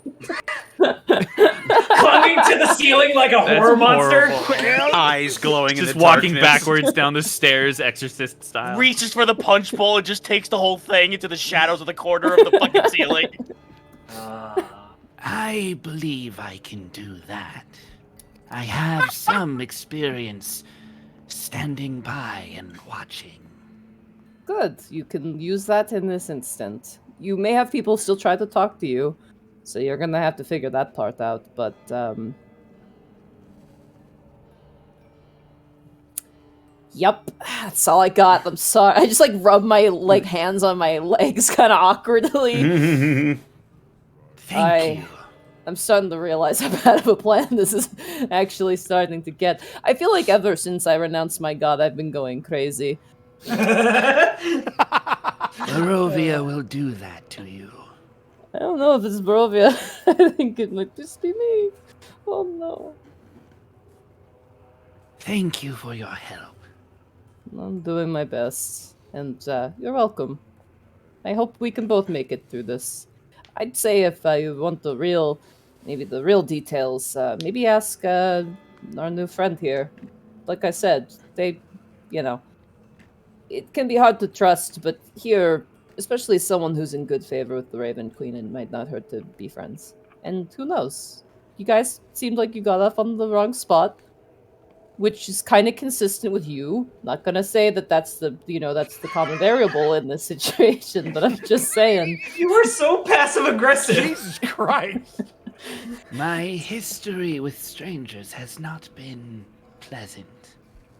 C: Climbing to the ceiling like a horror monster.
A: horrible.
D: Eyes glowing in
A: Just
D: the
A: walking
D: darkness.
A: backwards down the stairs, exorcist style.
G: Reaches for the punch bowl and just takes the whole thing into the shadows of the corner of the fucking ceiling.
I: I believe I can do that. I have some experience standing by and watching.
B: Good, you can use that in this instant. You may have people still try to talk to you, so you're gonna have to figure that part out, but, Yep, that's all I got. I'm sorry. I just like rub my like hands on my legs kind of awkwardly.
I: Thank you.
B: I'm starting to realize how bad of a plan this is actually starting to get. I feel like ever since I renounced my god, I've been going crazy.
I: Barovia will do that to you.
B: I don't know if it's Barovia. I think it might just be me. Oh no.
I: Thank you for your help.
B: I'm doing my best. And you're welcome. I hope we can both make it through this. I'd say if you want the real details, maybe ask our new friend here. Like I said, they, it can be hard to trust, but here, especially someone who's in good favor with the Raven Queen, it might not hurt to be friends. And who knows? You guys seemed like you got off on the wrong spot, which is kind of consistent with you. Not gonna say that that's the common variable in this situation, but I'm just saying.
C: You were so passive aggressive.
E: Jesus Christ.
I: My history with strangers has not been pleasant.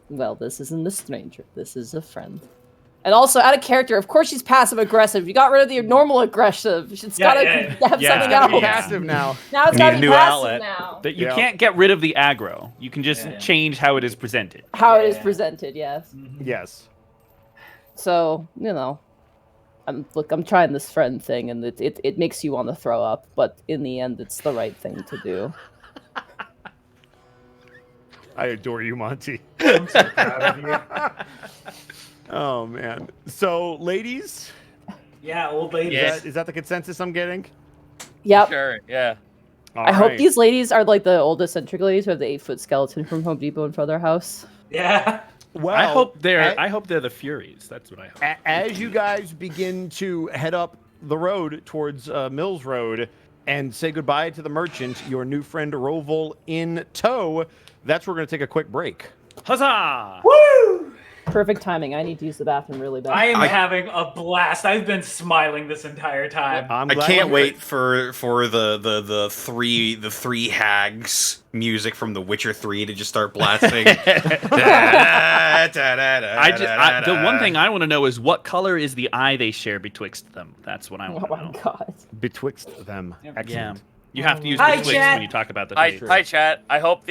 B: Well, this isn't a stranger. This is a friend. And also, out of character, of course she's passive-aggressive. You got rid of the normal aggressive. It's gotta have something else.
E: Passive now.
B: Now it's gotta be
D: new
B: passive
D: outlet.
B: now.
A: That you can't get rid of the aggro. You can just change how it is presented.
B: How it is presented, yes.
E: Yes.
B: So, I'm trying this friend thing, and it makes you want to throw up, but in the end, it's the right thing to do.
E: I adore you, Monty.
C: I'm so proud of you.
E: Oh, man. So, ladies?
C: Yeah, old lady.
E: Is that the consensus I'm getting?
B: Yep.
G: Sure, yeah.
B: I hope these ladies are like the old eccentric ladies who have the 8-foot skeleton from Home Depot in front of their house.
C: Yeah.
E: Well,
A: I hope they're the Furies. That's what I hope.
E: As you guys begin to head up the road towards Mills Road and say goodbye to the merchant, your new friend Roval in tow, that's where we're going to take a quick break.
A: Huzzah!
C: Woo!
B: Perfect timing. I need to use the bathroom really bad.
C: I am having a blast. I've been smiling this entire time.
E: I'm
D: I
E: glad
D: can't
E: to hear
D: wait
E: it.
D: for the three hags music from The Witcher 3 to just start blasting.
A: The one thing I want to know is what color is the eye they share betwixt them. That's what I want
B: Oh
A: to know.
B: my god.
E: Betwixt them. Excellent.
A: Yeah. You have to use
C: Hi,
A: betwixt
C: chat.
A: when you talk about the
G: Hi,
A: face.
G: hi, chat. I hope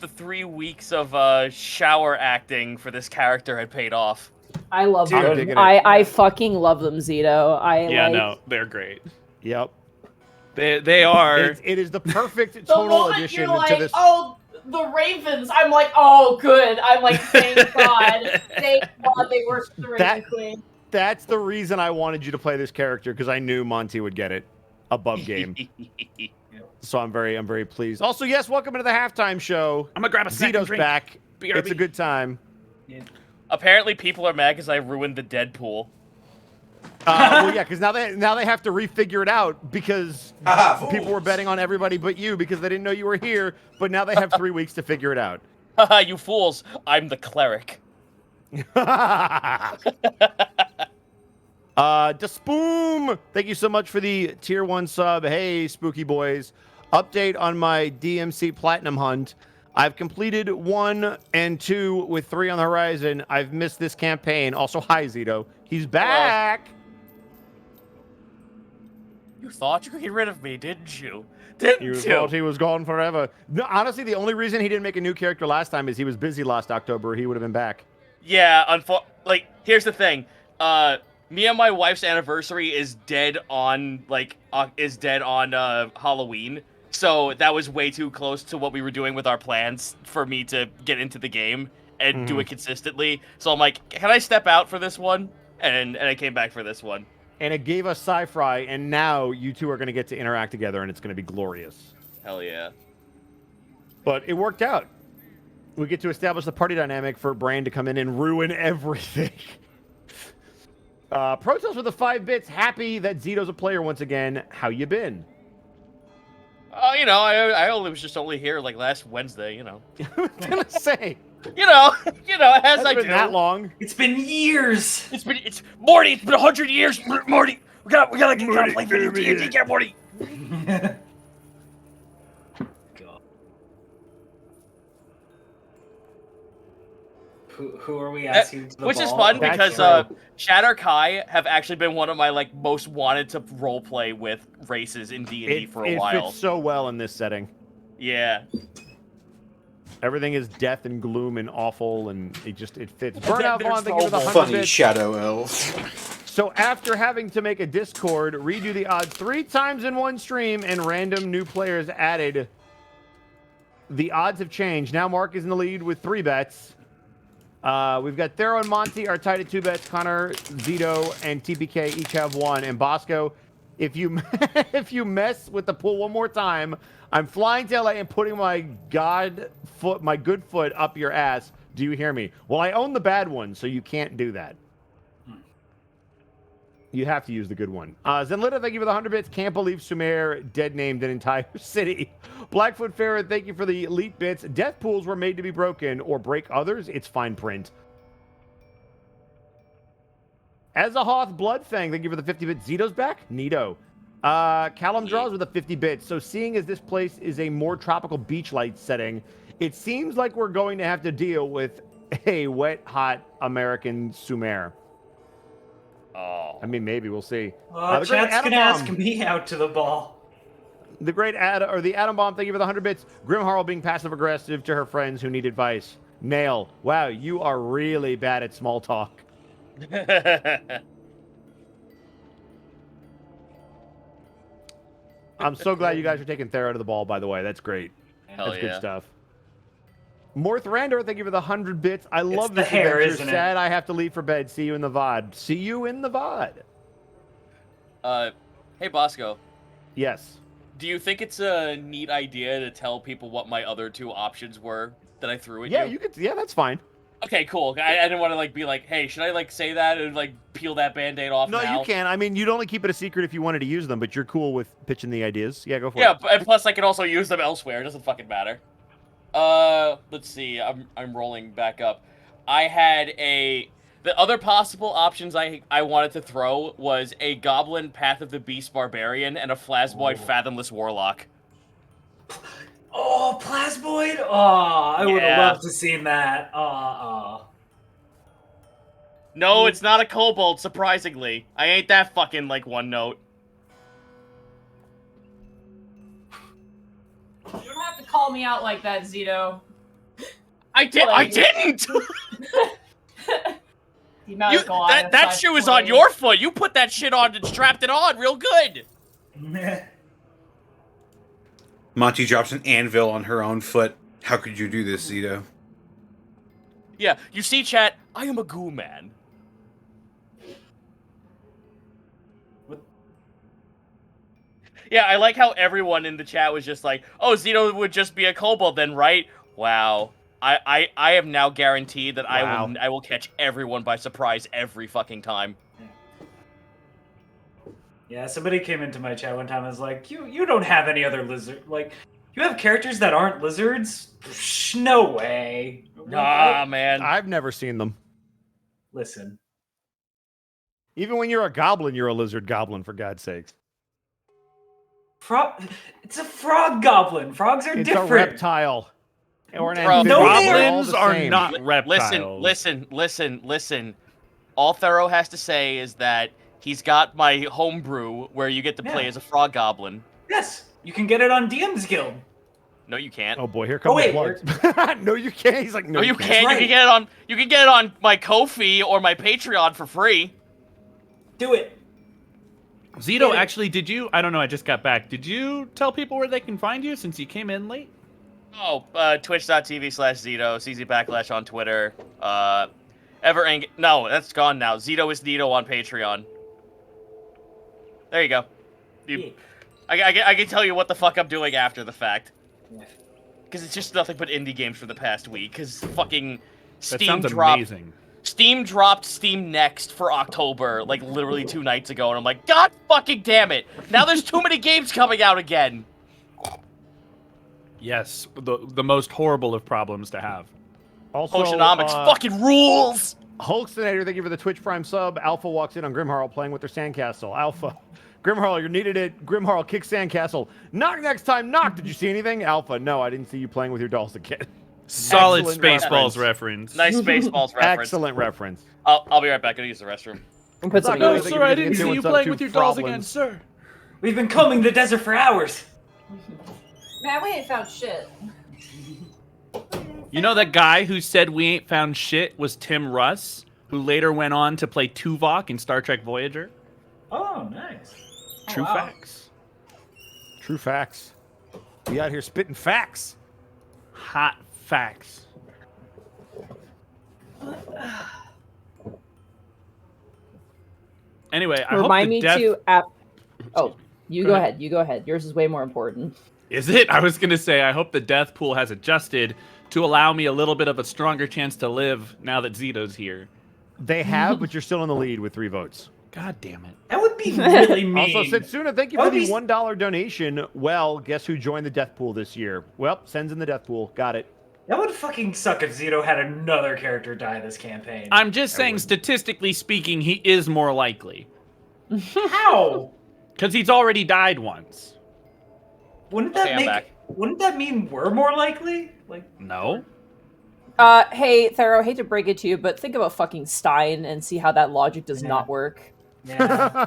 G: the 3 weeks of shower acting for this character had paid off.
B: I love
E: I'm
B: them.
E: digging it.
B: I fucking love them, Zito.
A: They're great.
E: Yep.
A: They are.
E: It is the perfect
B: The
E: total
B: moment
E: addition
B: you're like,
E: to this.
B: oh, the Ravens, I'm like, oh, good. I'm like, thank God. Thank God they worked the Raven Queen.
E: That's the reason I wanted you to play this character, because I knew Monty would get it above game. So I'm very pleased. Also, yes, welcome into the halftime show.
A: I'm gonna grab a snack and
E: Zito's
A: drink.
E: back.
A: BRB.
E: It's a good time.
G: Apparently, people are mad because I ruined the Deadpool.
E: Well, yeah, because now they have to refigure it out because people were betting on everybody but you because they didn't know you were here. But now they have 3 weeks to figure it out.
G: Haha, you fools! I'm the cleric.
E: Despoom! Thank you so much for the tier 1 sub. Hey, spooky boys. Update on my DMC Platinum hunt. I've completed 1 and 2 with 3 on the horizon. I've missed this campaign. Also, hi, Zito. He's back!
G: You thought you could get rid of me, didn't you? Didn't
E: You
G: you?
E: thought he was gone forever. No, honestly, the only reason he didn't make a new character last time is he was busy last October. He would have been back.
G: Yeah, here's the thing. Me and my wife's anniversary is dead on Halloween. So that was way too close to what we were doing with our plans for me to get into the game and do it consistently. So I'm like, can I step out for this one? And I came back for this one.
E: And it gave us sci-fi, and now you two are going to get to interact together, and it's going to be glorious.
G: Hell yeah.
E: But it worked out. We get to establish the party dynamic for Brain to come in and ruin everything. Protos with the 5 bits. Happy that Zito's a player once again. How you been?
G: I only was just here like last Wednesday,
E: I was going to say.
G: As I
E: been
G: do.
E: that long.
C: It's been years.
G: It's Morty. It's been 100 years, Morty. We gotta play video games. Yeah, Morty.
C: God. Who are we asking to the
G: Which is
C: ball?
G: fun
E: That's
G: because
E: true.
G: Shatter Kai have actually been one of my like most wanted to roleplay with races in D&D for a
E: It
G: while.
E: fits so well in this setting.
G: Yeah.
E: Everything is death and gloom and awful, and it fits. Burnout
G: They're
E: Vaughn, thank you for the
G: so
E: 100
D: Funny
E: bits.
D: shadow elves.
E: So after having to make a Discord, redo the odds 3 times in one stream, and random new players added, the odds have changed. Now Mark is in the lead with 3 bets. We've got Thero and Monty are tied at 2 bets. Connor, Zito, and TPK each have 1. And Bosco, if you if you mess with the pool one more time, I'm flying to LA and putting my good foot up your ass. Do you hear me? Well, I own the bad one, so you can't do that. You have to use the good one. Zenlita, thank you for the 100 bits. Can't believe Sumer dead named an entire city. Blackfoot Farah, thank you for the elite bits. Death pools were made to be broken or break others. It's fine print. As a Hoth Bloodfang, thank you for the 50 bits. Zito's back. Neato. Callum Draws with a 50 bits. So seeing as this place is a more tropical beach light setting, it seems like we're going to have to deal with a wet, hot American Sumer.
G: Oh.
E: I mean, maybe we'll see.
C: Chat's gonna ask me out to the ball.
E: The Atom Bomb, thank you for the 100 bits. Grimharl being passive aggressive to her friends who need advice. Nail. Wow, you are really bad at small talk. I'm so glad you guys are taking Thera to the ball, by the way. That's great.
G: Hell
E: That's
G: yeah.
E: good stuff. Morth Randor, thank you for the 100 bits. I love
C: the
E: this
C: hair,
E: adventure.
C: isn't it?
E: Sad I have to leave for bed. See you in the VOD. See you in the VOD.
G: Hey Bosco,
E: Yes.
G: do you think it's a neat idea to tell people what my other 2 options were that I threw at
E: Yeah,
G: you?
E: you could. Yeah, that's fine.
G: Okay, cool. I didn't want to like be like, hey, should I like say that and like peel that band-aid off
E: No,
G: now?
E: you can. I mean, you'd only keep it a secret if you wanted to use them, but you're cool with pitching the ideas. Yeah, go for
G: Yeah,
E: it.
G: and plus I can also use them elsewhere. It doesn't fucking matter. Let's see. I'm rolling back up. I had the other possible options I wanted to throw was a Goblin Path of the Beast Barbarian and a Plasmoid Fathomless Warlock.
C: Oh, Plasmoid! Oh, I would have
G: Yeah.
C: loved to seen that.
G: No, it's not a kobold, surprisingly. I ain't that fucking like one note.
B: You don't have to call me out like that, Zito.
G: I didn't! That shoe is on your foot. You put that shit on and strapped it on real good.
D: Monty drops an anvil on her own foot. How could you do this, Zito?
G: Yeah, you see, chat, I am a goo man. Yeah, I like how everyone in the chat was just like, oh, Zito would just be a kobold then, right? Wow. I am now guaranteed that
E: Wow.
G: I will catch everyone by surprise every fucking time.
C: Yeah, somebody came into my chat one time and was like, you don't have any other lizard. Like, you have characters that aren't lizards? Psh, no way.
G: Nah, man.
E: I've never seen them.
C: Listen.
E: Even when you're a goblin, you're a lizard goblin, for God's sakes.
C: It's a frog goblin. Frogs are
E: It's
C: different.
E: a reptile. Or an
G: Bro,
E: amphibian.
C: no,
E: They're all
A: Goblins
E: the
A: are
E: same.
A: not reptiles.
G: Listen. All Thero has to say is that he's got my homebrew where you get to play
C: Yeah.
G: as a frog goblin.
C: Yes, you can get it on DM's Guild.
G: No, you can't.
E: Oh boy, here comes
C: wait,
E: the plugs. No, you can't. He's like, no,
G: No, you can't.
C: Right.
G: You can get it on my Ko-fi or my Patreon for free.
C: Do it.
A: Zito, actually, did you? I don't know. I just got back. Did you tell people where they can find you since you came in late?
G: Oh, twitch.tv/Zito, CZ Backlash on Twitter. No, that's gone now. Zito is Nito on Patreon. There you go. I can tell you what the fuck I'm doing after the fact. Because it's just nothing but indie games for the past week. Because fucking
A: That
G: Steam
A: sounds
G: dropped.
A: amazing.
G: Steam dropped Steam Next for October, like literally 2 nights ago, and I'm like, God fucking damn it! Now there's too many games coming out again.
A: Yes, the most horrible of problems to have.
E: Also,
G: Oceanomics fucking rules!
E: Hulkstinator, thank you for the Twitch Prime sub. Alpha walks in on Grimharl playing with their sandcastle. Alpha. Grimharl, you're needed it. Grimharl, kick sandcastle. Knock next time, knock. Did you see anything? Alpha, no, I didn't see you playing with your dolls again.
A: Solid
E: Excellent
A: Spaceballs reference.
G: Nice Spaceballs reference.
E: Excellent reference.
G: I'll be right back. I'm gonna use the restroom.
B: I'll put some
E: No,
B: music.
E: sir, I didn't see you playing with your dolls again,
A: sir.
C: We've been combing the desert for hours.
B: Man, we ain't found shit.
A: You know that guy who said we ain't found shit was Tim Russ, who later went on to play Tuvok in Star Trek Voyager?
C: Oh, nice.
A: True
C: wow.
A: facts.
E: True facts. We out here spitting facts.
A: Hot facts. Anyway, I
B: Remind
A: hope
B: me
A: the death...
B: to. Oh, you
A: Go
B: go
A: ahead.
B: ahead. You go ahead. Yours is way more important.
A: Is it? I was going to say, I hope the death pool has adjusted to allow me a little bit of a stronger chance to live now that Zito's here.
E: They have, but you're still in the lead with 3 votes.
A: God damn it.
C: That would be really mean.
E: Also, Setsuna, thank you
C: That
E: for
C: would
E: the
C: be-
E: $1 donation. Well, guess who joined the death pool this year? Well, sends in the death pool. Got it.
C: That would fucking suck if Zito had another character die this campaign.
A: I'm just saying, statistically speaking, he is more likely.
C: How?
A: Because he's already died once.
C: Wouldn't
G: Okay,
C: that
G: I'm
C: make?
G: back.
C: Wouldn't that mean we're more likely? Like,
A: No?
B: Hey, Thero, hate to break it to you, but think about fucking Stein and see how that logic does not work.
C: yeah.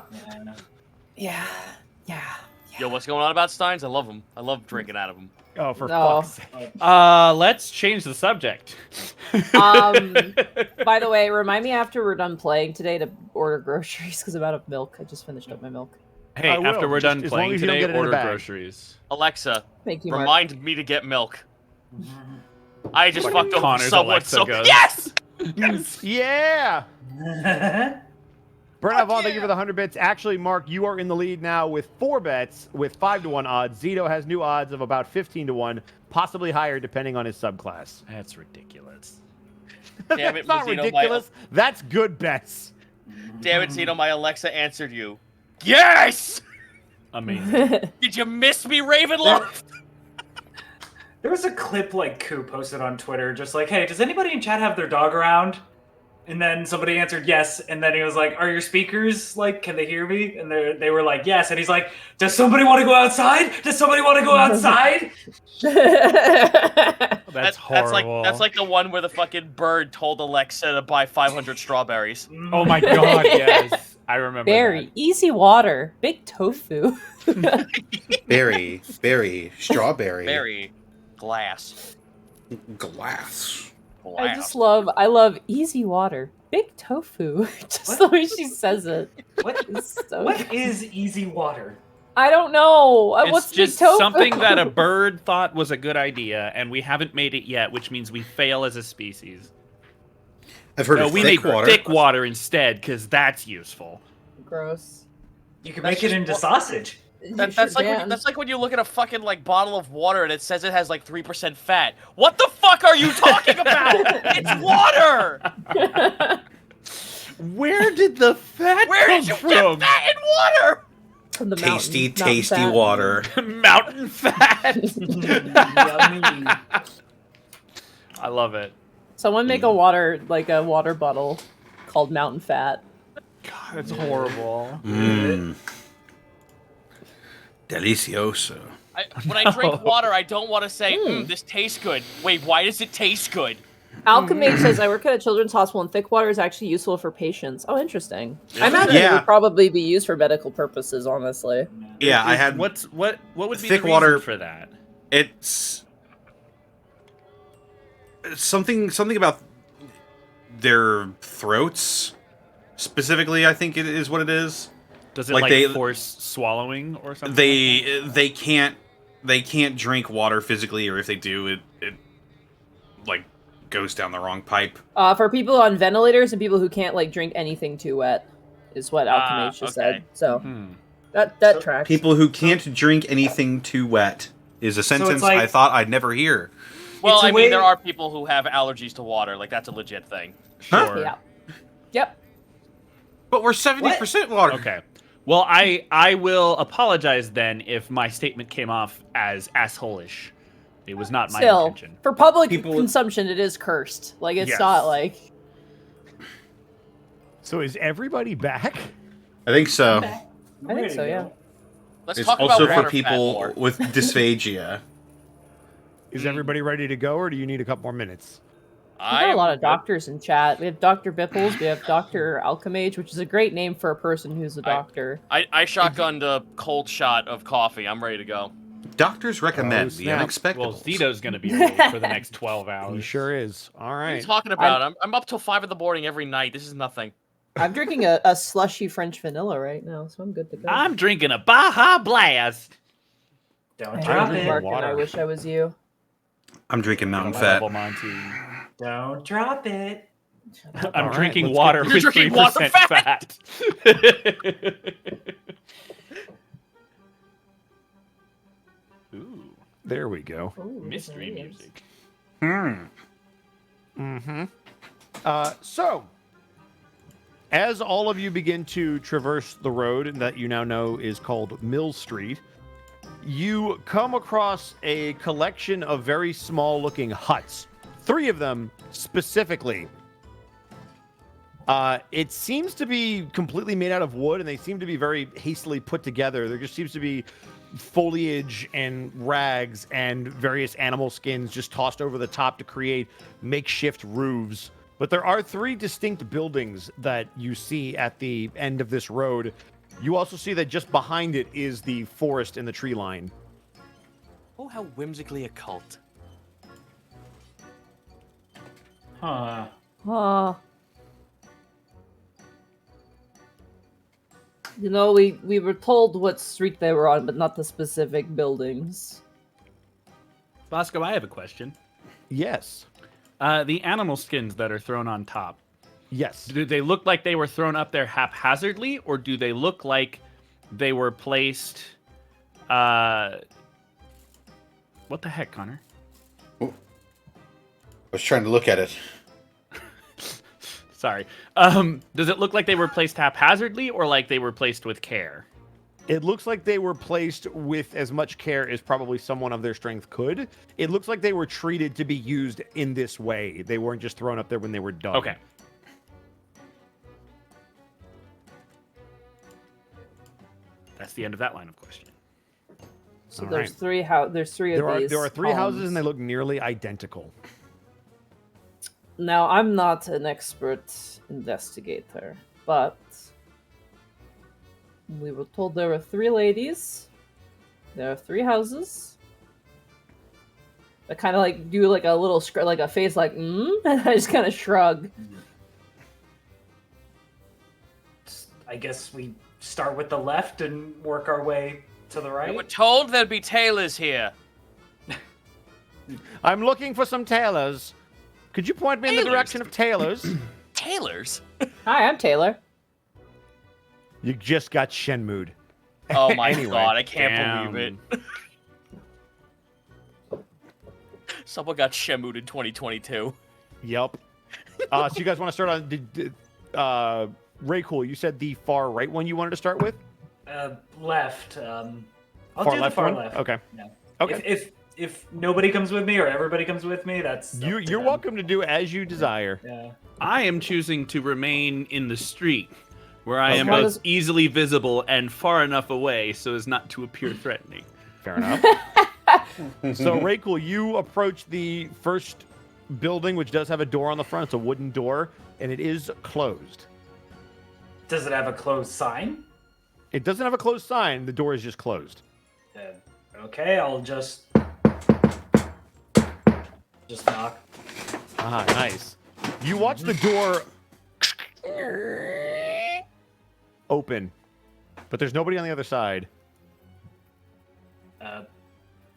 B: Yeah.
G: Yo, what's going on about Steins? I love them. I love drinking out of them.
E: Oh, for
B: No.
E: fuck's sake.
A: Let's change the subject.
B: By the way, remind me after we're done playing today to order groceries because I'm out of milk. I just finished up my milk.
A: Hey,
E: I will,
A: after we're
E: just
A: done
E: as long
A: playing
E: as you don't
A: today,
E: get it in a
A: order
E: bag.
A: groceries.
G: Alexa,
B: Thank you, Mark.
G: remind me to get milk. I just
A: Fucking
G: fucked over
A: Connor's
G: someone.
A: Alexa
G: So
A: goes.
G: yes, yes.
E: Yeah! Bernard Vaughn, thank you for the 100 bits. Actually, Mark, you are in the lead now with 4 bets with 5-1 odds. Zito has new odds of about 15-1, possibly higher depending on his subclass.
A: That's ridiculous.
G: Damn it,
E: It's not
G: Mazzino,
E: ridiculous. That's good bets.
G: Damn it, Zeno, my Alexa answered you. Yes!
A: Amazing.
G: Did you miss me, Ravenloft?
C: There was a clip like Koo posted on Twitter, just like, "Hey, does anybody in chat have their dog around?" And then somebody answered yes, and then he was like, "Are your speakers like? Can they hear me?" And they were like, "Yes." And he's like, "Does somebody want to go outside? Does somebody want to go outside?"
A: That's horrible.
G: That's like the one where the fucking bird told Alexa to buy 500 strawberries.
A: Oh my god, yes. I remember
B: Berry, easy water, big tofu.
F: Berry, strawberry,
G: Berry, glass.
F: glass.
B: I love easy water, big tofu. Just the way she says it.
C: What?
B: It's so
C: What is easy water?
B: I don't know.
A: It's
B: What's
A: just
B: big tofu?
A: something that a bird thought was a good idea, and we haven't made it yet, which means we fail as a species.
F: I've heard
A: No,
F: of
A: we
F: thick
A: made
F: water.
A: thick water instead, because that's useful.
B: Gross.
C: You can
G: That's
C: make it
G: just
C: into
G: what-
C: sausage.
G: That's
B: Sure
G: like
B: can.
G: that's like when you look at a fucking like bottle of water and it says it has like 3% fat. What the fuck are you talking about? It's water.
A: Where did the fat
G: Where
A: come
G: did you
A: from?
G: get fat in water?
B: From the
F: Tasty,
B: mountain
F: tasty
B: fat.
F: water.
A: Mountain fat.
C: Yummy.
A: I love it.
B: Someone make a water bottle called Mountain Fat.
A: God, it's horrible.
F: Mmm. Delicioso.
G: When I drink water, I don't want to say, this tastes good. Wait, why does it taste good?
B: Alchemage says, I work at a children's hospital and thick water is actually useful for patients. Oh, interesting. I imagine it
F: Yeah.
B: would probably be used for medical purposes, honestly.
F: Yeah, I had
A: What would be
F: thick
A: the reason
F: water-
A: for that?
F: it's something about their throats specifically. I think it is what it is.
A: Does it
F: Like
A: like
F: they-
A: force swallowing or something?
F: They can't drink water physically, or if they do, it like goes down the wrong pipe.
B: For people on ventilators and people who can't drink anything too wet, is what Alchemage just
G: okay.
B: said. So
A: Hmm.
B: that tracks.
F: People who can't drink anything too wet is a sentence
C: like-
F: I thought I'd never hear.
G: Well,
C: It's a
G: I mean,
C: way-
G: there are people who have allergies to water. Like, that's a legit thing.
A: Sure.
B: Yeah. Yep.
F: But we're 70% water.
A: Okay. Well, I will apologize then if my statement came off as asshole-ish. It was not my
B: Still,
A: intention.
B: for public
F: People-
B: consumption, it is cursed. It's
A: Yes.
B: not like.
E: So is everybody back?
F: I think so.
B: I think so, yeah.
G: Let's
F: It's
G: talk
F: also
G: about
F: for
G: water
F: people
G: fat more.
F: with dysphagia.
E: Is everybody ready to go, or do you need a couple more minutes?
B: We got a lot of doctors in chat. We have Dr. Bipples, we have Dr. Alchemage, which is a great name for a person who's a doctor.
G: I shotgunned a cold shot of coffee. I'm ready to go.
D: Doctors recommend the
E: snap.
D: Unexpectables.
A: Well, Zito's gonna be awake for the next 12 hours.
E: He sure is. All
G: What are you
E: right.
G: talking about? I'm up till 5 in the morning every night. This is nothing.
B: I'm drinking a slushy French vanilla right now, so I'm good to go.
A: I'm drinking a Baja Blast.
C: Don't
B: I
C: drop
B: drink
C: it.
B: Mark, and
E: Water.
B: I wish I was you.
D: I'm drinking Mountain
A: Level
D: Fat.
A: Monty.
C: Don't drop it.
A: I'm
E: right,
A: drinking
E: let's
A: water
G: You're
A: with
G: drinking
A: 3%
G: water
A: fat. Ooh,
E: There we go.
B: Ooh,
A: mystery
B: there it is.
A: music.
E: So, as all of you begin to traverse the road that you now know is called Mill Street, you come across a collection of very small-looking huts. 3 of them specifically. It seems to be completely made out of wood, and they seem to be very hastily put together. There just seems to be foliage and rags and various animal skins just tossed over the top to create makeshift roofs. But there are 3 distinct buildings that you see at the end of this road. You also see that just behind it is the forest and the tree line.
G: Oh, how whimsically occult.
C: Huh.
B: Ah. You know, we were told what street they were on, but not the specific buildings.
A: Bosco, I have a question.
E: Yes.
A: The animal skins that are thrown on top,
E: Yes.
A: do they look like they were thrown up there haphazardly, or do they look like they were placed... What the heck, Connor?
F: I was trying to look at it.
A: Sorry. Does it look like they were placed haphazardly, or like they were placed with care?
E: It looks like they were placed with as much care as probably someone of their strength could. It looks like they were treated to be used in this way. They weren't just thrown up there when they were done.
A: Okay. That's the end of that line of questioning.
B: So
E: All
B: there's
E: right.
B: 3 there's 3 of these.
E: There are 3 houses,
B: homes.
E: and they look nearly identical.
B: Now, I'm not an expert investigator, but we were told there were 3 ladies. There are 3 houses. I kind of like do like a little like a face like and I just kind of shrug.
C: I guess we start with the left and work our way to the
G: We
C: right.
G: were told there'd be tailors here.
E: I'm looking for some tailors. Could you point me in the
G: Tailors?
E: direction of tailors?
G: Tailors?
B: Hi, I'm Taylor.
E: You just got Shenmu'd.
G: Oh my
E: Anyway,
G: god, I can't believe it. Someone got Shemu'd in 2022.
E: Yep. So you guys want to start on Raycool, you said the far right one you wanted to start with?
C: Left. I'll
E: Far
C: do
E: left
C: the far
E: one?
C: left.
E: Okay.
C: Yeah.
E: Okay.
C: If nobody comes with me or everybody comes with me, that's up to
E: You're
C: them.
E: welcome to do as you desire.
C: Yeah.
A: I am choosing to remain in the street, where I am
B: Okay.
A: both easily visible and far enough away so as not to appear threatening.
E: Fair enough. So, Raycool, you approach the first building, which does have a door on the front. It's a wooden door, and it is closed.
C: Does it have a closed sign?
E: It doesn't have a closed sign. The door is just closed.
C: Okay, I'll just knock.
E: Ah, nice. You watch the door open, but there's nobody on the other side.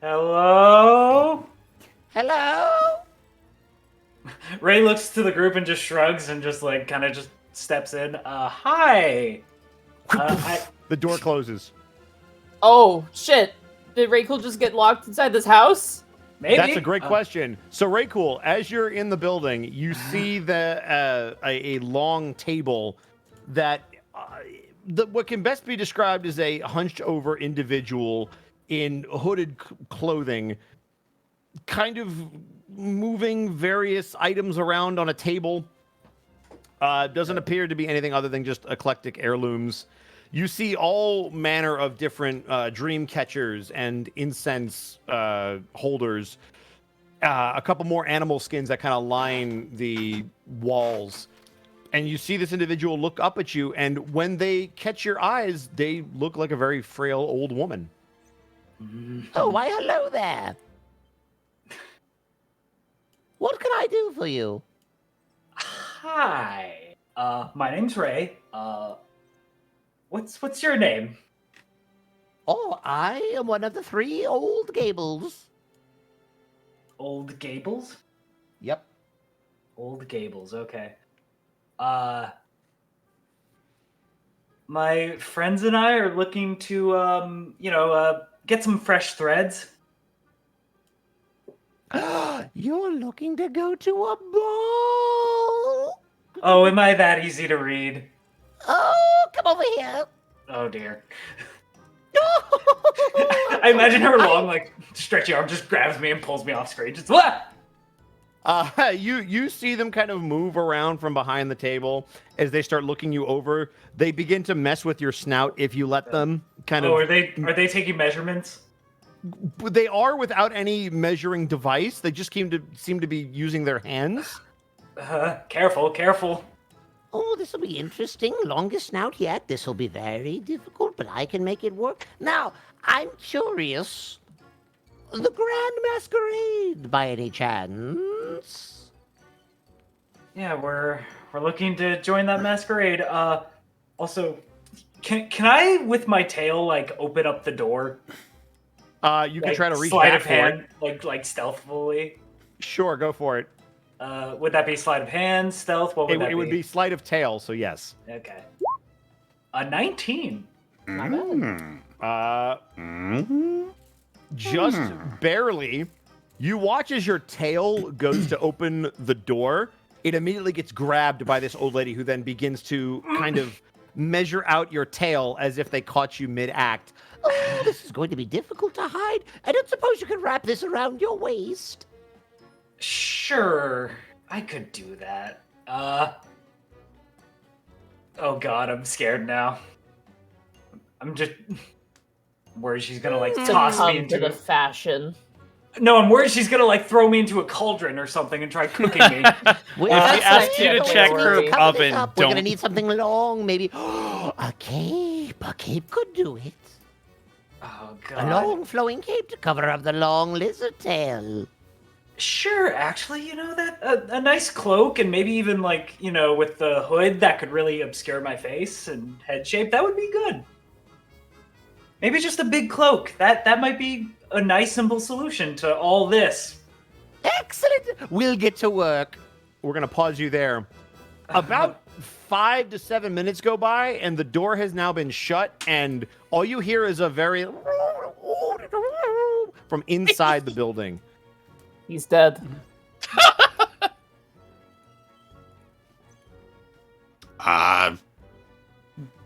C: Hello?
B: Hello.
C: Ray looks to the group and just shrugs and just like kind of just steps in. Hi.
E: The door closes.
B: Oh shit! Did Raycool just get locked inside this house?
C: Maybe.
E: That's a great question. So, Raycool, as you're in the building, you see a long table that what can best be described as a hunched over individual in hooded clothing, kind of moving various items around on a table. Doesn't appear to be anything other than just eclectic heirlooms. You see all manner of different dream catchers and incense holders a couple more animal skins that kind of line the walls. And you see this individual look up at you, and when they catch your eyes, they look like a very frail old woman.
I: Oh, why, hello there. What can I do for you?
C: Hi. My name's Ray. What's your name?
I: Oh, I am one of the 3 old Gables.
C: Old Gables?
I: Yep.
C: Old Gables, okay. My friends and I are looking to, get some fresh threads.
I: You're looking to go to a ball?
C: Oh, am I that easy to read?
I: Oh, come over here.
C: Oh, dear. I imagine her long, stretchy arm just grabs me and pulls me off screen. Just, what?
E: You see them kind of move around from behind the table as they start looking you over. They begin to mess with your snout if you let them.
C: Are they taking measurements?
E: They are without any measuring device. They just seem to be using their hands.
C: Careful.
I: Oh, this will be interesting. Longest snout yet. This will be very difficult, but I can make it work. Now, I'm curious. The Grand Masquerade, by any chance?
C: Yeah, we're looking to join that masquerade. Also, can I with my tail open up the door?
E: You can try to reach
C: sleight
E: back
C: of hand, like stealthily.
E: Sure, go for it.
C: Would that be sleight of hand, stealth? What would that be?
E: It would be sleight of tail, so yes.
C: Okay. A 19.
E: Just barely. You watch as your tail goes to open the door. It immediately gets grabbed by this old lady who then begins to kind of measure out your tail as if they caught you mid-act.
I: Oh, this is going to be difficult to hide. I don't suppose you can wrap this around your waist.
C: Sure, I could do that. Oh god, I'm scared now. I'm just worried she's gonna toss me into
B: the fashion.
C: No, I'm worried she's gonna throw me into a cauldron or something and try cooking me.
A: If she asks you to check her oven,
I: We're
A: don't.
I: gonna need something long, maybe. A cape. A cape could do it.
C: Oh
I: A
C: god.
I: long flowing cape to cover up the long lizard tail.
C: Sure, actually, that a nice cloak and maybe even with the hood that could really obscure my face and head shape, that would be good. Maybe just a big cloak. That might be a nice simple solution to all this.
I: Excellent. We'll get to work.
E: We're going to pause you there. About 5 to 7 minutes go by, and the door has now been shut, and all you hear is a very from inside the building.
B: He's dead.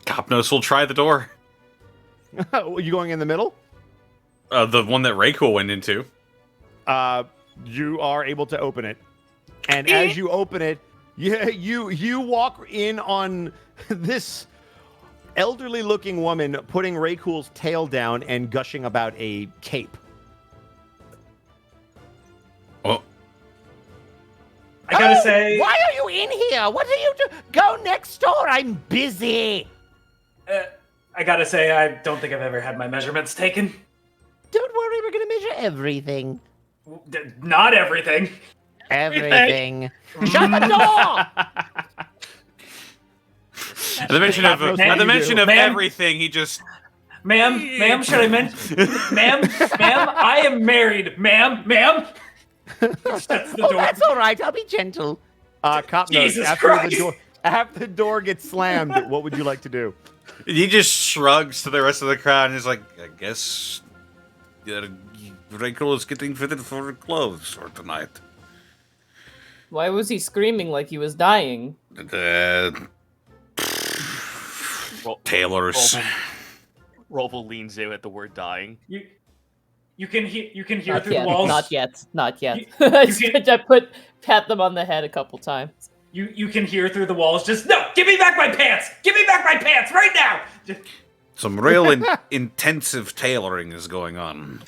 D: Copnos will try the door.
E: Are you going in the middle?
D: The one that Raycool went into.
E: You are able to open it. And as you open it, you walk in on this elderly-looking woman putting Raycool's tail down and gushing about a cape.
F: Oh,
C: I gotta say,
I: Why are you in here? What are you doing? Go next door. I'm busy.
C: I gotta say, I don't think I've ever had my measurements taken.
I: Don't worry. We're going to measure everything.
C: Not everything.
I: Everything. Shut the door.
D: At the mention of
C: Ma'am.
D: everything, he just...
C: Ma'am, should I mention? Ma'am, I am married. Ma'am. Shuts the door.
I: That's all right. I'll be gentle.
E: Cop notes,
C: Jesus
E: after
C: Christ.
E: after the door gets slammed, what would you like to do?
D: He just shrugs to the rest of the crowd and is like, I guess Raycool is getting fitted for clothes for tonight.
B: Why was he screaming like he was dying?
D: Tailors.
G: Roval leans in at the word dying.
C: You can hear
B: Not
C: through
B: yet.
C: the walls.
B: Not yet.
C: You can-
B: Pat them on the head a couple times.
C: You can hear through the walls. Just no. Give me back my pants. Give me back my pants right now. Just,
F: some real intensive tailoring is going on.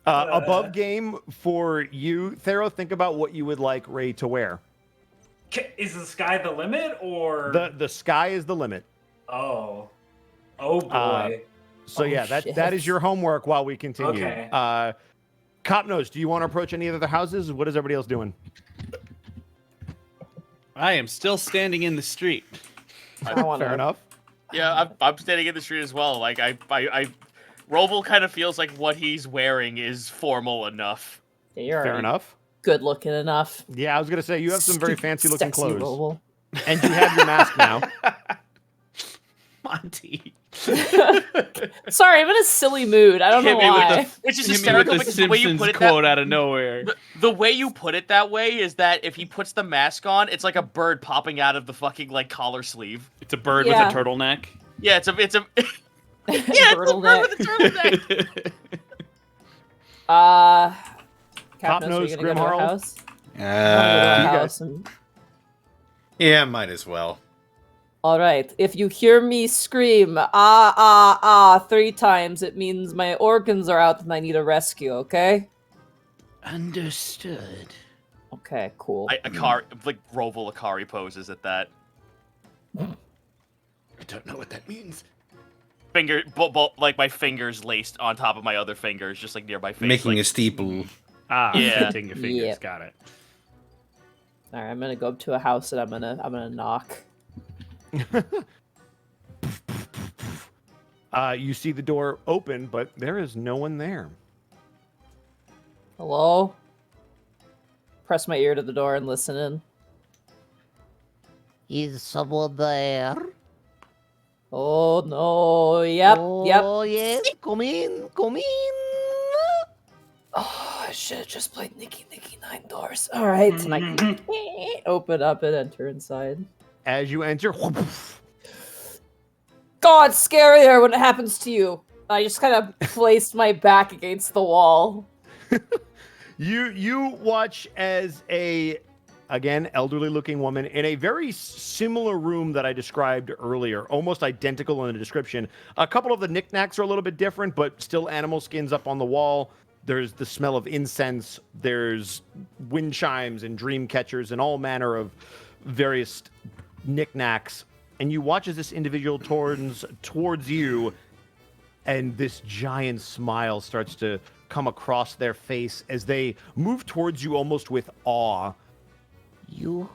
E: Above game for you, Thero, think about what you would like Ray to wear.
C: Is the sky the limit, or
E: The sky is the limit.
C: Oh boy.
E: So yeah, that is your homework while we continue.
C: Okay.
E: Copnose, do you want to approach any of the houses? What is everybody else doing?
A: I am still standing in the street.
E: Fair enough.
G: Yeah, I'm standing in the street as well. Like Roval kind of feels like what he's wearing is formal enough.
B: You're
E: Fair enough.
B: good looking enough.
E: Yeah, I was gonna say you have some very fancy looking
B: Sexy
E: clothes,
B: Roval.
E: and you have your mask now.
A: Monty.
B: Sorry, I'm in a silly mood. I don't know why.
G: Which is
A: Hit me
G: hysterical
A: with the
G: because the way you
A: Simpsons
G: put it
A: quote out of nowhere.
G: the way you put it that way is that if he puts the mask on, it's like a bird popping out of the fucking like collar sleeve.
A: It's a bird
B: Yeah.
A: with a turtleneck.
G: Yeah, it's a it's a bird with a turtleneck.
B: Captain, are
E: Nose,
B: you gonna go to
E: Grim
B: our
E: Harl?
B: house? I'm gonna go to our
E: you
B: house and...
F: Yeah, might as well.
B: All right. If you hear me scream 3 times, it means my organs are out and I need a rescue. Okay?
I: Understood.
B: Okay. Cool.
G: Like Roval Akari poses at that.
I: I don't know what that means.
G: Like my fingers laced on top of my other fingers, just like near my face.
F: Making
G: like,
F: a steeple.
G: Yeah.
A: Painting your fingers.
B: Yep.
A: Got it.
B: All right. I'm gonna go up to a house and I'm gonna knock.
E: You see the door open, but there is no one there.
B: Hello. Press my ear to the door and listen in.
J: Is someone there?
B: Oh no. Yep.
J: Oh, yes. Come in. Come in.
B: Oh, I should have just played Nicky 9 Doors. All right. And I open up and enter inside.
E: As you enter,
B: God, it's scarier when it happens to you. I just kind of placed my back against the wall.
E: you watch as again, elderly looking woman in a very similar room that I described earlier, almost identical in the description. A couple of the knickknacks are a little bit different, but still animal skins up on the wall. There's the smell of incense. There's wind chimes and dream catchers and all manner of various knickknacks. And you watch as this individual turns towards you, and this giant smile starts to come across their face as they move towards you almost with awe.
J: You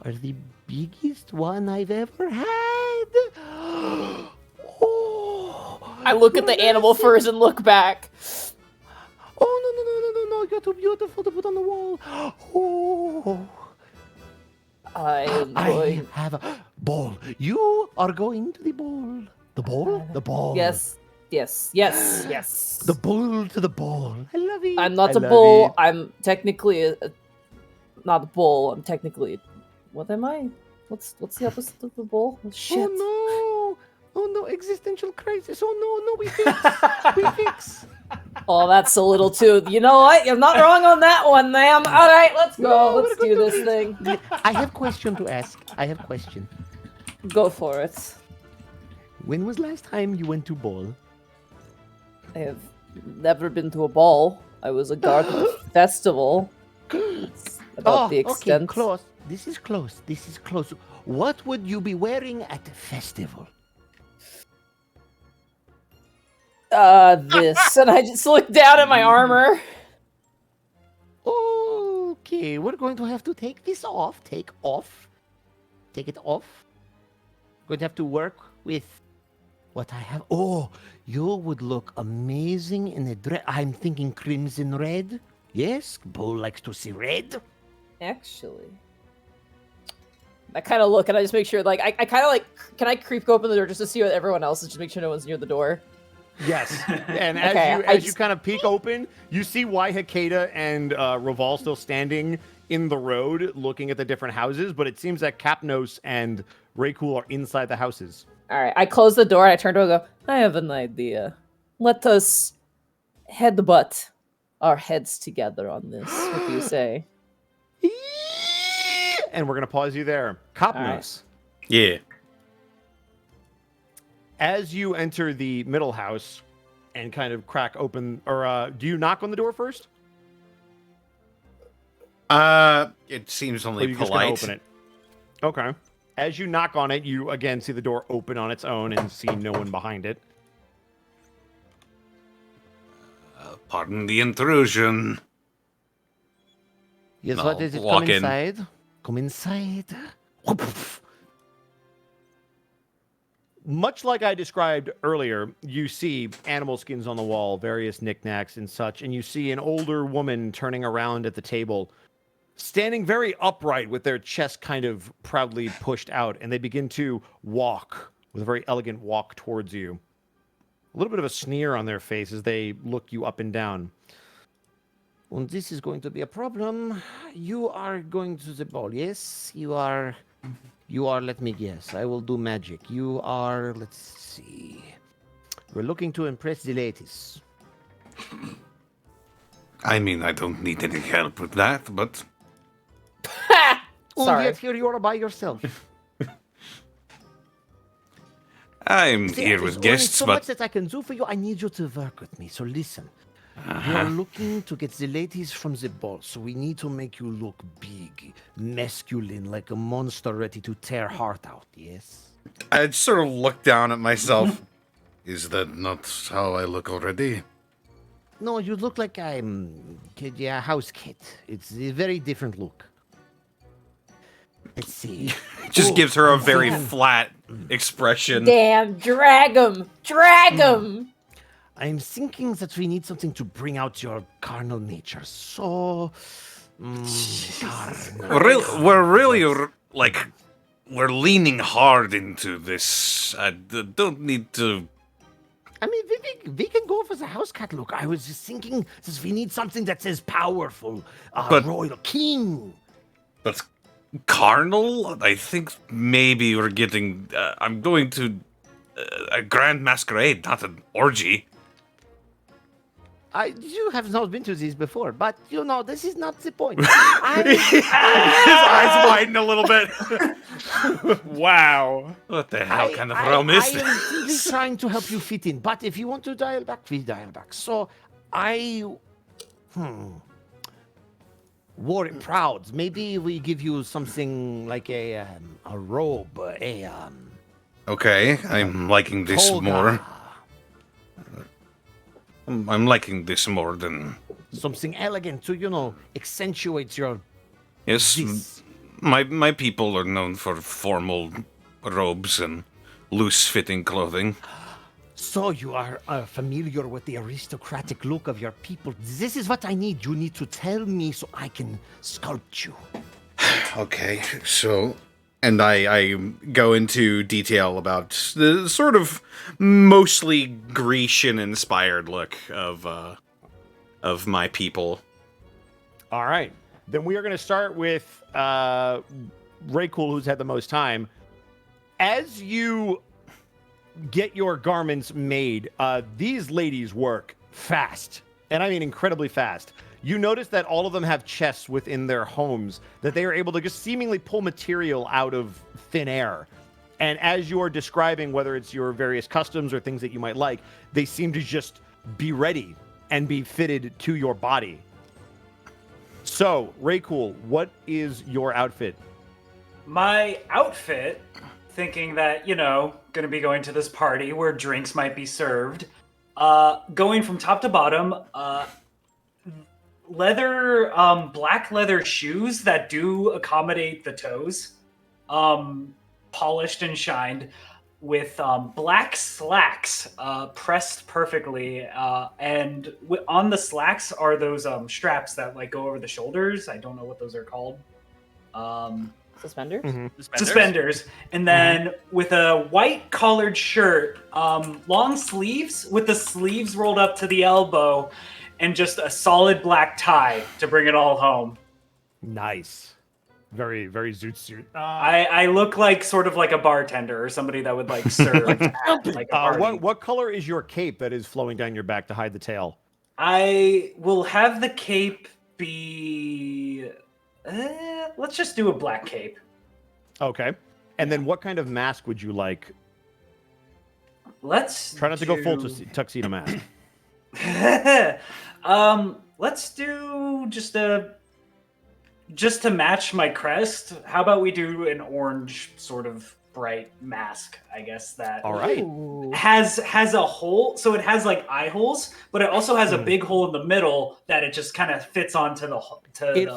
J: are the biggest one I've ever had. Oh,
B: I look at the animal furs and look back.
J: Oh, no. You're too beautiful to put on the wall. Oh. I have a ball. You are going to the ball. The ball? The ball.
B: Yes.
J: The bull to the ball. I love it.
B: I'm not a bull. I'm technically not a bull. I'm technically... What am I? What's the opposite of the bull? Oh, shit.
J: Oh no, existential crisis. Oh no, we fix.
B: Oh, that's a little too... You know what? You're not wrong on that one, ma'am. All right, let's go. Let's do this thing.
J: I have question to ask.
B: Go for it.
J: When was last time you went to ball?
B: I have never been to a ball. I was a guard at a festival. That's about the extent.
J: Okay, close. This is close. What would you be wearing at the festival?
B: This. And I just look down at my armor.
J: Okay, we're going to have to take this off. Take it off. Going to have to work with what I have. Oh, you would look amazing in a dress. I'm thinking crimson red. Yes, Bull likes to see red.
B: Actually, I kind of look and I just make sure, like, I kind of like, can I go open the door just to see what everyone else is, just make sure no one's near the door?
E: Yes, and
B: Okay,
E: as you kind of peek open, you see why Hikeda and Raval still standing in the road looking at the different houses, but it seems that Capnos and Raycool are inside the houses.
B: All right, I close the door and I turn to her and go, I have an idea. Let us headbutt our heads together on this. What do you say?
E: And we're going to pause you there. Capnos.
F: Yeah.
E: As you enter the middle house, and kind of crack open, or do you knock on the door first?
D: It seems
E: Or
D: only
E: you just gonna
D: polite.
E: open it? Okay. As you knock on it, you again see the door open on its own and see no one behind it.
F: Pardon the intrusion.
J: Yes,
D: No,
J: what is it?
D: walk
J: Come
D: in.
J: inside. Come inside.
E: Much like I described earlier, you see animal skins on the wall, various knickknacks and such, and you see an older woman turning around at the table, standing very upright with their chest kind of proudly pushed out, and they begin to walk with a very elegant walk towards you. A little bit of a sneer on their face as they look you up and down.
J: Well, this is going to be a problem. You are going to the ball, yes? You are, let me guess. I will do magic. You are, let's see. We're looking to impress the ladies.
F: I mean, I don't need any help with that, but
J: Oh,
B: Sorry.
J: yet here you are by yourself.
F: I'm
J: There
F: here
J: is
F: with
J: only
F: guests,
J: so much
F: but
J: that I can do for you. I need you to work with me. So listen. We are looking to get the ladies from the ball, so we need to make you look big, masculine, like a monster ready to tear heart out, yes?
F: I'd sort of look down at myself. Is that not how I look already?
J: No, you look like I'm a house kid. It's a very different look. Let's see.
D: Just
J: Oh,
D: gives her a
J: I'm
D: very
J: thinking-
D: flat expression.
B: Damn, drag him! Drag him!
J: I'm thinking that we need something to bring out your carnal nature. So,
F: We're leaning hard into this. I don't need to.
J: I mean, we can go for the house cat look. I was just thinking that we need something that says powerful,
F: But-
J: royal king.
F: But carnal? I think maybe we're getting. I'm going to a grand masquerade, not an orgy.
J: You have not been to these before, but you know, this is not the point.
D: His eyes widen a little bit. Wow.
F: What the hell kind of realm is
J: I am
F: this?
J: simply trying to help you fit in, but if you want to dial back, we dial back. So, War proud. Maybe we give you something like a robe,
F: Okay, I'm liking this
J: toga,
F: more. I'm liking this more than.
J: something elegant to, you know, accentuate your
F: Yes,
J: this.
F: my people are known for formal robes and loose-fitting clothing.
J: So you are familiar with the aristocratic look of your people. This is what I need. You need to tell me so I can sculpt you.
F: Okay, so. And I go into detail about the sort of mostly Grecian-inspired look of my people.
E: All right. Then we are going to start with Raycool, who's had the most time. As you get your garments made, these ladies work fast. And I mean incredibly fast. You notice that all of them have chests within their homes that they are able to just seemingly pull material out of thin air. And as you are describing whether it's your various customs or things that you might like, they seem to just be ready and be fitted to your body. So, Raycool, what is your outfit?
C: My outfit, thinking that, you know, gonna be going to this party where drinks might be served, going from top to bottom, black leather shoes that do accommodate the toes, polished and shined, with black slacks pressed perfectly, and on the slacks are those straps that like go over the shoulders. I don't know what those are called.
B: Suspenders?
C: Suspenders, and then with a white collared shirt, long sleeves with the sleeves rolled up to the elbow, and just a solid black tie to bring it all home.
E: Nice. Very, very zoot suit.
C: I look like sort of like a bartender or somebody that would like serve at like a party.
E: What color is your cape that is flowing down your back to hide the tail?
C: I will have the cape be. Let's just do a black cape.
E: Okay. And then what kind of mask would you like?
C: Let's
E: Try not to go full tuxedo mask.
C: Let's do just to match my crest. How about we do an orange sort of bright mask? I guess that
E: All right.
B: Ooh.
C: has a hole, so it has like eye holes, but it also has a big hole in the middle that it just kind of fits onto the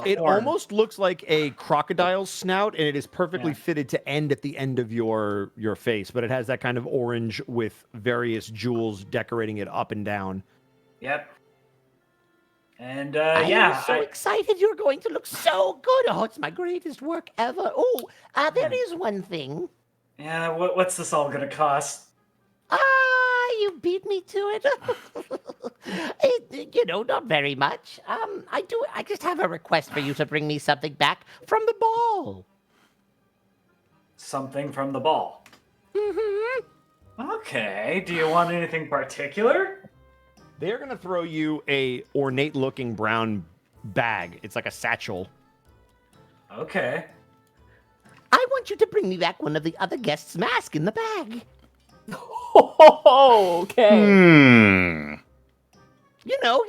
E: It
C: horn.
E: almost looks like a crocodile's snout, and it is perfectly fitted to end at the end of your face, but it has that kind of orange with various jewels decorating it up and down.
C: Yep. And
J: I'm so excited. You're going to look so good. Oh, it's my greatest work ever. Oh, there is one thing.
C: Yeah, what's this all gonna cost?
J: You beat me to it. Not very much. I just have a request for you to bring me something back from the ball.
C: Something from the ball.
J: Mm-hmm.
C: Okay. Do you want anything particular?
E: They're going to throw you a ornate-looking brown bag. It's like a satchel.
C: Okay.
J: I want you to bring me back one of the other guests' mask in the bag.
B: Okay.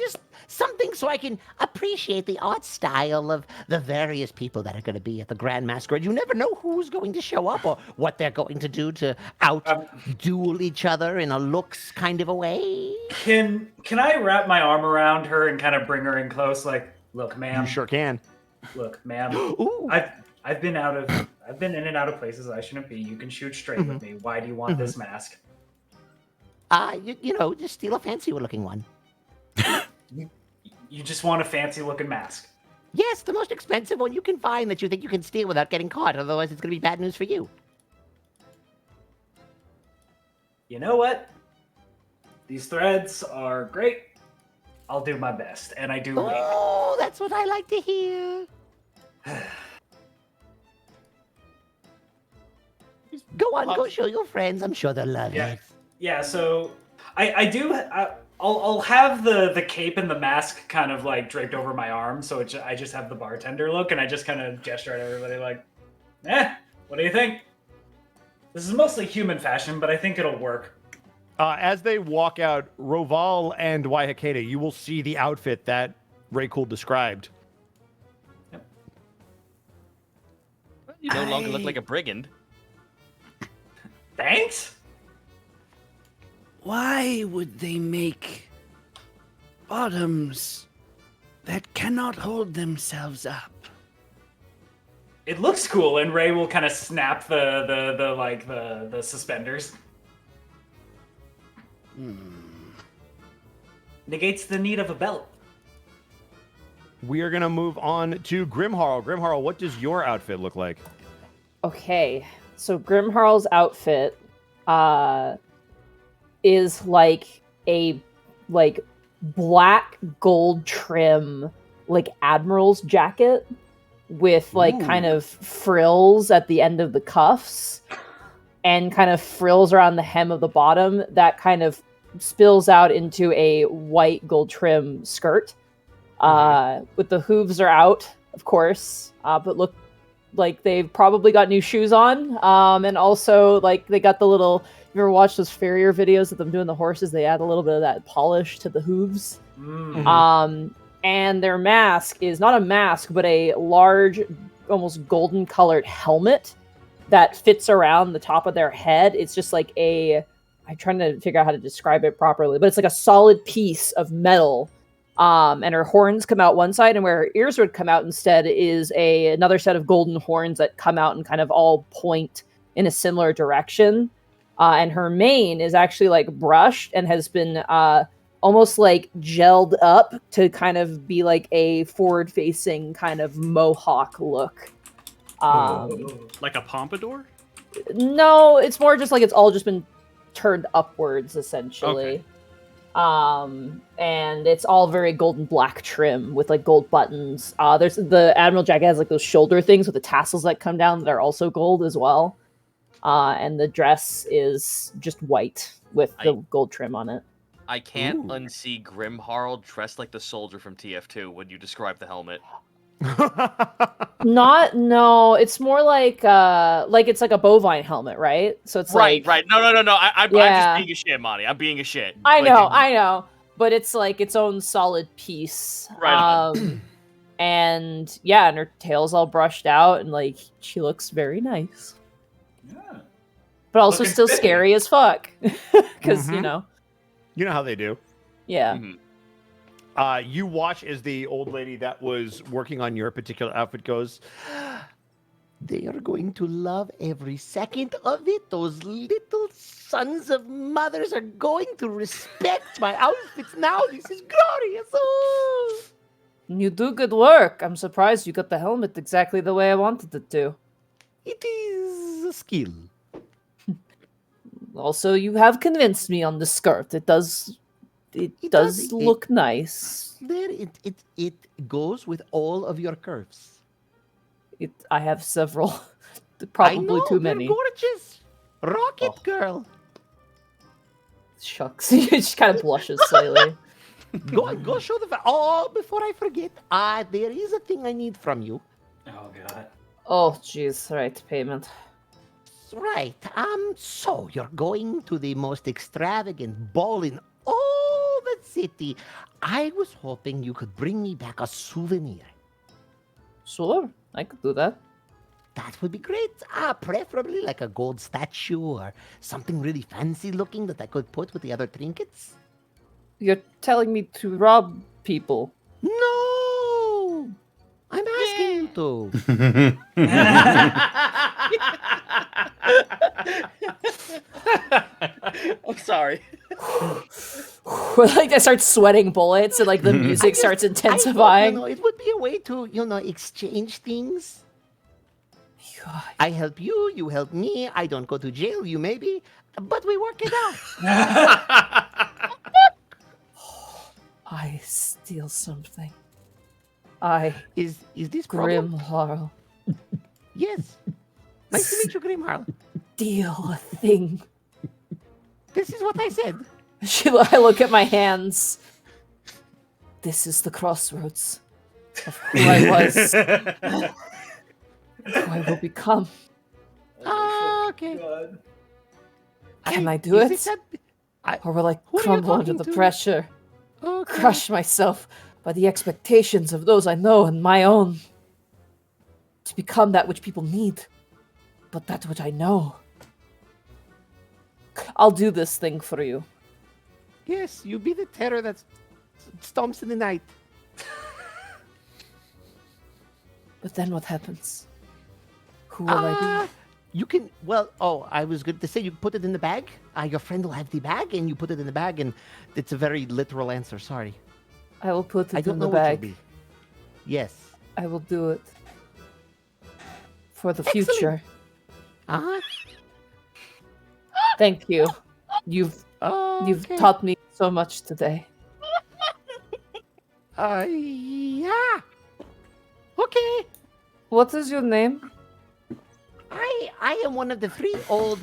J: Just something so I can appreciate the art style of the various people that are going to be at the Grand Masquerade. You never know who's going to show up or what they're going to do to out-duel each other in a looks kind of a way.
C: Can I wrap my arm around her and kind of bring her in close? Like, look, ma'am.
E: You sure can.
C: Look, ma'am.
J: Ooh.
C: I've been in and out of places I shouldn't be. You can shoot straight with me. Why do you want this mask?
J: Just steal a fancy-looking one.
C: You just want a fancy-looking mask.
J: Yes, the most expensive one you can find that you think you can steal without getting caught. Otherwise, it's going to be bad news for you.
C: You know what? These threads are great. I'll do my best, and I do.
J: Oh, that's what I like to hear. Go on, go show your friends. I'm sure they'll love it.
C: Yeah. So I do. I'll have the cape and the mask kind of like draped over my arm, so I just have the bartender look, and I just kind of gesture at everybody like, what do you think? This is mostly human fashion, but I think it'll work.
E: As they walk out, Roval and Waihakeda, you will see the outfit that Raycool described.
C: Yep.
G: You no longer look like a brigand.
C: Thanks?
I: Why would they make bottoms that cannot hold themselves up?
C: It looks cool, and Ray will kind of snap the suspenders. Negates the need of a belt.
E: We are going to move on to Grimharl. Grimharl, what does your outfit look like?
B: Okay, so Grimharl's outfit is like a black gold trim admiral's jacket with kind of frills at the end of the cuffs and kind of frills around the hem of the bottom that kind of spills out into a white gold trim skirt with the hooves are out, of course, but look like they've probably got new shoes on, and also they got the little, you ever watch those farrier videos of them doing the horses? They add a little bit of that polish to the hooves. And their mask is not a mask, but a large, almost golden colored helmet that fits around the top of their head. It's just like I'm trying to figure out how to describe it properly, but it's like a solid piece of metal. And her horns come out one side, and where her ears would come out instead is another set of golden horns that come out and kind of all point in a similar direction. And her mane is actually brushed and has been almost gelled up to kind of be a forward-facing kind of mohawk look.
A: Like a pompadour?
B: No, it's more just it's all just been turned upwards, essentially.
A: Okay.
B: And it's all very golden black trim with gold buttons. There's the Admiral jacket has those shoulder things with the tassels that come down that are also gold as well. And the dress is just white with the gold trim on it.
G: I can't unsee Grimharl dressed like the soldier from TF2 when you describe the helmet.
B: No, it's more like it's like a bovine helmet, right? So it's
G: right. No. I'm just being a shit, Monty. I'm being a shit.
B: I know. but it's like its own solid piece.
G: Right
B: And yeah, and her tail's all brushed out, and like she looks very nice.
C: Yeah.
B: But also
C: Looking
B: still
C: spiffy.
B: scary as fuck. Because,
E: Mhm. You know how they do.
B: yeah.
G: Mhm.
E: You watch as the old lady that was working on your particular outfit goes,
J: They are going to love every second of it. Those little sons of mothers are going to respect my outfits now. This is glorious. Oh.
B: You do good work. I'm surprised you got the helmet exactly the way I wanted it to.
J: It is a skill.
B: Also, you have convinced me on the skirt. It does
J: does.
B: look nice.
J: There, it goes with all of your curves.
B: I have several.
J: I
B: Probably
J: know,
B: too
J: they're
B: many.
J: gorgeous. Rocket
C: Oh.
J: girl.
B: Shucks. She just kind of blushes slightly.
J: Go show the. Oh, before I forget, there is a thing I need from you.
C: Oh god.
B: Oh, jeez. Right, payment.
J: Right. So you're going to the most extravagant ball in all the city. I was hoping you could bring me back a souvenir.
B: Sure, I could do that.
J: That would be great. Preferably like a gold statue or something really fancy looking that I could put with the other trinkets.
B: You're telling me to rob people.
J: No! I'm asking you to.
G: I'm sorry.
B: Like I start sweating bullets and like the music starts
J: I thought,
B: intensifying.
J: it would be a way to, exchange things.
B: God.
J: I help you, you help me. I don't go to jail, you maybe, but we work it out.
B: I steal something.
J: Is this problem?
B: Grimharl,
J: Yes. Nice to meet you, Grimharl.
B: steal a thing.
J: This is what I said.
B: I look at my hands. This is the crossroads of who I was, who I will become.
J: Okay.
C: God.
B: Can I do
J: is
B: it?
J: that-
B: Or will I
J: Who are you
B: crumble under
J: talking
B: the
J: to?
B: pressure,
J: Okay.
B: crush myself by the expectations of those I know and my own? To become that which people need, but that which I know. I'll do this thing for you.
J: Yes, you be the terror that stomps in the night.
B: But then what happens? Who will I
J: You can, I was going to say you put it in the bag. Your friend will have the bag, and you put it in the bag, and it's a very literal answer. Sorry.
B: be? I will put
J: I
B: it
J: don't
B: in
J: know
B: the
J: what you'll
B: bag.
J: be. Yes.
B: I will do it. For the
J: Excellent.
B: future.
J: Uh-huh.
B: Thank you. You've
J: Okay.
B: taught me so much today.
J: Yeah. Okay.
B: What is your name?
J: I am one of the 3 old,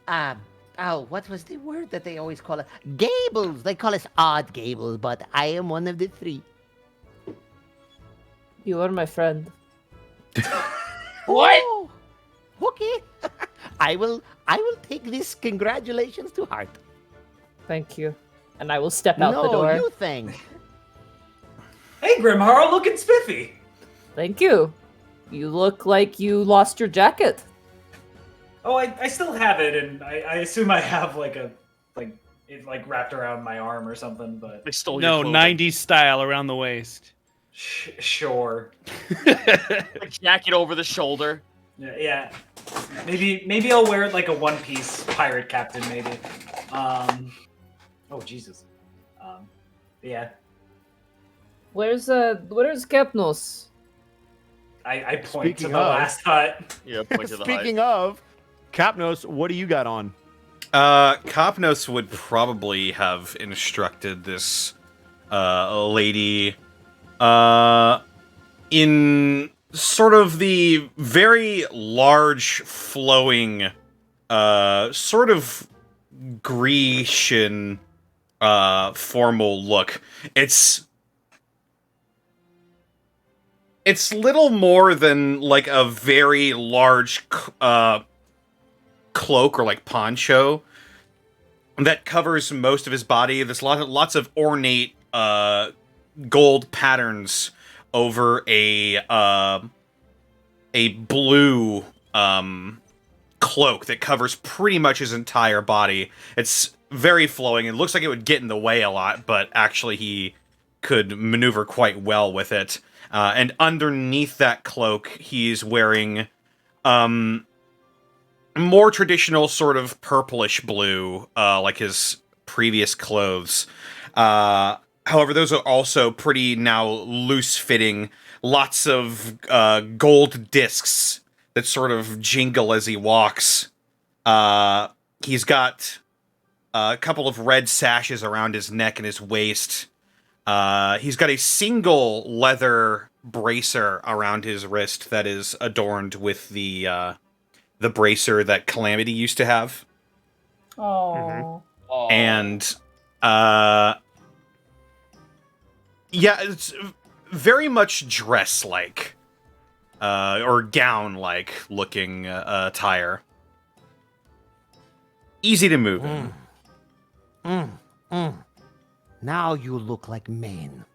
J: what was the word that they always call it? Gables. They call us odd Gables, but I am one of the 3.
B: You are my friend.
J: What? Oh, okay. I will take this congratulations to heart.
B: Thank you. And I will step out the
J: No,
B: door.
J: you think.
C: Hey, Grimharl, looking spiffy.
B: Thank you. You look like you lost your jacket.
C: Oh, I still have it, and I assume I have it wrapped around my arm or something. But
G: They stole your
A: No,
G: clothing.
A: 90s style around the waist.
C: sure.
G: A jacket over the shoulder.
C: Yeah. Maybe I'll wear it like a one-piece pirate captain. Maybe. Oh Jesus. Yeah.
B: Where's Kapnos?
C: I point to
E: Speaking
C: the
E: of-
C: last hut.
G: Yeah, point to the height.
E: speaking of, Kapnos, what do you got on?
D: Kopnos would probably have instructed this lady in sort of the very large, flowing, sort of Grecian, formal look. It's little more than like a very large cloak or like poncho, that covers most of his body. There's lots of ornate gold patterns over a blue cloak that covers pretty much his entire body. It's very flowing. It looks like it would get in the way a lot, but actually he could maneuver quite well with it. And underneath that cloak, he's wearing more traditional sort of purplish blue, like his previous clothes. However, those are also pretty now loose-fitting. Lots of gold discs that sort of jingle as he walks. He's got a couple of red sashes around his neck and his waist. He's got a single leather bracer around his wrist that is adorned with the bracer that Calamity used to have.
B: Oh.
D: And yeah, it's very much dress-like, or gown-like looking attire. Easy to move in.
J: Now you look like Maine.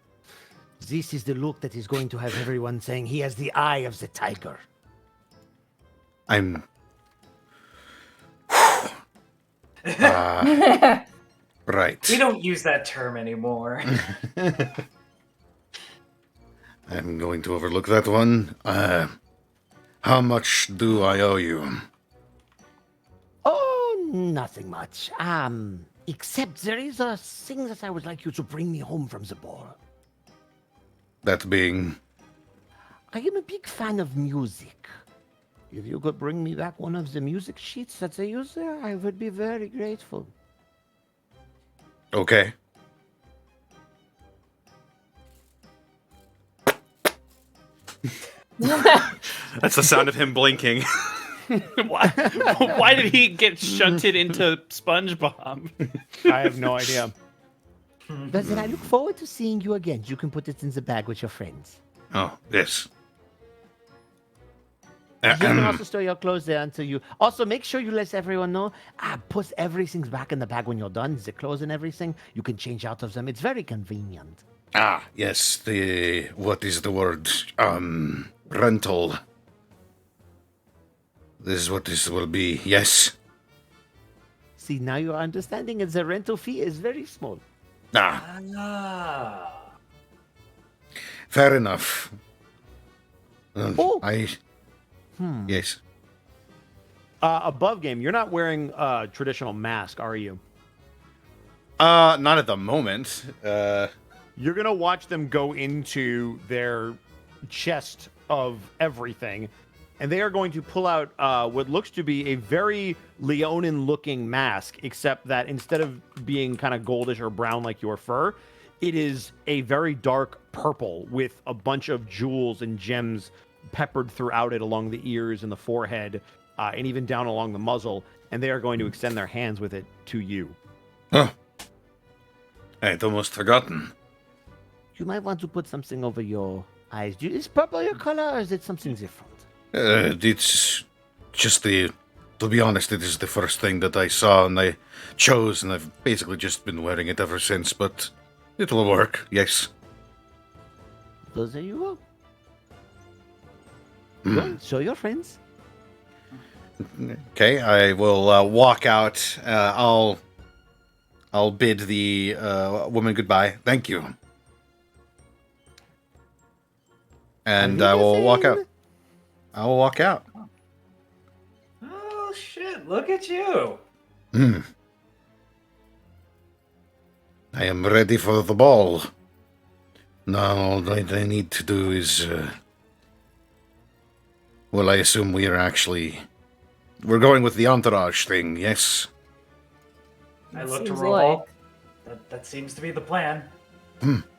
J: This is the look that is going to have everyone saying he has the eye of the tiger.
F: I'm. Right.
C: We don't use that term anymore.
F: I'm going to overlook that one. How much do I owe you?
J: Oh, nothing much. Except there is a thing that I would like you to bring me home from the ball.
F: That being.
J: I am a big fan of music. If you could bring me back one of the music sheets that they use there, I would be very grateful.
F: Okay.
D: That's the sound of him blinking.
A: Why did he get shunted into SpongeBob?
E: I have no idea.
J: But then I look forward to seeing you again. You can put it in the bag with your friends.
F: Oh, yes.
J: You can also store your clothes there until you... Also, make sure you let everyone know. Put everything back in the bag when you're done. The clothes and everything. You can change out of them. It's very convenient.
F: Yes, what is the word? Rental. This is what this will be, yes.
J: See, now you're understanding it. The rental fee is very small.
F: Fair enough.
J: Oh.
F: Yes.
E: Above game, you're not wearing a traditional mask, are you?
D: Not at the moment.
E: You're going to watch them go into their chest of everything, and they are going to pull out what looks to be a very Leonin-looking mask, except that instead of being kind of goldish or brown like your fur, it is a very dark purple with a bunch of jewels and gems peppered throughout it along the ears and the forehead, and even down along the muzzle, and they are going to extend their hands with it to you.
F: Huh. I had almost forgotten.
J: You might want to put something over your eyes. Is purple your color, or is it something different?
F: It's just to be honest, it is the first thing that I saw and I chose, and I've basically just been wearing it ever since, but it'll work, yes.
J: So there you go. Go, show your friends.
D: Okay, I will walk out. I'll bid the woman goodbye.
F: Thank you.
D: And I will walk out. I will walk out.
C: Oh shit! Look at you.
F: I am ready for the ball. Now all that I need to do is... Well, I assume we're going with the entourage thing, yes?
C: I look to
B: Seems
C: Roll. That seems to be the plan.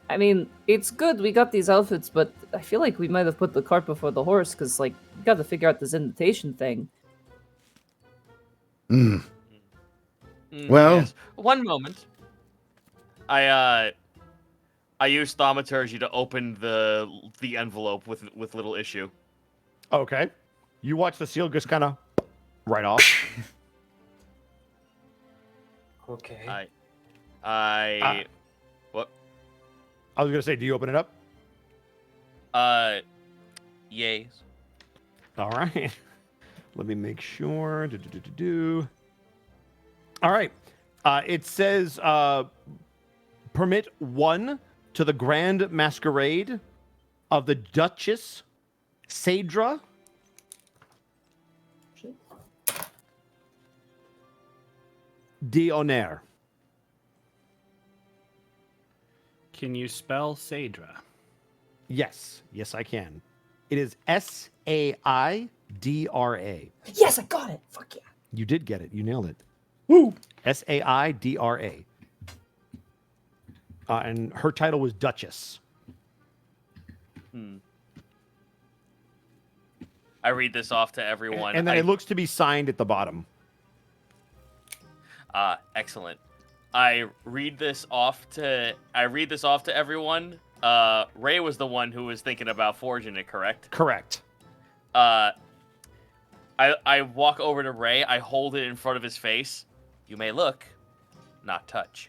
B: I mean, it's good we got these outfits, but I feel like we might have put the cart before the horse, because, like, we got to figure out this invitation thing.
F: Well...
G: Yes. One moment. I use thaumaturgy to open the envelope with little issue.
E: Okay. You watch the seal just kind of right off.
C: Okay.
G: What?
E: I was gonna say, do you open it up?
G: Yays.
E: All right. Let me make sure. All right. It says permit 1 to the Grand Masquerade of the Duchess Sadra d'Honneur.
A: Can you spell Sadra?
E: Yes. Yes, I can. It is Saidra.
B: Yes, I got it. Fuck yeah.
E: You did get it. You nailed it. Woo! Saidra. And her title was Duchess.
G: I read this off to everyone.
E: And then it looks to be signed at the bottom.
G: Excellent. I read this off to everyone. Ray was the one who was thinking about forging it, correct?
E: Correct.
G: I walk over to Ray. I hold it in front of his face. You may look, not touch.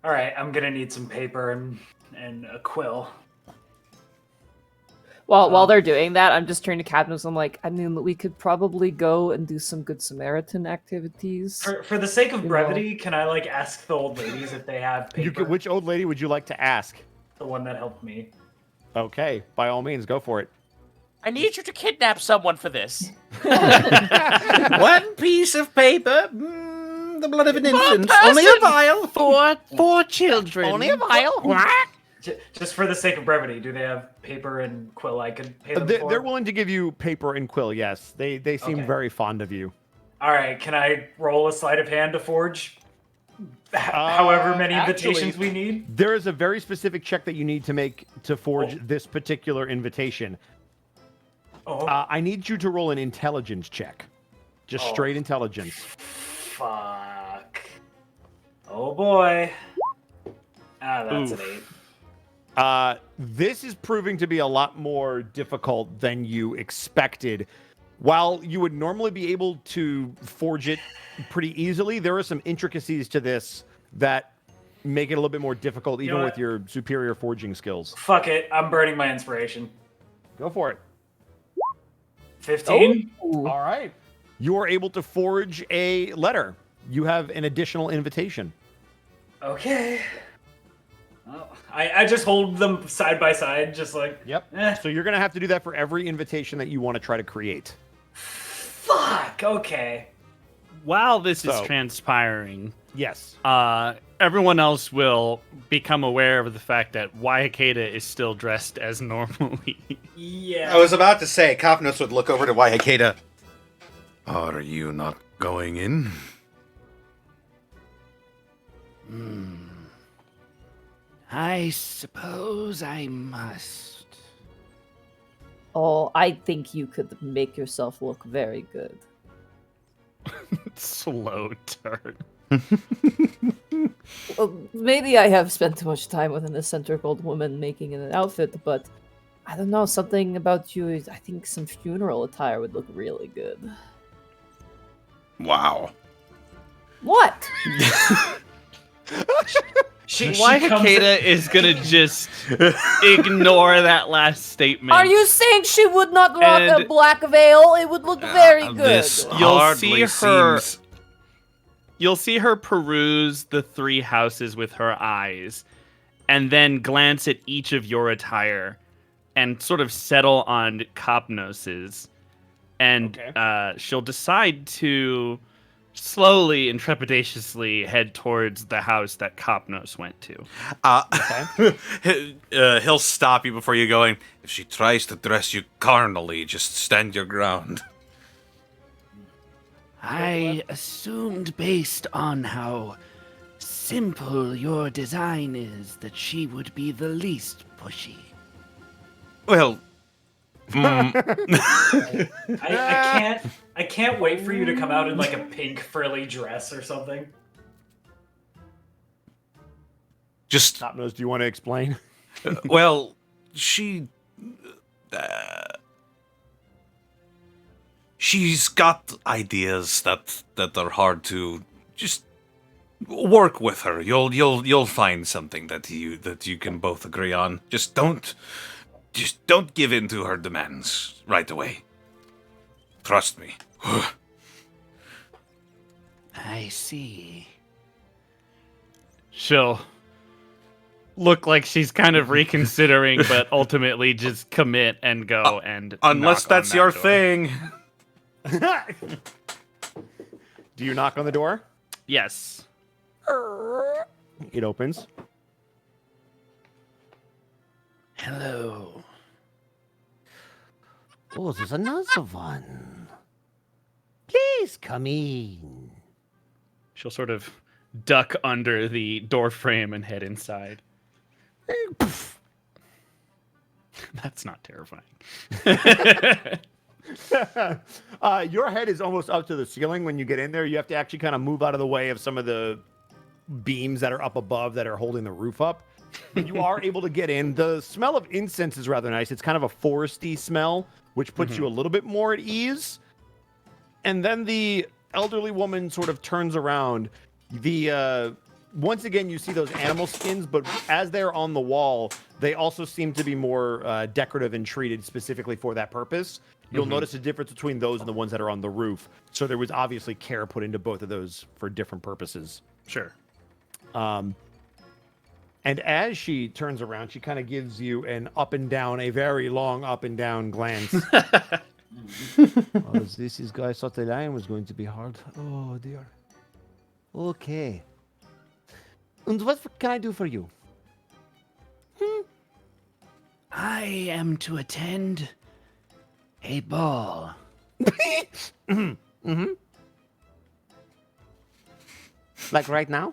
C: All right, I'm gonna need some paper and a quill.
B: While they're doing that, I'm just turning to Cadmus. I'm like, I mean, we could probably go and do some Good Samaritan activities.
C: For the sake of brevity, can I like ask the old ladies if they have paper?
E: Which old lady would you like to ask?
C: The one that helped me.
E: Okay, by all means, go for it.
G: I need you to kidnap someone for this.
D: One piece of paper. The blood of an infant. Only a vial.
A: Four children.
J: Only a vial.
C: Just for the sake of brevity, do they have paper and quill I could pay them for?
E: They're willing to give you paper and quill, yes. They seem
C: Okay.
E: very fond of you.
C: All right, can I roll a sleight of hand to forge however many invitations we need?
E: There is a very specific check that you need to make to forge this particular invitation. I need you to roll an intelligence check. Just straight intelligence.
C: Fuck. Oh boy. That's an 8.
E: This is proving to be a lot more difficult than you expected. While you would normally be able to forge it pretty easily, there are some intricacies to this that make it a little bit more difficult, even with your superior forging skills.
C: Fuck it, I'm burning my inspiration.
E: Go for it.
C: 15?
B: Ooh.
E: All right. You are able to forge a letter. You have an additional invitation.
C: Okay. Well, I just hold them side by side, just like...
E: Yep. So you're going to have to do that for every invitation that you want to try to create.
C: Fuck, okay.
A: While this is transpiring,
E: yes,
A: everyone else will become aware of the fact that Waiakeda is still dressed as normally.
C: Yeah.
D: I was about to say, Kopnos would look over to Waiakeda.
F: Are you not going in?
I: I suppose I must.
B: Oh, I think you could make yourself look very good.
A: Slow turn.
B: Well, maybe I have spent too much time with an eccentric old woman making an outfit, but I don't know, something about you is, I think some funeral attire would look really good.
F: Wow.
B: What?
A: Waiakeda is gonna just ignore that last statement.
B: Are you saying she would not rock a black veil? It would look very good.
F: This
A: You'll
F: hardly
A: see her.
F: seems...
A: You'll see her peruse the 3 houses with her eyes, and then glance at each of your attire, and sort of settle on Kopnos's, and she'll decide to slowly and trepidatiously head towards the house that Kopnos went to.
D: He'll stop you before you going.
F: If she tries to dress you carnally, just stand your ground.
I: I assumed, based on how simple your design is, that she would be the least pushy.
F: Well,
C: I can't wait for you to come out in like a pink frilly dress or something.
F: just
E: Kopnos, do you want to explain?
F: well, she's got ideas that are hard to just work with her. You'll find something that you can both agree on. Just don't give in to her demands right away. Trust me.
I: I see.
A: She'll look like she's kind of reconsidering, but ultimately just commit and go and
F: Unless
A: knock on
F: that's
A: that
F: your
A: door.
F: thing.
E: Do you knock on the door?
A: Yes.
E: It opens.
I: Hello.
J: Oh, there's another one. Please come in.
A: She'll sort of duck under the door frame and head inside. That's not terrifying.
E: Your head is almost up to the ceiling when you get in there. You have to actually kind of move out of the way of some of the beams that are up above that are holding the roof up. But you are able to get in. The smell of incense is rather nice. It's kind of a foresty smell, which puts you a little bit more at ease. And then the elderly woman sort of turns around. Once again, you see those animal skins, but as they're on the wall, they also seem to be more decorative and treated specifically for that purpose. You'll notice a difference between those and the ones that are on the roof. So there was obviously care put into both of those for different purposes.
A: Sure.
E: And as she turns around, she kind of gives you an up and down, a very long up and down glance.
J: Oh, this is guy thought the line was going to be hard. Oh dear. Okay. And what can I do for you?
I: I am to attend a ball.
J: Like right now?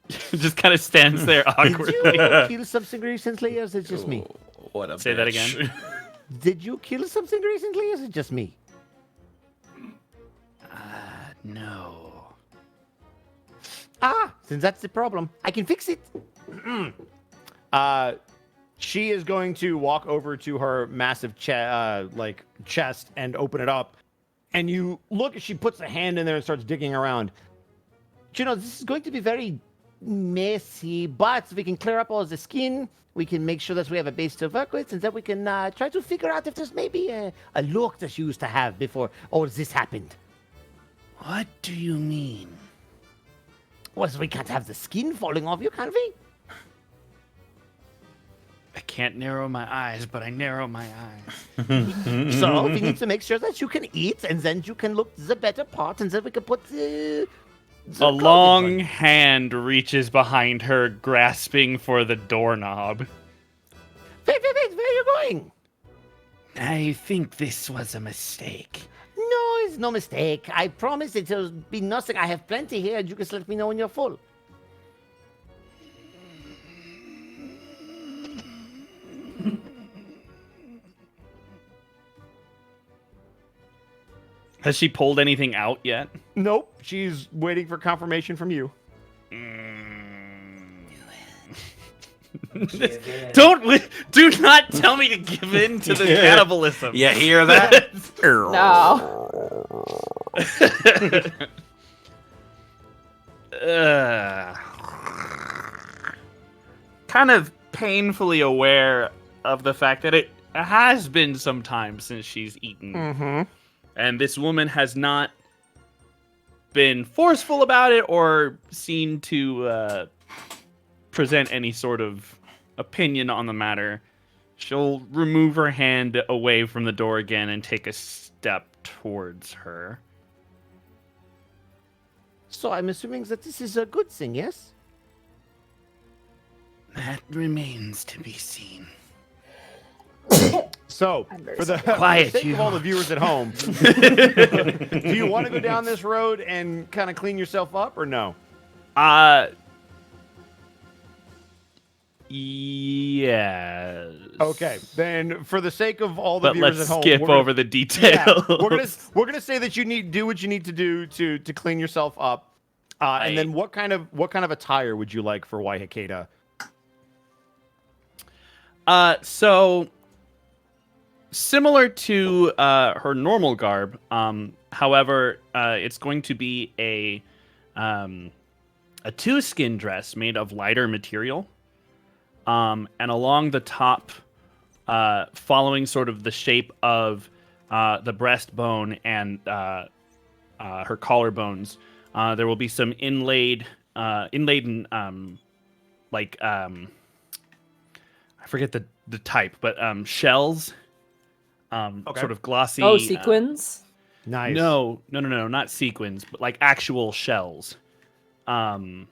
A: Just kind of stands there
J: Did
A: awkwardly.
J: you kill something recently, or is it just me?
D: What a
A: Say that
D: bitch.
A: again.
J: Did you kill something recently, or is it just me?
I: No.
J: Ah, since that's the problem, I can fix it.
E: She is going to walk over to her massive chest and open it up. And you look, she puts a hand in there and starts digging around.
J: You know, this is going to be very messy, but we can clear up all the skin. We can make sure that we have a base to work with, and that we can try to figure out if there's maybe a look that you used to have before all this happened.
I: What do you mean?
J: Well, so we can't have the skin falling off you, can we?
A: I can't narrow my eyes, but I narrow my eyes.
J: So we need to make sure that you can eat, and then you can look the better part, and then we can put the
A: A long hand reaches behind her, grasping for the doorknob.
J: Wait, where are you going?
I: I think this was a mistake.
J: No, it's no mistake. I promise it'll be nothing. I have plenty here, and you can let me know when you're full.
A: Has she pulled anything out yet?
E: Nope, she's waiting for confirmation from you.
A: Do not tell me to give in to the cannibalism.
D: You hear that?
B: No.
A: Kind of painfully aware of the fact that it has been some time since she's eaten. And this woman has not been forceful about it or seen to present any sort of opinion on the matter. She'll remove her hand away from the door again and take a step towards her.
J: So I'm assuming that this is a good thing, yes?
I: That remains to be seen.
E: So, for the
I: Quiet,
E: sake
I: you.
E: of all the viewers at home, do you want to go down this road and kind of clean yourself up, or no?
A: Yes.
E: Okay, then for the sake of all the
A: But
E: viewers
A: let's
E: at home,
A: skip
E: we're gonna-
A: over the details.
E: Yeah, we're gonna say that you do what you need to do to clean yourself up, and then what kind of attire would you like for Waihakeda?
A: So Similar to her normal garb, however, it's going to be a 2-skin dress made of lighter material, and along the top, following sort of the shape of the breastbone and her collarbones, there will be some inlaid I forget the type, but shells, sort of glossy.
B: Oh, sequins.
E: Nice.
A: No, not sequins, but like actual shells. I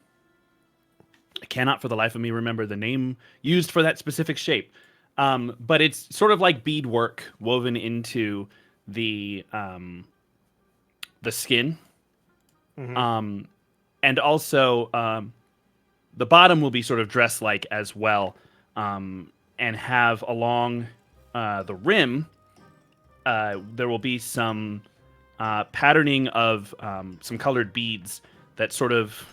A: cannot for the life of me remember the name used for that specific shape. But it's sort of like beadwork woven into the skin.
E: Mm-hmm.
A: And also the bottom will be sort of dress-like as well, and have along the rim, there will be some patterning of some colored beads that sort of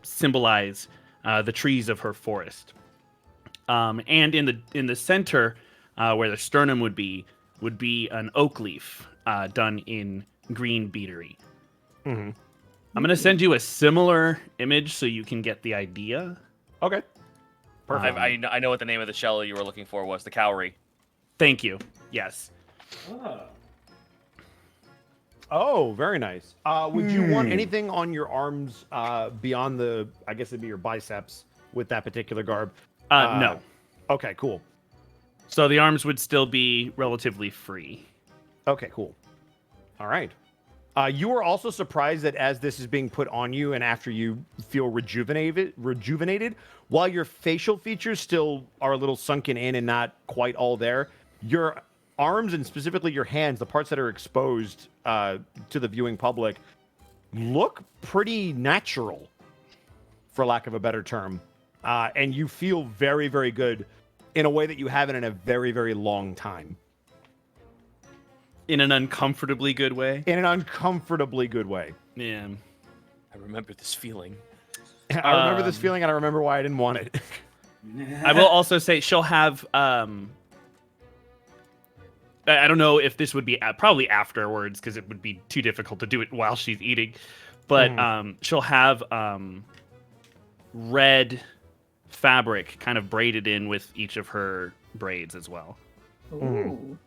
A: symbolize the trees of her forest. And in the center, where the sternum would be an oak leaf done in green beatery.
E: Mm-hmm.
A: I'm gonna send you a similar image so you can get the idea.
E: Okay. Perfect.
G: I know what the name of the shell you were looking for was. The cowrie.
A: Thank you. Yes.
E: Oh, very nice. Would you want anything on your arms beyond the, I guess it'd be your biceps with that particular garb?
A: No.
E: Okay, cool.
A: So the arms would still be relatively free.
E: Okay, cool. All right. You are also surprised that as this is being put on you and after you feel rejuvenated, while your facial features still are a little sunken in and not quite all there, your arms and specifically your hands, the parts that are exposed to the viewing public, look pretty natural, for lack of a better term. And you feel very, very good in a way that you haven't in a very, very long time.
A: In an uncomfortably good way?
E: In an uncomfortably good way.
A: Yeah.
G: I remember this feeling.
E: I remember this feeling, and I remember why I didn't want it.
A: I will also say she'll have... I don't know if this would be probably afterwards, because it would be too difficult to do it while she's eating. But she'll have red fabric kind of braided in with each of her braids as well.
B: Ooh.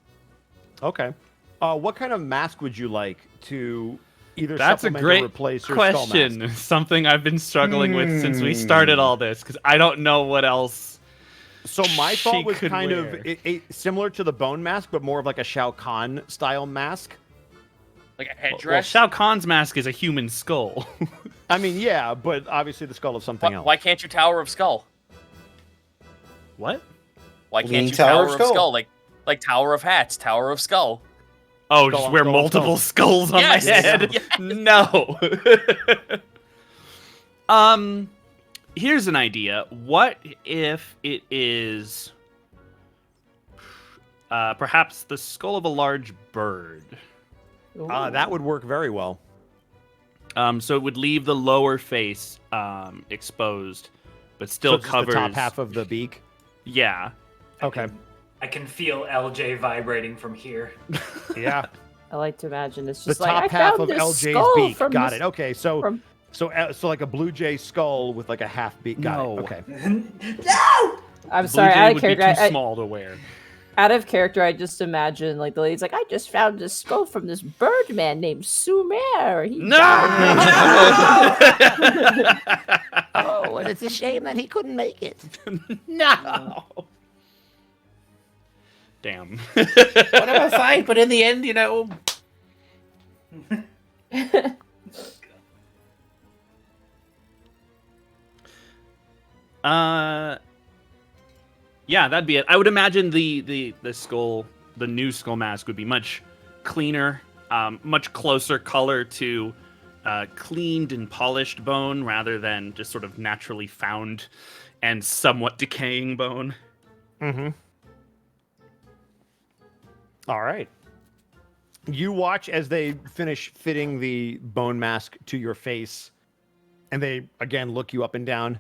E: Okay. What kind of mask would you like to either
A: That's a
E: supplement
A: great
E: or replace your skull
A: question.
E: mask?
A: Something I've been struggling with since we started all this, because I don't know what else.
E: So my
A: she
E: thought was
A: could
E: kind
A: wear.
E: of similar to the bone mask, but more of like a Shao Kahn style mask.
G: Like a
A: Well,
G: headdress?
A: Shao Kahn's mask is a human skull.
E: I mean, yeah, but obviously the skull of something else.
G: Why can't you Tower of Skull?
A: What?
G: Why can't
K: Lean
G: you
K: Tower
G: Tower
K: of
G: of
K: Skull?
G: Skull? Like Tower of Hats, Tower of Skull.
A: Oh,
E: Skull
A: just
E: on
A: wear
E: skull on
A: multiple skulls on
G: Yes.
A: my head?
G: Yes.
A: No. Here's an idea. What if it is perhaps the skull of a large bird?
E: That would work very well.
A: So it would leave the lower face exposed, but still
E: So just
A: covers
E: the top half of the beak.
A: Yeah.
E: Okay.
C: I can feel LJ vibrating from here.
E: Yeah.
B: I like to imagine it's
E: The
B: just like
E: top
B: I
E: half
B: found
E: of
B: this
E: LJ's
B: skull
E: beak.
B: from
E: Got
B: this-
E: it. Okay, so
B: from-
E: so like a blue jay skull with like a half beak. Got
A: No.
E: it. Okay.
C: No!
B: I'm sorry,
A: Blue Jay
B: out of
A: would be
B: character.
A: too small to wear.
B: Out of character, I just imagine like the lady's like, I just found this skull from this birdman named Sumer. He
A: No!
J: Oh, and it's a shame that he couldn't make it.
A: No. Damn.
K: Whatever, fine. But in the end, you know,
A: Yeah, that'd be it. I would imagine the skull, the new skull mask would be much cleaner, much closer color to cleaned and polished bone rather than just sort of naturally found and somewhat decaying bone.
E: Mm-hmm. All right. You watch as they finish fitting the bone mask to your face, and they again look you up and down.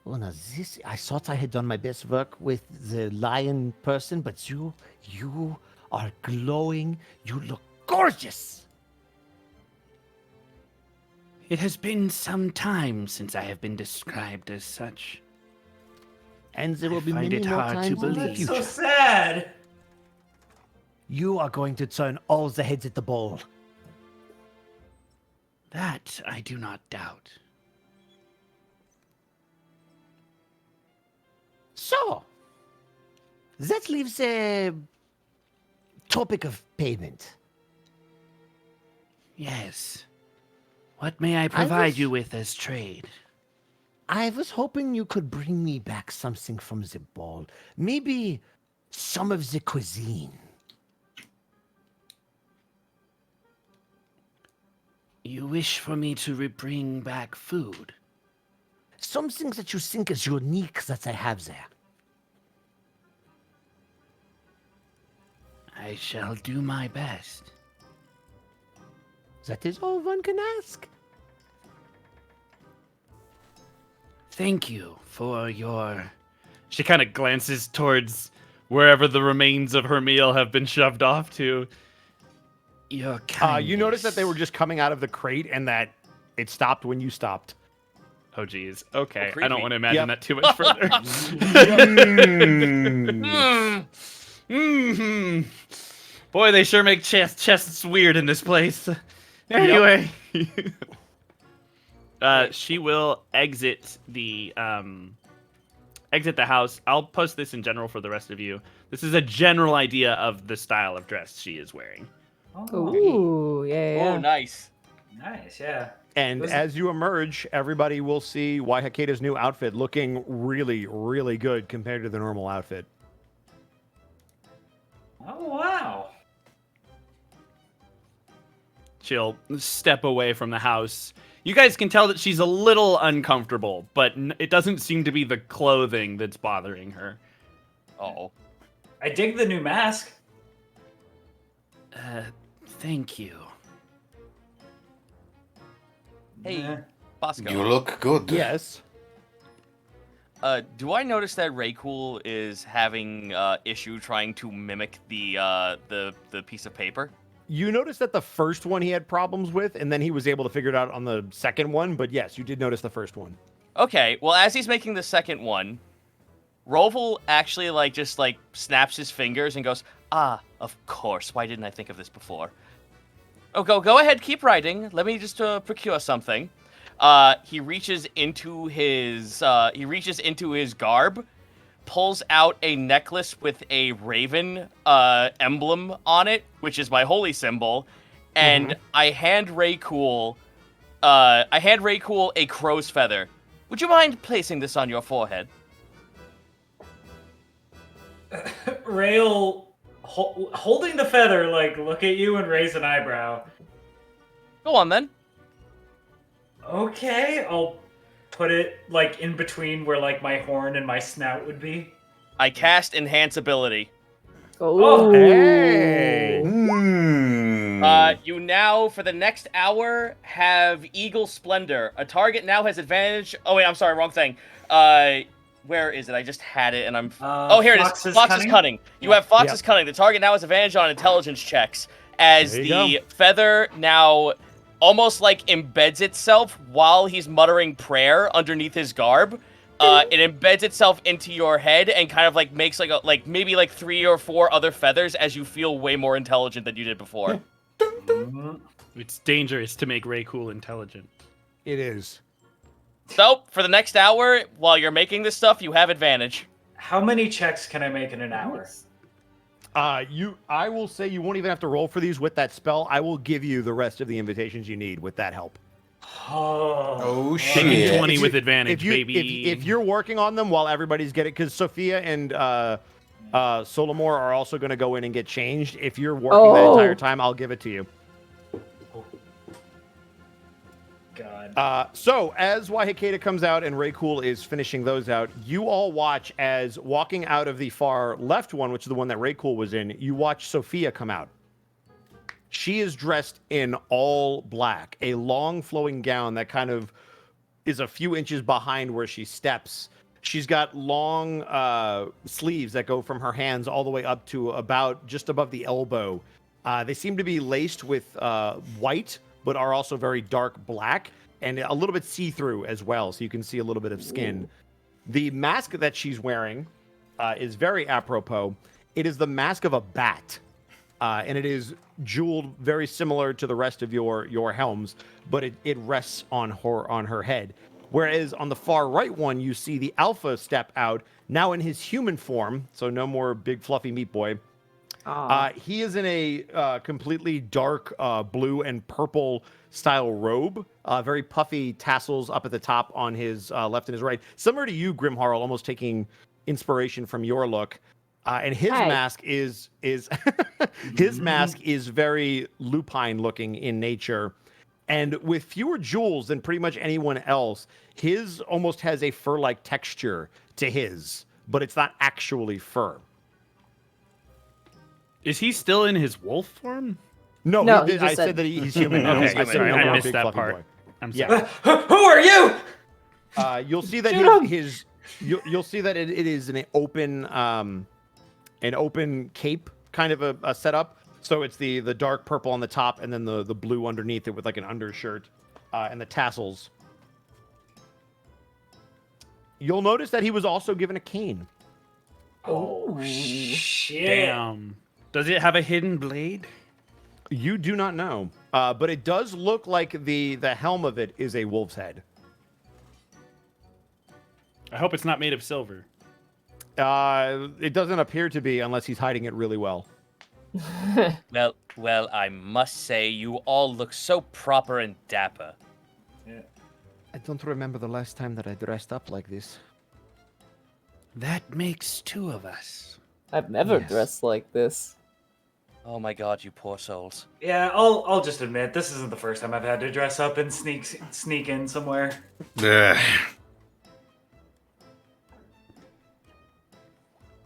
J: Oh, now this, I thought I had done my best work with the lion person, but you are glowing. You look gorgeous.
I: It has been some time since I have been described as such.
J: And there will
I: I
J: be
I: find
J: many
I: it
J: more
I: hard to
J: times in the
I: believe.
J: future.
C: So sad.
J: You are going to turn all the heads at the ball.
I: That I do not doubt.
J: So, that leaves a topic of payment.
I: Yes. What may I provide you with as trade?
J: I was hoping you could bring me back something from the ball. Maybe some of the cuisine.
I: You wish for me to bring back food?
J: Something that you think is unique that I have there.
I: I shall do my best.
J: That is all one can ask.
I: Thank you for your...
A: She kind of glances towards wherever the remains of her meal have been shoved off to.
I: Your kindness.
E: You notice that they were just coming out of the crate and that it stopped when you stopped.
A: Oh, geez. Okay.
G: Oh,
A: I don't
G: creepy.
A: want to imagine
E: Yep.
A: that too much further. Mhm. Boy, they sure make chests weird in this place. Anyway. She will exit the house. I'll post this in general for the rest of you. This is a general idea of the style of dress she is wearing.
B: Ooh, yeah.
G: Oh, nice.
C: Nice, yeah.
E: And as you emerge, everybody will see Waihakate's new outfit looking really, really good compared to the normal outfit.
C: Oh, wow.
A: She'll step away from the house. You guys can tell that she's a little uncomfortable, but it doesn't seem to be the clothing that's bothering her.
G: Oh.
C: I dig the new mask.
I: Thank you.
G: Hey,
C: Yeah.
G: Bosco.
F: You look good.
E: Yes.
G: Do I notice that Raycool is having issue trying to mimic the piece of paper?
E: You noticed that the first one he had problems with, and then he was able to figure it out on the second one, but yes, you did notice the first one.
G: Okay, well, as he's making the second one, Roval actually, just snaps his fingers and goes, "Ah, of course. Why didn't I think of this before?" Oh, go ahead, keep writing. Let me just procure something. He reaches into his garb, pulls out a necklace with a raven emblem on it, which is my holy symbol, and I hand Raycool a crow's feather. Would you mind placing this on your forehead?
C: Rail holding the feather, look at you and raise an eyebrow.
G: Go on then.
C: Okay, I'll put it in between where my horn and my snout would be.
G: I cast enhance ability.
B: Oh,
E: Hey!
G: You now, for the next hour, have Eagle Splendor. A target now has advantage. Oh wait, I'm sorry, wrong thing. Where is it? I just had it, and I'm. Oh, here it is. Fox's Cunning. You have Fox's Cunning. The target now has advantage on intelligence checks, as the feather now almost embeds itself while he's muttering prayer underneath his garb. It embeds itself into your head and kind of makes maybe 3 or 4 other feathers as you feel way more intelligent than you did before.
A: It's dangerous to make Raycool intelligent.
E: It is.
G: So, for the next hour, while you're making this stuff, you have advantage.
C: How many checks can I make in an hour?
E: I will say you won't even have to roll for these with that spell. I will give you the rest of the invitations you need with that help.
F: Oh,
A: Making
F: shit.
A: 20 with advantage, baby.
E: If you're working on them while everybody's getting, because Sophia and Solomor are also going to go in and get changed. If you're working that entire time, I'll give it to you.
C: God.
E: So as Waihakate comes out and Raycool is finishing those out, you all watch as walking out of the far left one, which is the one that Raycool was in, you watch Sophia come out. She is dressed in all black, a long flowing gown that kind of is a few inches behind where she steps. She's got long sleeves that go from her hands all the way up to about just above the elbow. They seem to be laced with white, but are also very dark black and a little bit see-through as well, so you can see a little bit of skin. Ooh. The mask that she's wearing is very apropos. It is the mask of a bat, and it is jeweled very similar to the rest of your helms, but it rests on her head. Whereas on the far right one, you see the Alpha step out, now in his human form, so no more big fluffy meat boy. He is in a completely dark blue and purple style robe, very puffy tassels up at the top on his left and his right. Similar to you, Grimharl, almost taking inspiration from your look. And his mask is his mask is very lupine looking in nature. And with fewer jewels than pretty much anyone else, his almost has a fur-like texture to his, but it's not actually fur.
A: Is he still in his wolf form?
E: No, I said that he's human.
A: Okay,
E: I said
A: sorry,
E: no
A: I
E: more
A: missed
E: big
A: that
E: fluffy
A: part.
E: boy.
A: I'm sorry.
C: Who are you?
E: You'll see that you'll see that it is an open cape kind of a setup. So it's the dark purple on the top and then the blue underneath it with like an undershirt and the tassels. You'll notice that he was also given a cane.
C: Oh, shit.
A: Damn. Does it have a hidden blade?
E: You do not know, but it does look like the helm of it is a wolf's head.
A: I hope it's not made of silver.
E: It doesn't appear to be unless he's hiding it really well.
G: Well, I must say you all look so proper and dapper.
J: Yeah. I don't remember the last time that I dressed up like this.
I: That makes two of us.
B: I've never dressed like this.
G: Oh my god, you poor souls.
C: Yeah, I'll just admit this isn't the first time I've had to dress up and sneak in somewhere.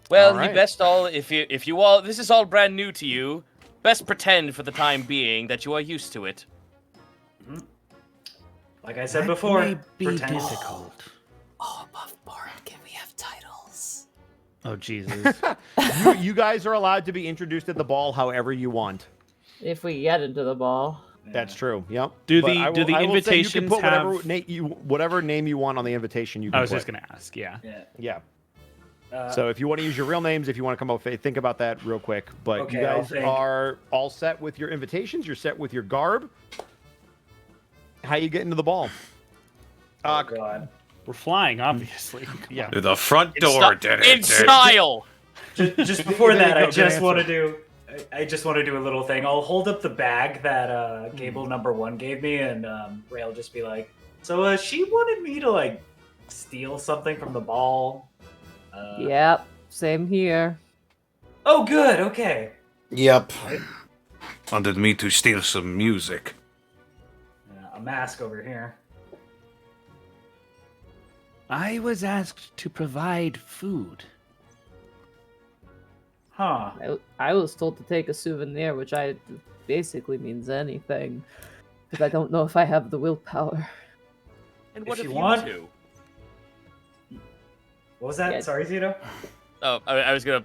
G: Well,
E: All right.
G: you best all if you all this is all brand new to you, best pretend for the time being that you are used to it.
C: Like I said before,
I: may be
C: pretend.
I: difficult.
B: Oh, above board, can we have titles?
A: Oh, Jesus.
E: You guys are allowed to be introduced at the ball however you want.
B: If we get into the ball.
E: That's true. Yep.
A: Do
E: But
A: the
E: I will say
A: invitations
E: you can put
A: have...
E: whatever name you want on the invitation. You can
A: I was
E: put.
A: just gonna ask. Yeah.
E: Yeah. So if you want to use your real names, if you want to come up, think about that real quick. But
C: Okay,
E: you guys
C: I'll think.
E: are all set with your invitations. You're set with your garb. How you get into the ball?
C: Oh, God.
A: We're flying, obviously.
E: Yeah.
F: To the front door.
G: In style.
C: Just before
E: There you
C: that,
E: go,
C: I
E: good
C: just
E: answer.
C: want to do a little thing. I'll hold up the bag that Gable number 1 gave me, and Ray will just be like, "So she wanted me to like steal something from the ball."
B: Yep, same here.
C: Oh, good. Okay.
F: Yep. Wanted me to steal some music.
C: A mask over here.
I: I was asked to provide food.
C: Huh.
B: I was told to take a souvenir, which basically means anything. Because I don't know if I have the willpower.
G: And what
C: If
G: if
C: you
G: you
C: want-
G: two?
C: What was that?
B: Yeah.
C: Sorry, Zito.
G: Oh, I was gonna.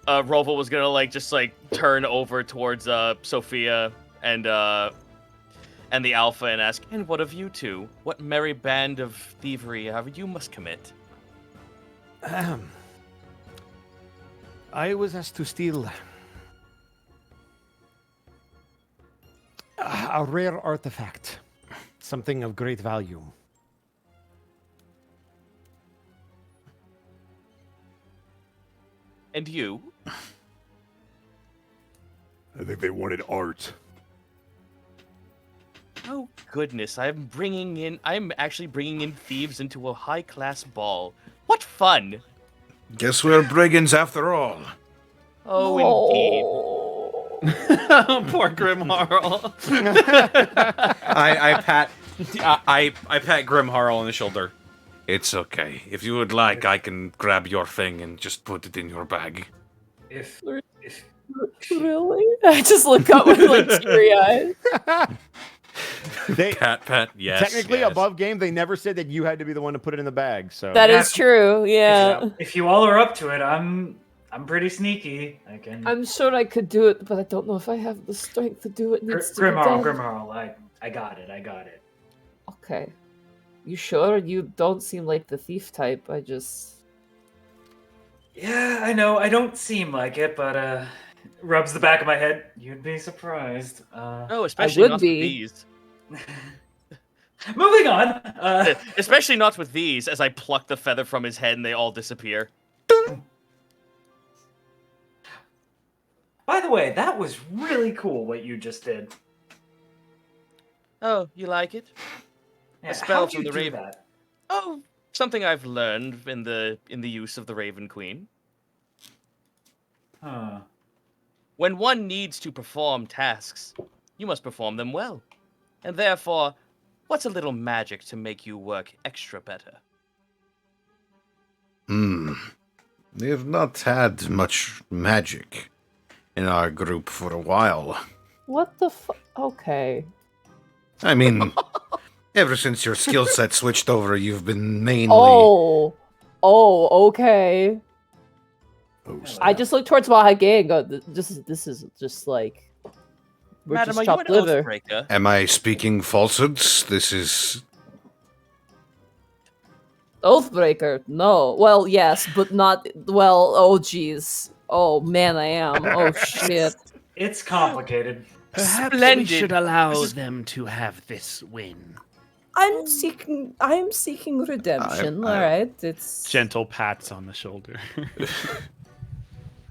G: Roval was gonna just turn over towards Sophia and the Alpha and ask, "And what of you two? What merry band of thievery have you must commit?"
J: I was asked to steal a rare artifact, something of great value.
G: And you?
H: I think they wanted art.
G: Oh goodness, I'm actually bringing in thieves into a high-class ball. What fun!
F: Guess we're brigands after all.
G: Oh, indeed.
A: Poor Grimharl.
D: I pat Grimharl on the shoulder.
F: It's okay. If you would like, I can grab your thing and just put it in your bag.
C: If
B: Really? I just look up with teary eyes.
E: They
D: Cat pet, yes.
E: technically
D: yes.
E: above game. They never said that you had to be the one to put it in the bag. So
B: That
C: Yeah.
B: is true. Yeah.
C: If you all are up to it, I'm pretty sneaky. I can.
B: I'm sure I could do it, but I don't know if I have the strength to do it. Needs to be done.
C: Grimharl, I got it.
B: Okay. You sure? You don't seem like the thief type. I just...
C: Yeah, I know. I don't seem like it, but rubs the back of my head. You'd be surprised.
G: Oh, especially
B: would
G: not
B: be.
G: with these.
C: Moving on.
G: Especially not with these, as I pluck the feather from his head and they all disappear.
C: By the way, that was really cool what you just did.
G: Oh, you like it?
C: Yeah,
G: A spell
C: how'd
G: from
C: you
G: the
C: do
G: Raven.
C: that?
G: Oh, something I've learned in the use of the Raven Queen.
C: Huh.
G: When one needs to perform tasks, you must perform them well. And therefore, what's a little magic to make you work extra better?
F: We have not had much magic in our group for a while.
B: What the fuck? Okay.
F: I mean, ever since your skill set switched over, you've been mainly...
B: Oh, okay. I just look towards Wahage and go, this is just like... We're
G: Madam,
B: just
G: are you
B: chopped
G: an
B: liver.
G: oathbreaker?
F: Am I speaking falsehoods? This is...
B: Oathbreaker? No. Well, yes, but not... Well, oh jeez. Oh man, I am. Oh shit.
C: It's complicated.
I: Perhaps we
G: Splendid.
I: should allow them to have this win.
B: I'm seeking redemption.
F: I-
B: All right, it's
A: Gentle pats on the shoulder.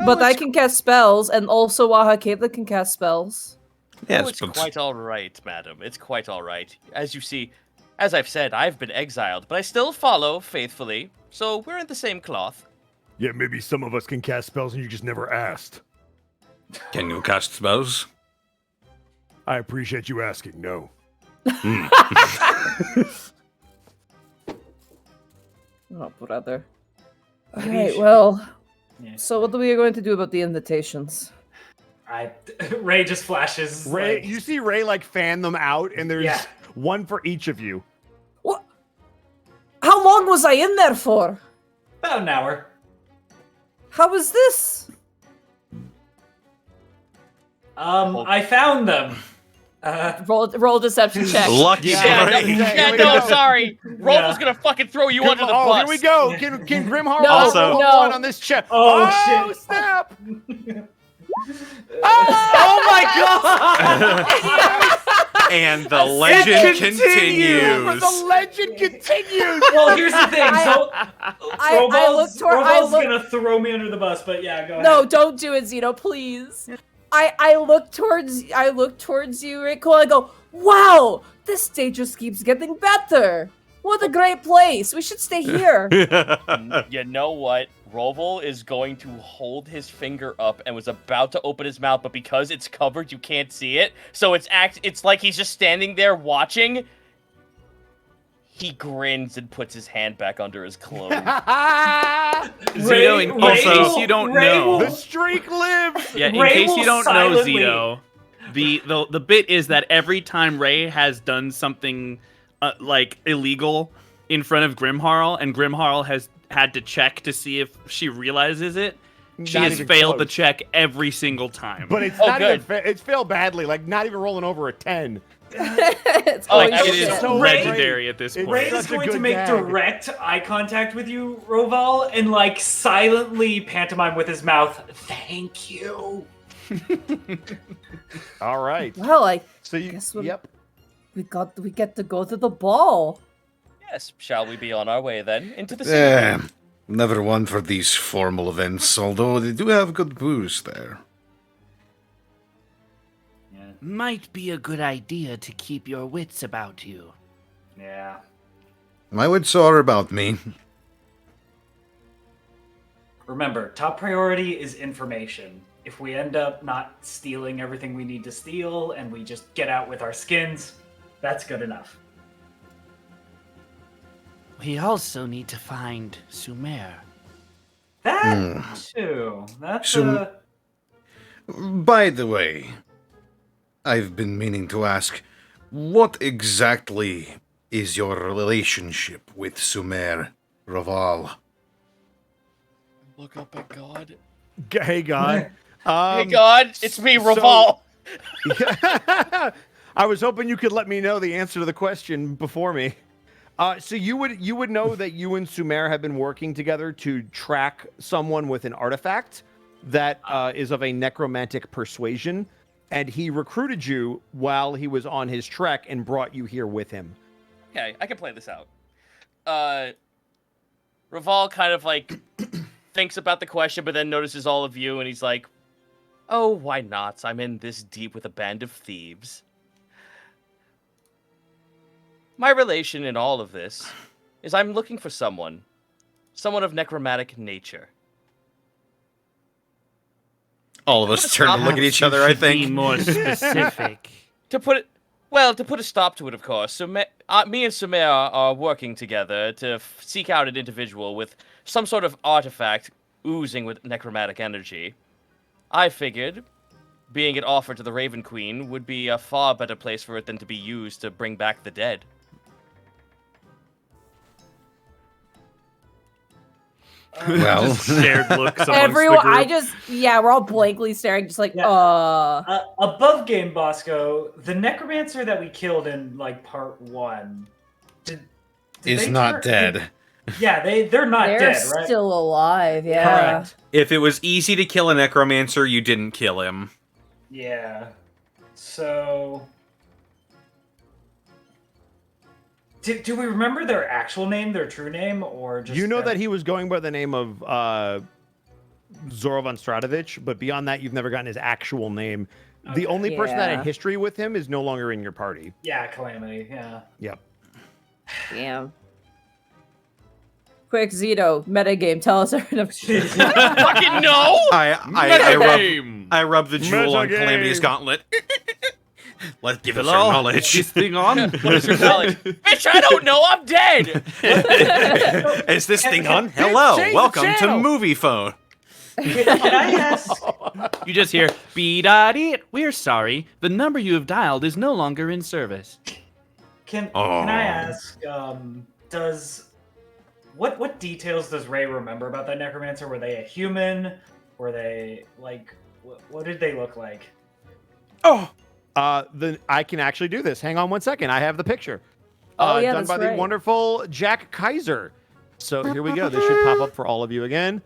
B: But I can cast spells, and also Wahakela can cast spells.
F: Yes,
G: Oh, it's
F: but
G: quite all right, madam. It's quite all right. As you see, as I've said, I've been exiled, but I still follow faithfully, so we're in the same cloth.
H: Yeah, maybe some of us can cast spells and you just never asked.
F: can you cast spells?
H: I appreciate you asking. No.
B: Oh, brother. All
C: Maybe you
B: right,
C: should-
B: well,
C: Yeah.
B: so what are we going to do about the invitations?
C: Ray just flashes.
E: Ray,
C: like,
E: you see Ray like fan them out, and there's
C: Yeah.
E: one for each of you.
B: What? How long was I in there for?
C: about an hour.
B: How was this?
C: I found them.
B: Roll a deception check.
D: Lucky
E: Yeah,
D: Ray.
E: Here we
G: no,
E: go.
G: sorry. Roval's gonna fucking throw you under the bus.
E: Here we go. Can Grimhar
B: No,
E: roll
B: no.
E: one on this check?
C: Oh, shit.
E: snap!
C: Oh my god!
D: And the legend continues.
E: The legend continues.
C: Well, here's the thing. So,
B: I look toward. I
C: Roval's
B: look.
C: gonna throw me under the bus, but yeah, go ahead.
B: No, don't do it, Zeno, please. I look towards you, Rico. I go, wow, this stage just keeps getting better. What a great place. We should stay here.
G: You know what? Roval is going to hold his finger up and was about to open his mouth, but because it's covered, you can't see it. So it's like he's just standing there watching. He grins and puts his hand back under his clothes.
A: Zito, in case you don't know.
E: The streak lives.
A: Yeah, in
C: Ray
A: case
C: will
A: you don't know,
C: silently-
A: Zito, the bit is that every time Ray has done something like illegal in front of Grimharl, and Grimharl has had to check to see if she realizes it, she
E: Not
A: has
E: even
A: failed the
E: close.
A: check every single time.
E: But it's
G: Oh,
E: not
G: good.
E: even. It's failed badly. Like not even rolling over a 10.
B: It's
G: Like,
B: holy
A: it is
B: shit.
E: so
A: legendary at this
E: It's
A: point.
C: Ray
E: such
C: is
E: a
C: going
E: good
C: to make
E: gag.
C: direct eye contact with you, Roval, and like silently pantomime with his mouth. Thank you.
E: All right.
B: Well, I
E: So you.
B: Guess what-
E: Yep.
B: we get to go to the ball.
G: Yes, shall we be on our way then into the city?
F: Never one for these formal events, although they do have good booze there.
I: Might be a good idea to keep your wits about you.
C: Yeah.
F: My wits are about me.
C: Remember, top priority is information. If we end up not stealing everything we need to steal and we just get out with our skins, that's good enough.
I: We also need to find Sumer.
C: That too. That's
F: By the way, I've been meaning to ask, What exactly is your relationship with Sumer Raval?
G: Look up at God.
E: Hey, God.
G: Hey, God, it's me, Raval.
E: I was hoping you could let me know the answer to the question before me. So you would know that you and Sumer have been working together to track someone with an artifact that is of a necromantic persuasion, and he recruited you while he was on his trek and brought you here with him.
G: Okay, I can play this out. Raval kind of like thinks about the question, but then notices all of you, and he's like, "Oh, why not? I'm in this deep with a band of thieves. My relation in all of this is I'm looking for someone of necromantic nature."
D: All of us turn to look at each other, I
A: Be
D: think.
A: more specific.
G: To put a stop to it, of course. So me and Sumer are working together to seek out an individual with some sort of artifact oozing with necromantic energy. I figured being it offered to the Raven Queen would be a far better place for it than to be used to bring back the dead.
F: Well,
A: Shared looks amongst
B: Everyone,
A: the group.
B: we're all blankly staring, just like,
C: Above game, Bosco, the necromancer that we killed in like part 1
F: is not dead.
C: Yeah, they're not
B: they're
C: dead, right?
B: still alive, yeah.
C: Correct.
D: If it was easy to kill a necromancer, you didn't kill him.
C: Yeah. So do we remember their actual name, their true name, or just
E: You know that he was going by the name of Zorovan Stradovich, but beyond that, you've never gotten his actual name. The only person that
B: Yeah.
E: had history with him is no longer in your party.
C: Yeah, Calamity, yeah.
E: Yep.
B: Damn. Quick, Zito, metagame, tell us everything.
G: Fucking no!
D: I rub the jewel on
E: Metagame.
D: Calamity's gauntlet. Let's give us
A: Hello?
D: our knowledge.
A: This thing on?
G: What is your knowledge? Bitch, I don't know, I'm dead!
D: Is this thing on? Hello,
E: change the
D: welcome to
E: channel.
D: Movie Phone.
C: Can I ask?
A: You just hear, "Be-da-dee." We're sorry. The number you have dialed is no longer in service.
C: Can I ask? What details does Ray remember about that necromancer? Were they a human? Were they like what did they look like?
E: Then I can actually do this. Hang on one second. I have the picture.
B: Oh, yeah,
E: done
B: that's
E: by the
B: right.
E: wonderful Jack Kaiser. So here we go. This should pop up for all of you again.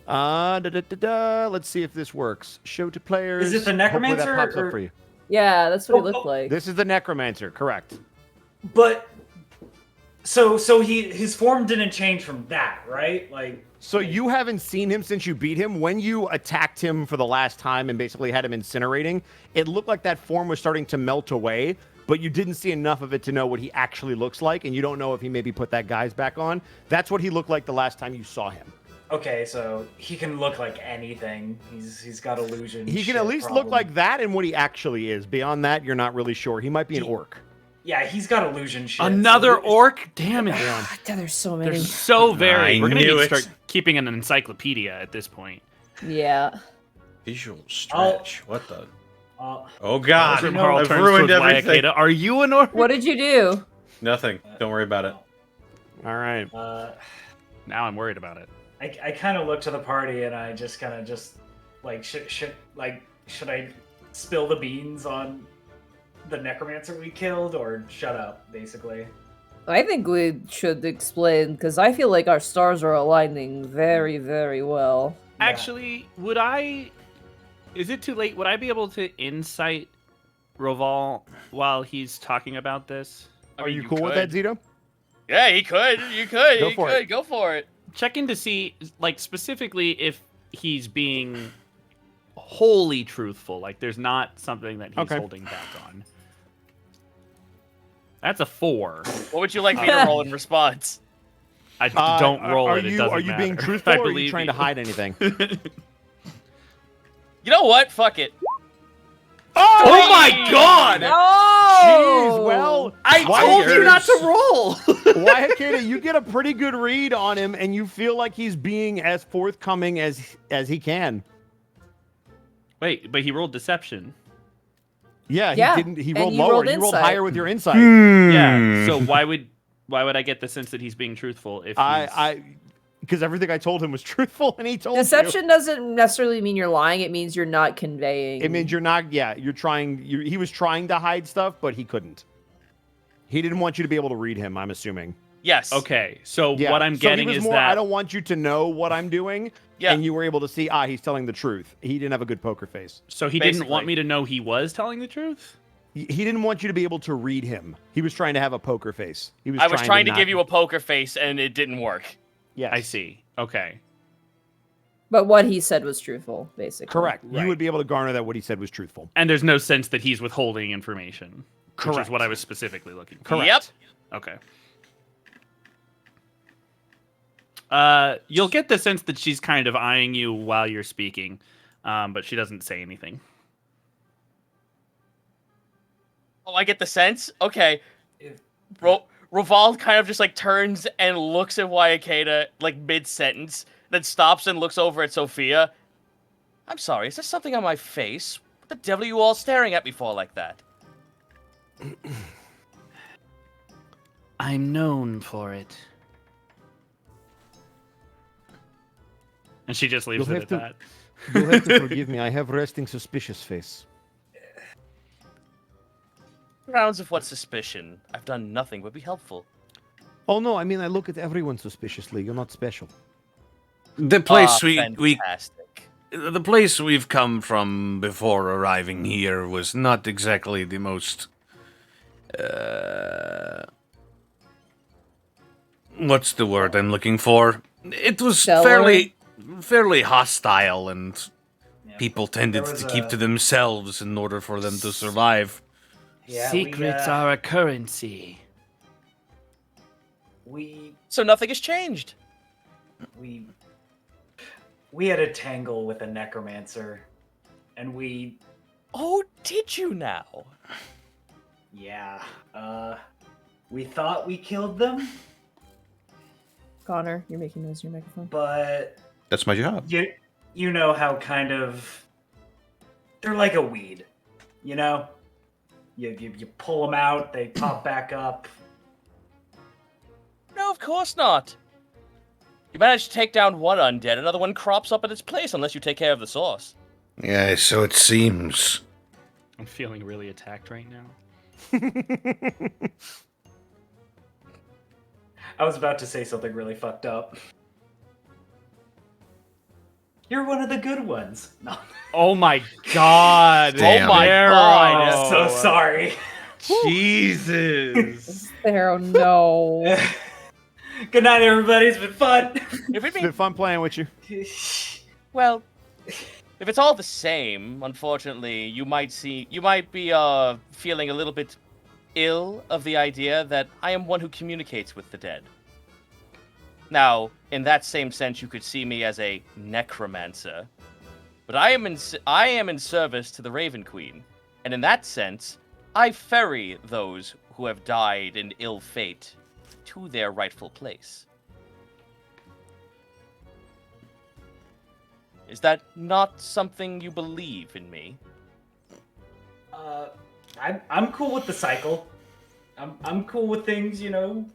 E: Let's see if this works. Show to players.
C: Is it the
E: Hopefully
C: necromancer,
E: that pops
C: or-
E: up for you.
B: Yeah, that's what he looked like.
E: This is the necromancer, correct?
C: But so his form didn't change from that, right? Like
E: So you haven't seen him since you beat him. When you attacked him for the last time and basically had him incinerating, it looked like that form was starting to melt away, but you didn't see enough of it to know what he actually looks like, and you don't know if he maybe put that guy's back on. That's what he looked like the last time you saw him.
C: okay, so he can look like anything. He's got illusion.
E: He can
C: shit
E: at least look
C: problem.
E: like that and what he actually is. Beyond that, you're not really sure. He might be an orc.
C: Yeah, he's got illusion shit.
A: Another
C: so-
A: orc? Damn it.
B: God, there's so many.
A: They're so varied.
D: I
A: We're going to
D: knew
A: need
D: it.
A: to start keeping an encyclopedia at this point.
B: Yeah.
D: Visual stretch. What the?
C: Uh,
D: Oh God!
C: You know,
A: Carl
D: I've
A: turns
D: ruined
A: towards
D: everything.
A: Wayakeda. Are you an orc?
B: What did you do?
D: Nothing. Don't worry about it.
E: All right.
A: Now I'm worried about it.
C: I kind of look to the party and I just kind of like should I spill the beans on the necromancer we killed or shut up basically?
B: I think we should explain, because I feel like our stars are aligning very, very well.
C: Yeah.
A: Actually, is it too late? Would I be able to insight Roval while he's talking about this?
G: I
E: Are
G: mean,
E: you cool with that,
G: could.
E: Zito?
G: Yeah, he could. You could.
E: Go
G: He
E: for
G: could.
E: it.
G: Go for it.
A: Check in to see, like, specifically if he's being wholly truthful. Like, there's not something that he's
E: Okay.
A: holding back on. That's a 4.
G: What would you like me to roll in response?
A: I don't roll
E: are
A: it. It
E: you,
A: doesn't
E: Are you being
A: matter.
E: truthful
A: I
E: or are you
A: believe
E: trying to hide anything?
G: You know what? Fuck it.
A: Oh my god!
E: Jeez, well,
A: I told you not to roll!
E: Wayakeda, you get a pretty good read on him, and you feel like he's being as forthcoming as he can.
A: Wait, but he rolled deception.
E: Yeah,
B: Yeah,
E: he didn't. He
B: and
E: rolled
B: you
E: lower.
B: rolled
E: You rolled
B: insight.
E: higher with your insight.
A: Yeah. So why would I get the sense that he's being truthful if
E: Because everything I told him was truthful, and he told
B: Deception doesn't necessarily mean you're lying. It means you're not conveying.
E: you. It means you're not. Yeah, you're trying. He was trying to hide stuff, but he couldn't. He didn't want you to be able to read him. I'm assuming.
G: Yes.
A: Okay. So
E: Yeah.
A: what I'm getting
E: he was
A: is
E: more,
A: that
E: I don't want you to know what I'm doing.
G: Yeah.
E: And you were able to see, he's telling the truth. He didn't have a good poker face.
A: so he didn't want
G: Basically.
A: me to know he was telling the truth.
E: He didn't want you to be able to read him. He was trying to have a poker face. He was.
G: I was trying to
E: not-
G: give you a poker face, and it didn't work.
E: Yes.
A: I see. Okay.
B: But what he said was truthful, basically.
E: Correct.
A: Right.
E: You would be able to garner that what he said was truthful.
A: And there's no sense that he's withholding information. Which
E: Correct.
A: is what I was specifically looking for.
E: Correct.
G: Yep.
A: Okay. You'll get the sense that she's kind of eyeing you while you're speaking, but she doesn't say anything.
G: Oh, I get the sense. Okay.
C: If-
G: Revolve kind of just like turns and looks at Wayakeda like mid-sentence, then stops and looks over at Sophia. I'm sorry, is there something on my face? What the devil are you all staring at me for like that?
I: I'm known for it.
A: And she just leaves
E: You'll
A: it
E: have
A: at
E: to-
A: that.
E: You'll have to forgive me. I have resting suspicious face.
G: Grounds of what suspicion? I've done nothing but be helpful.
E: Oh no, I mean I look at everyone suspiciously. You're not special.
F: The place
G: Fantastic.
F: the place we've come from before arriving here was not exactly the most what's the word I'm looking for? It was
B: Stellar?
F: fairly hostile, and
C: Yeah.
F: people tended
C: There was
F: to keep
C: a-
F: to themselves in order for them to survive.
C: Yeah,
I: Secrets are a currency.
C: we
G: So nothing has changed.
C: we had a tangle with a necromancer, and
G: Oh, did you now?
C: we thought we killed them,
B: Connor, you're making noise in your microphone.
C: but
F: That's my job.
C: you know how kind of they're like a weed, you know. You pull them out, they pop back up.
G: No, of course not. You managed to take down one undead, another one crops up in its place unless you take care of the source.
F: Yeah, so it seems.
A: I'm feeling really attacked right now.
C: I was about to say something really fucked up. You're one of the good ones. No.
A: Oh my god.
F: Damn.
G: Oh my god.
A: Arrow.
C: So sorry.
A: Jesus.
B: There, oh no.
C: Good night, everybody. It's been fun.
G: If it
E: It's been fun playing with you.
G: Well, if it's all the same, unfortunately, you might be feeling a little bit ill of the idea that I am one who communicates with the dead. Now, in that same sense, you could see me as a necromancer, but I am in service to the Raven Queen, and in that sense, I ferry those who have died in ill fate to their rightful place. Is that not something you believe in me?
C: I'm cool with the cycle. I'm cool with things, you know.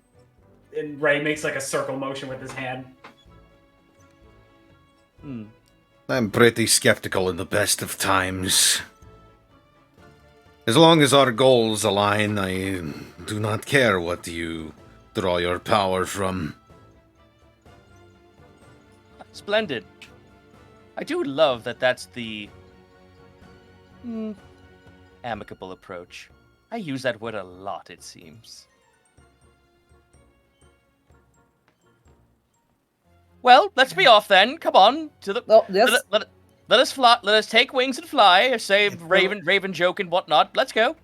C: And Ray makes like a circle motion with his hand.
F: I'm pretty skeptical in the best of times. As long as our goals align, I do not care what you draw your power from.
G: Splendid. I do love that that's the amicable approach. I use that word a lot, it seems. Well, let's be off then. Come on to the.
B: Oh, yes.
G: Let us fly. Let us take wings and fly. Or say Raven joke and whatnot. Let's go.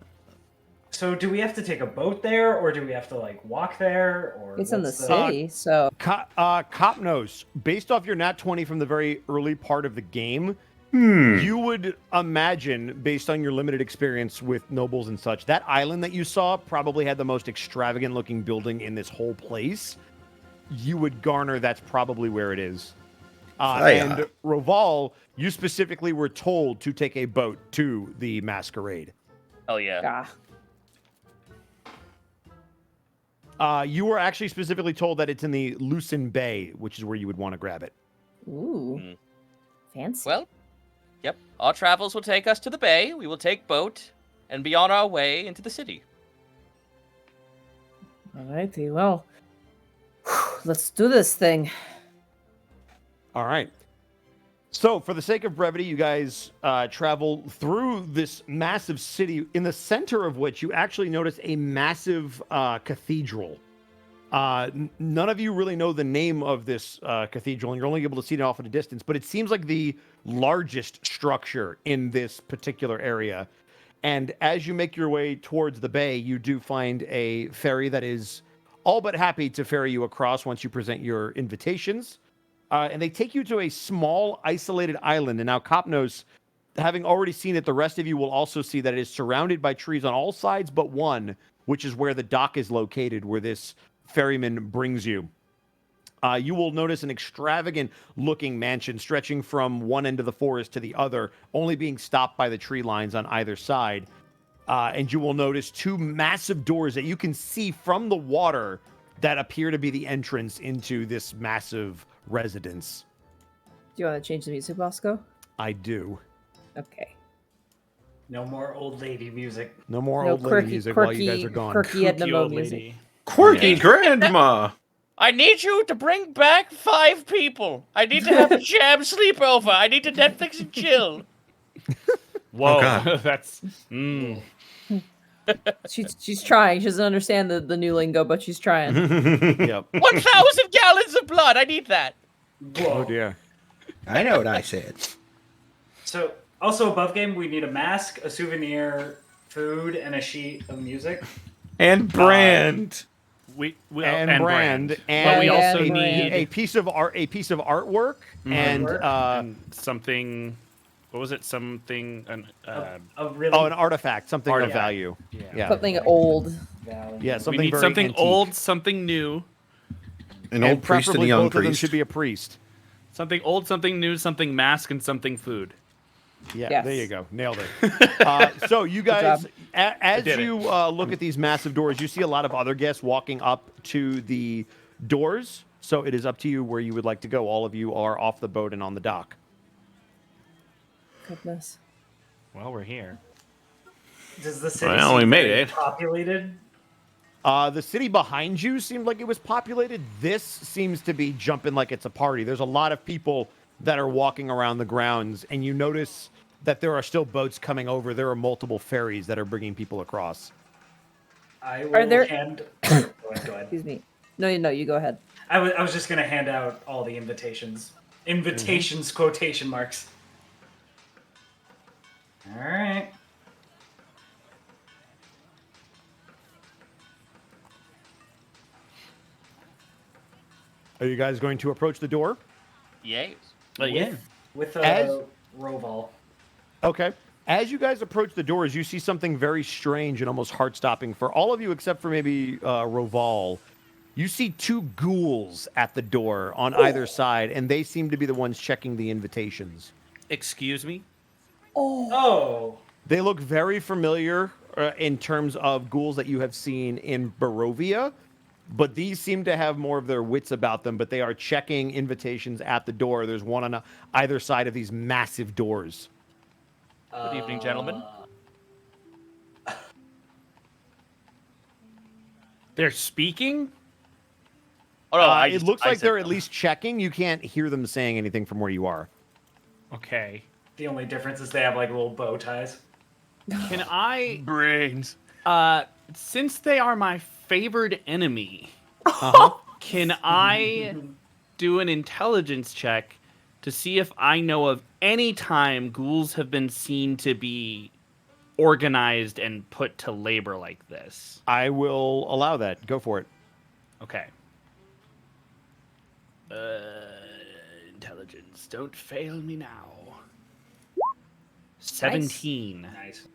C: So do we have to take a boat there, or do we have to like walk there, or
B: It's in the
C: what's
B: city, so
E: Cop knows. Based off your nat 20 from the very early part of the game, you would imagine, based on your limited experience with nobles and such, that island that you saw probably had the most extravagant looking building in this whole place. You would garner that's probably where it is. And Roval, you specifically were told to take a boat to the masquerade.
G: Hell yeah.
E: You were actually specifically told that it's in the Lucin Bay, which is where you would want to grab it.
B: Ooh. Fancy.
G: Well, yep. Our travels will take us to the bay. We will take boat and be on our way into the city.
B: Alrighty, well, let's do this thing.
E: All right. So, for the sake of brevity, you guys travel through this massive city, in the center of which you actually notice a massive cathedral. None of you really know the name of this cathedral, and you're only able to see it off at a distance, but it seems like the largest structure in this particular area. And as you make your way towards the bay, you do find a ferry that is all but happy to ferry you across once you present your invitations. And they take you to a small, isolated island. And now, Kopnos, having already seen it, the rest of you will also see that it is surrounded by trees on all sides but one, which is where the dock is located, where this ferryman brings you. You will notice an extravagant-looking mansion stretching from one end of the forest to the other, only being stopped by the tree lines on either side. And you will notice two massive doors that you can see from the water that appear to be the entrance into this massive residence.
B: Do you want to change the music, Bosco?
E: I do.
B: Okay.
C: No more old lady music.
E: No more old lady music while you guys are gone.
B: Quirky Edna
A: Kooky
B: Mo
A: old
B: music.
A: lady.
D: Quirky grandma.
G: I need you to bring back 5 people. I need to have a jam sleepover. I need to Netflix and chill.
A: Whoa,
D: God.
A: that's.
B: She's trying. She doesn't understand the new lingo, but she's trying.
E: Yep.
G: 1,000 gallons of blood. I need that.
C: Whoa.
E: Oh dear.
K: I know what I said.
C: So, also above game, we need a mask, a souvenir, food, and a sheet of music.
D: And brand.
E: And brand, and
A: but we also
B: brand.
A: need
E: a piece of art, a piece of artwork, and
A: something. What was it? Something.
C: A really
E: an artifact, something of value. Yeah.
B: Something old.
E: Yeah,
A: We
E: something
A: need
E: very
A: something
E: antique.
A: old, something new.
F: An
E: And
F: old priest and a
E: preferably
F: young
E: both of them
F: priest.
E: should be a priest.
A: Something old, something new, something mask, and something food.
E: Yeah,
B: Yes.
E: there you go. Nailed it. So you guys,
B: job.
E: as
A: did it.
E: you look at these massive doors, you see a lot of other guests walking up to the doors. So it is up to you where you would like to go. All of you are off the boat and on the dock.
B: Goodness.
A: Well, we're here.
C: Does the city
D: Well, we
C: seem
D: made
C: very
D: it.
C: populated?
E: The city behind you seemed like it was populated. This seems to be jumping like it's a party. There's a lot of people that are walking around the grounds, and you notice that there are still boats coming over. There are multiple ferries that are bringing people across.
C: I will
B: Are there-
C: hand. Go ahead.
B: Excuse me. No, you go ahead.
C: I was just gonna hand out all the invitations. Invitations, quotation marks. All right.
E: Are you guys going to approach the door?
G: Yes.
A: Yeah.
C: With
E: As-
C: Roval.
E: Okay. As you guys approach the doors, you see something very strange and almost heart-stopping for all of you except for maybe Roval. You see two ghouls at the door on either side, and they seem to be the ones checking the invitations.
A: Excuse me.
C: Oh.
E: They look very familiar in terms of ghouls that you have seen in Barovia, but these seem to have more of their wits about them, but they are checking invitations at the door. There's one on either side of these massive doors.
G: Good evening, gentlemen.
A: They're speaking.
G: Oh no,
E: It looks like
G: said
E: they're
G: no.
E: at least checking. You can't hear them saying anything from where you are.
A: Okay.
C: The only difference is they have like little bow ties.
A: Can I?
G: brains.
A: Since they are my favored enemy,
E: Uh-huh.
A: can I do an intelligence check to see if I know of any time ghouls have been seen to be organized and put to labor like this?
E: I will allow that. Go for it.
A: Okay. Intelligence. Don't fail me now. 17.
C: Nice.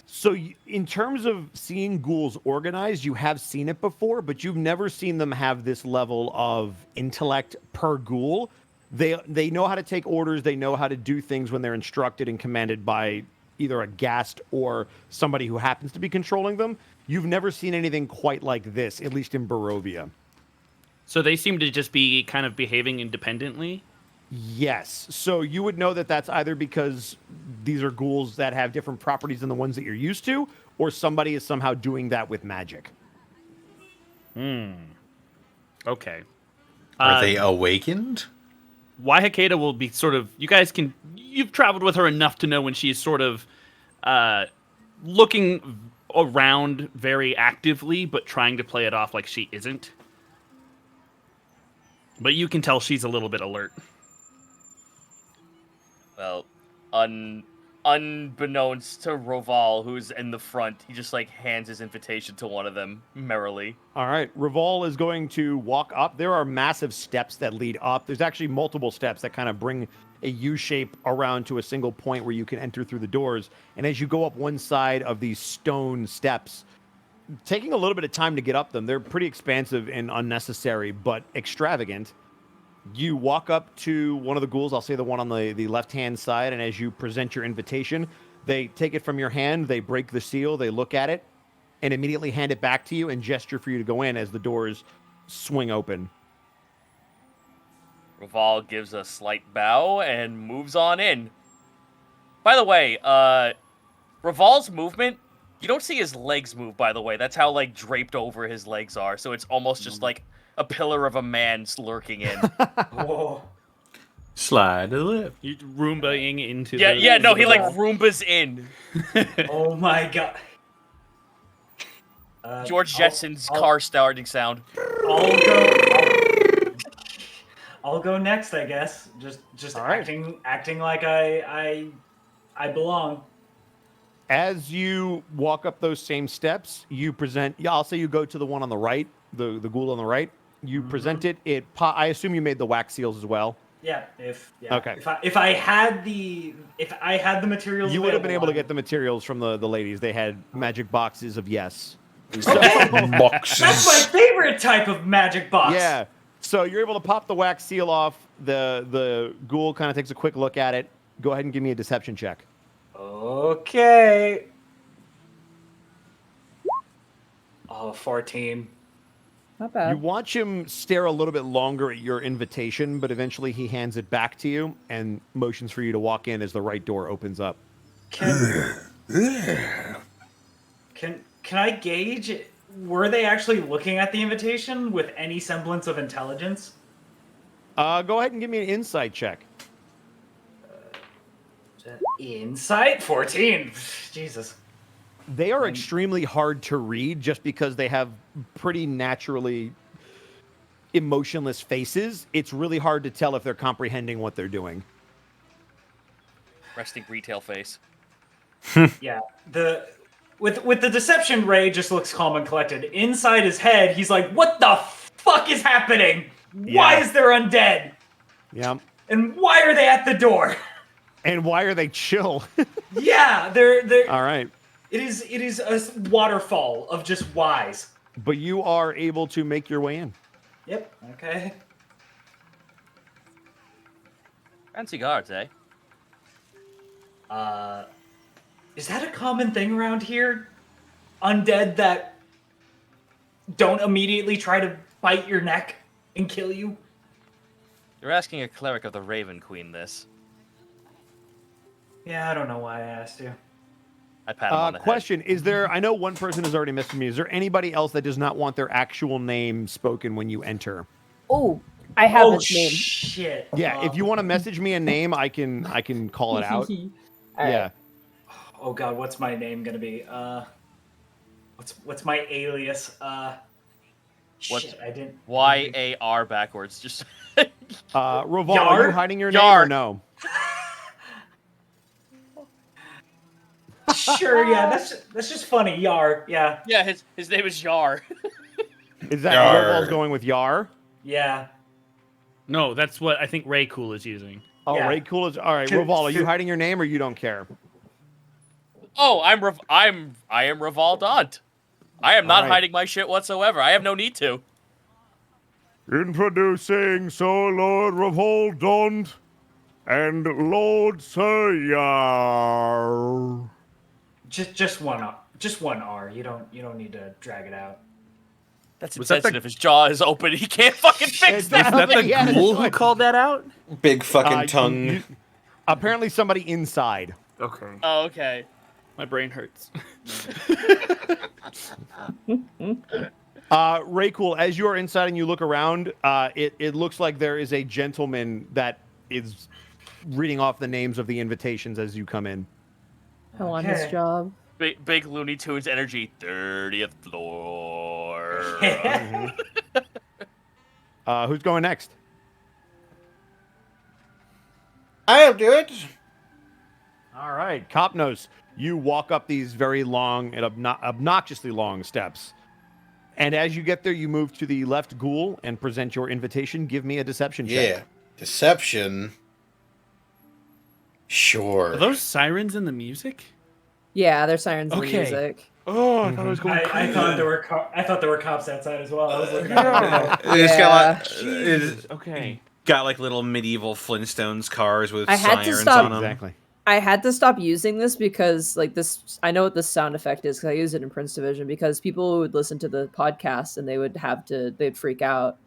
E: So, in terms of seeing ghouls organized, you have seen it before, but you've never seen them have this level of intellect per ghoul. They know how to take orders. They know how to do things when they're instructed and commanded by either a ghast or somebody who happens to be controlling them. You've never seen anything quite like this, at least in Barovia.
A: So they seem to just be kind of behaving independently?
E: Yes. So you would know that that's either because these are ghouls that have different properties than the ones that you're used to, or somebody is somehow doing that with magic.
A: Okay.
F: Are they awakened?
A: Waihakeda will be sort of... You've traveled with her enough to know when she's sort of looking around very actively, but trying to play it off like she isn't. But you can tell she's a little bit alert.
G: Well, unbeknownst to Roval, who's in the front, he just like hands his invitation to one of them merrily.
E: All right, Raval is going to walk up. There are massive steps that lead up. There's actually multiple steps that kind of bring a U shape around to a single point where you can enter through the doors. And as you go up one side of these stone steps, taking a little bit of time to get up them, they're pretty expansive and unnecessary, but extravagant. You walk up to one of the ghouls, I'll say the one on the left-hand side, and as you present your invitation, they take it from your hand, they break the seal, they look at it, and immediately hand it back to you and gesture for you to go in as the doors swing open.
G: Roval gives a slight bow and moves on in. By the way, Raval's movement, you don't see his legs move, by the way. That's how, like, draped over his legs are, so it's almost just like a pillar of a man lurking in.
C: Whoa.
K: Slide the lip.
A: You Roombaing into
G: No, he like Roombas in.
C: Oh my god.
G: George Jetson's car starting sound.
C: I'll go next, I guess. Just acting like I belong.
E: As you walk up those same steps, you present. Yeah, I'll say you go to the one on the right, the ghoul on the right. You present it. I assume you made the wax seals as well.
C: Yeah.
E: Okay.
C: If I had the materials,
E: you would have been able to get the materials from the ladies. They had magic boxes of yes.
F: Boxes.
C: That's my favorite type of magic box.
E: Yeah. So you're able to pop the wax seal off. The ghoul kind of takes a quick look at it. Go ahead and give me a deception check.
C: Okay. Oh, 14.
B: Not bad.
E: You watch him stare a little bit longer at your invitation, but eventually he hands it back to you and motions for you to walk in as the right door opens up.
C: Can I gauge, were they actually looking at the invitation with any semblance of intelligence?
E: Go ahead and give me an insight check.
C: Insight? 14. Jesus.
E: They are extremely hard to read just because they have pretty naturally emotionless faces. It's really hard to tell if they're comprehending what they're doing.
G: Resting retail face.
C: Yeah. With the deception, Ray just looks calm and collected. Inside his head, he's like, what the fuck is happening? Why is there undead?
E: Yeah.
C: And why are they at the door?
E: And why are they chill?
C: Yeah, they're
E: All right.
C: It is a waterfall of just whys.
E: But you are able to make your way in.
C: Yep. Okay.
G: Fancy guards, eh?
C: Is that a common thing around here? Undead that don't immediately try to bite your neck and kill you?
G: You're asking a cleric of the Raven Queen this.
C: Yeah, I don't know why I asked you.
G: I pat him on the
E: Question, is there, I know one person has already messaged me, is there anybody else that does not want their actual name spoken when you enter?
B: Oh, I have his name.
C: Shit.
E: Yeah, if you want to message me a name, I can call it out. Yeah.
C: Oh god, what's my name gonna be? What's my alias? Shit, I didn't.
G: Y-A-R backwards. Just.
E: Raval,
C: Yar?
E: are you hiding your name
G: Yar.
E: or no?
C: Sure, yeah, that's just funny. Yar, yeah.
G: Yeah, his name is Yar.
E: Is that
F: Yar.
E: Raval's going with Yar?
C: Yeah.
A: No, that's what I think Ray Cool is using.
E: Oh,
C: Yeah.
E: Ray Cool is all right. Raval, are you hiding your name or you don't care?
G: Oh, I am Raval Daunt. I am not
E: Alright.
G: hiding my shit whatsoever. I have no need to.
H: Introducing Sir Lord Revoldont and Lord Sir Yar.
C: Just one R. You don't need to drag it out.
G: That's
A: Was that
G: insensitive. His jaw is open. He can't fucking fix
E: Is
G: that.
A: that the
E: Yeah,
A: ghoul
E: that's
A: who
E: right.
A: called that out?
D: Big fucking tongue.
E: Apparently somebody inside.
A: Okay.
G: Oh, okay.
A: My brain hurts.
E: Raycool, as you are inside and you look around, it looks like there is a gentleman that is reading off the names of the invitations as you come in.
B: I want his
C: Okay.
B: job.
G: Big Looney Tunes energy. 30th floor.
E: Who's going next?
D: I'll do it.
E: All right, Copnos, you walk up these very long and obnoxiously long steps. And as you get there, you move to the left ghoul and present your invitation. Give me a deception check.
F: Yeah. Deception. Sure.
A: Are those sirens in the music?
B: Yeah, there's sirens in the
A: Okay.
B: music.
A: Oh, I thought it was going
C: I thought there were cops outside as well. I was looking at it.
D: It's got like,
A: Jesus. Okay.
D: got like little medieval Flintstones cars with
B: I had to
D: sirens
B: stop-
D: on them.
E: Exactly.
B: I had to stop using this because, like, this. I know what this sound effect is because I use it in Prince Division. Because people would listen to the podcast and they'd freak out.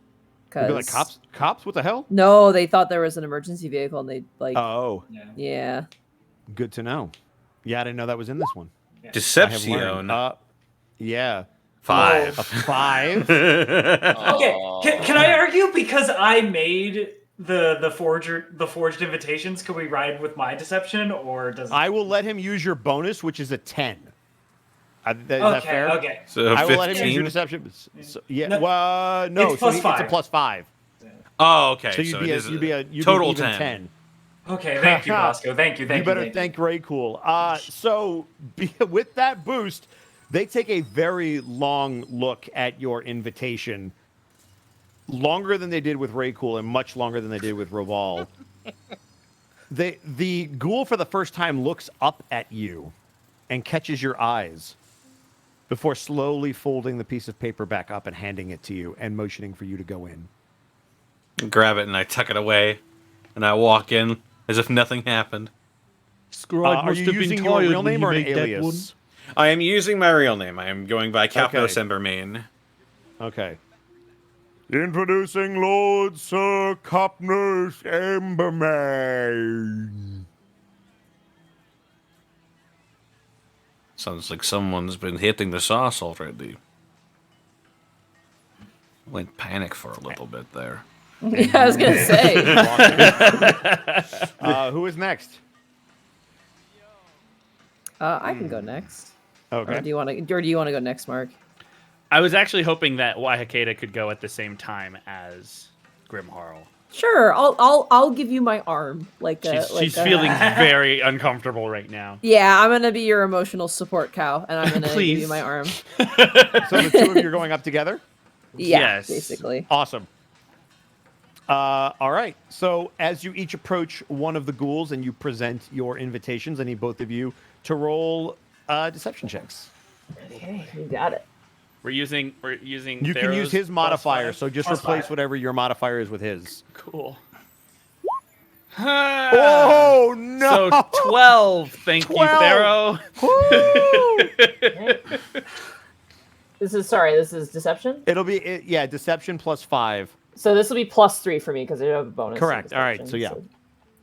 E: You'd be like, cops? What the hell?
B: No, they thought there was an emergency vehicle and they like.
E: Oh,
B: Yeah.
E: good to know. Yeah, I didn't know that was in this one. I have
D: Deception.
E: learned. Yeah.
D: 5.
E: A 5.
C: Okay, can I argue because I made the forged invitations? Can we ride with my deception, or does
E: I will let him use your bonus, which is a 10. Is that fair?
C: Okay.
D: So
E: I will let him use your
D: 15.
E: deception. So, yeah.
C: No,
E: Well, no.
C: it's plus
E: It's a
C: 5.
E: plus 5.
D: Oh, okay.
E: So you'd be a
D: total
E: even
D: 10.
C: Okay, thank you, Bosco. Thank you.
E: You better thank Raycool. So with that boost, they take a very long look at your invitation. Longer than they did with Raycool and much longer than they did with Roval. The ghoul for the first time looks up at you and catches your eyes before slowly folding the piece of paper back up and handing it to you and motioning for you to go in.
D: Grab it and I tuck it away, and I walk in as if nothing happened.
E: Are you using your real name or an alias?
D: I am using my real name. I am going by Capnos Embermain.
E: Okay. Introducing Lord Sir Copnos Embermain.
K: Sounds like someone's been hitting the sauce already. Went panic for a little bit there.
B: Yeah, I was gonna say.
E: Who is next?
B: I can go next.
E: Okay.
B: Or do you want to go next, Mark?
A: I was actually hoping that Waihakeda could go at the same time as Grimharl.
B: Sure, I'll give you my arm.
A: She's feeling very uncomfortable right now.
B: Yeah, I'm gonna be your emotional support cow, and I'm gonna give
A: Please.
B: you my arm.
E: So the two of you are going up together?
B: Yeah,
A: Yes.
B: basically.
E: Awesome. All right. So as you each approach one of the ghouls and you present your invitations, I need both of you to roll deception checks.
B: Okay, you got it.
A: We're using.
E: You can use his modifier, so just
C: Plus
E: replace
C: 5.
E: whatever your modifier is with his.
A: Cool.
E: Oh no!
A: So 12. Thank
E: 12.
A: you, Pharaoh.
B: This is deception.
E: It'll be deception plus 5.
B: So this will be +3 for me because I do have a bonus.
E: Correct.
B: in
E: All right,
B: deception,
E: so yeah.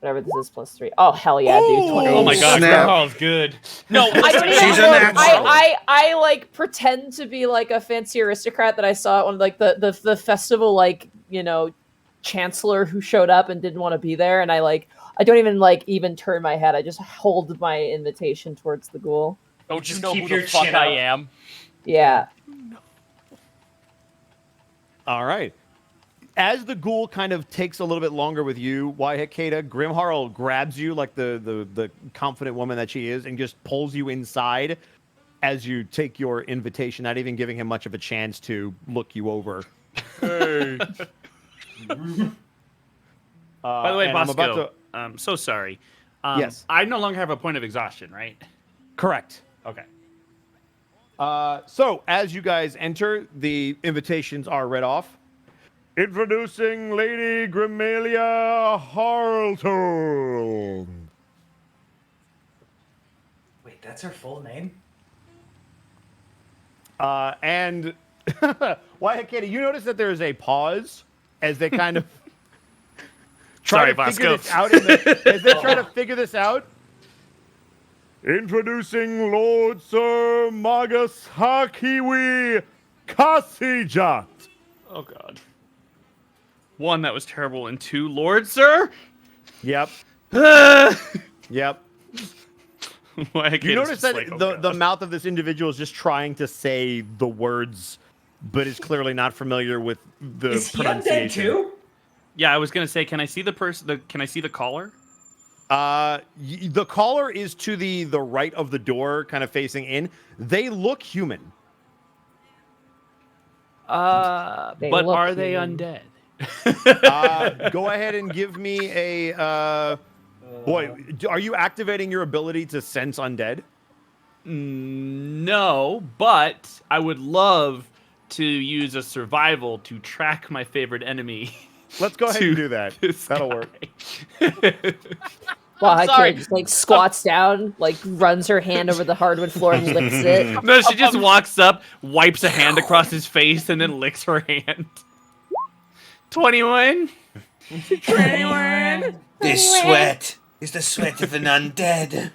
B: Whatever this is +3. Oh hell yeah, dude! 20.
A: Oh my god,
F: Snap.
A: Grimharl's good.
G: No,
B: I don't even
F: She's a
B: know.
F: natural.
B: I like pretend to be like a fancy aristocrat that I saw at one of like the festival, like, you know, chancellor who showed up and didn't want to be there, and I don't even turn my head. I just hold my invitation towards the ghoul.
G: don't you
C: Just
G: know
C: keep
G: who
C: your
G: the fuck
C: chin
G: I
C: up.
G: am?
B: Yeah.
E: All right. As the ghoul kind of takes a little bit longer with you, Waihakeda, Grimharl grabs you like the confident woman that she is and just pulls you inside as you take your invitation, not even giving him much of a chance to look you over.
A: Hey. By the way,
E: and I'm about
A: Bosco, I'm so sorry.
E: Yes.
A: I no longer have a point of exhaustion, right?
E: Correct.
A: Okay.
E: So as you guys enter, the invitations are read off. Introducing Lady Grimalia Harlton.
C: Wait, that's her full name?
E: And why, Katie, you notice that there is a pause as they kind of try to figure this out. As they try to figure this out. Introducing Lord Sir Magus Hakiwi Kasijat.
A: Oh God. 1, that was terrible, and 2, Lord Sir.
E: Yep. Yep.
A: Why
E: You notice that the mouth of this individual is just trying to say the words, but is clearly not familiar with the
C: Is he
E: pronunciation.
C: undead too?
A: Yeah, I was gonna say, can I see the person? Can I see the caller?
E: The caller is to the right of the door, kind of facing in. They look human.
B: They
A: But
B: look
A: are they
B: human.
A: undead?
E: Go ahead and give me a. Boy, are you activating your ability to sense undead?
A: No, but I would love to use a survival to track my favorite enemy.
E: Let's go ahead and do that. That'll work.
B: Well, I
G: sorry.
B: just like squats down, like runs her hand over the hardwood floor and licks it.
A: No, she just walks up, wipes a hand across his face, and then licks her hand. 21. 21.
F: This sweat is the sweat of an undead.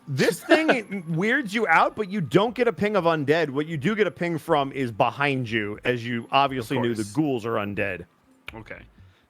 E: This thing weirds you out, but you don't get a ping of undead. What you do get a ping from is behind you, as you obviously knew the ghouls are undead.
A: Okay.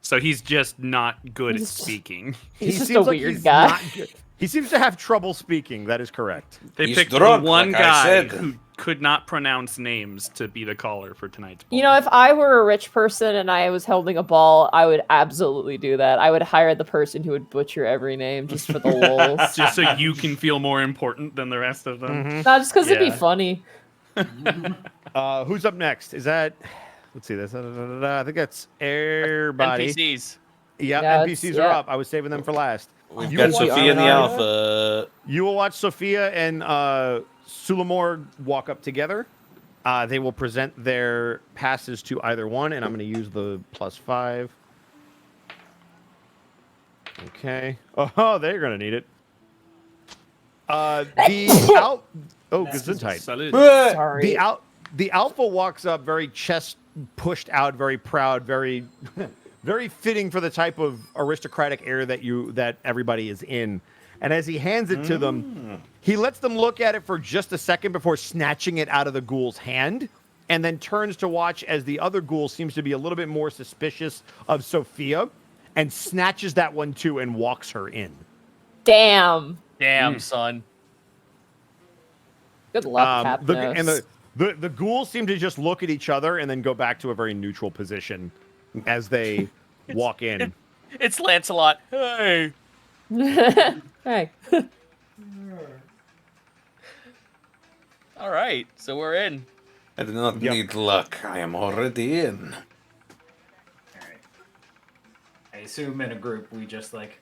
A: So he's just not good at speaking.
B: He's just
E: seems
B: a
E: like
B: weird
E: he's
B: guy.
E: not good. He seems to have trouble speaking. That is correct.
A: They
F: He's
A: picked
F: drunk,
A: the one
F: like I
A: guy
F: said.
A: who could not pronounce names to be the caller for tonight's ball.
B: You know, if I were a rich person and I was holding a ball, I would absolutely do that. I would hire the person who would butcher every name just for the lulz.
A: just so you can feel more important than the rest of them.
B: Not just because it'd be
A: Yeah.
B: funny.
E: Who's up next? Is that? Let's see this. I think that's everybody.
G: NPCs.
E: Yep,
B: Yeah,
E: NPCs
B: it's-
E: are
B: yeah.
E: up. I was saving them for last.
K: We've
E: You
K: got
E: will watch-
K: Sophia in the
B: Armina.
K: alpha.
E: You will watch Sophia and Sulamore walk up together. They will present their passes to either one, and I'm going to use the +5. Okay. Oh, they're going to need it. Gesundheit.
A: Salud.
B: Sorry.
E: The alpha walks up very chest pushed out, very proud, very very fitting for the type of aristocratic air that everybody is in. And as he hands it to them, he lets them look at it for just a second before snatching it out of the ghoul's hand, and then turns to watch as the other ghoul seems to be a little bit more suspicious of Sophia, and snatches that one too and walks her in.
B: Damn.
G: Damn, son.
B: Good luck, Capnos.
E: And the ghouls seem to just look at each other and then go back to a very neutral position as they walk in.
G: It's Lancelot. Hey.
B: Hey.
G: All right, so we're in.
F: I do not need luck. I am already in.
C: Alright. I assume in a group we just like.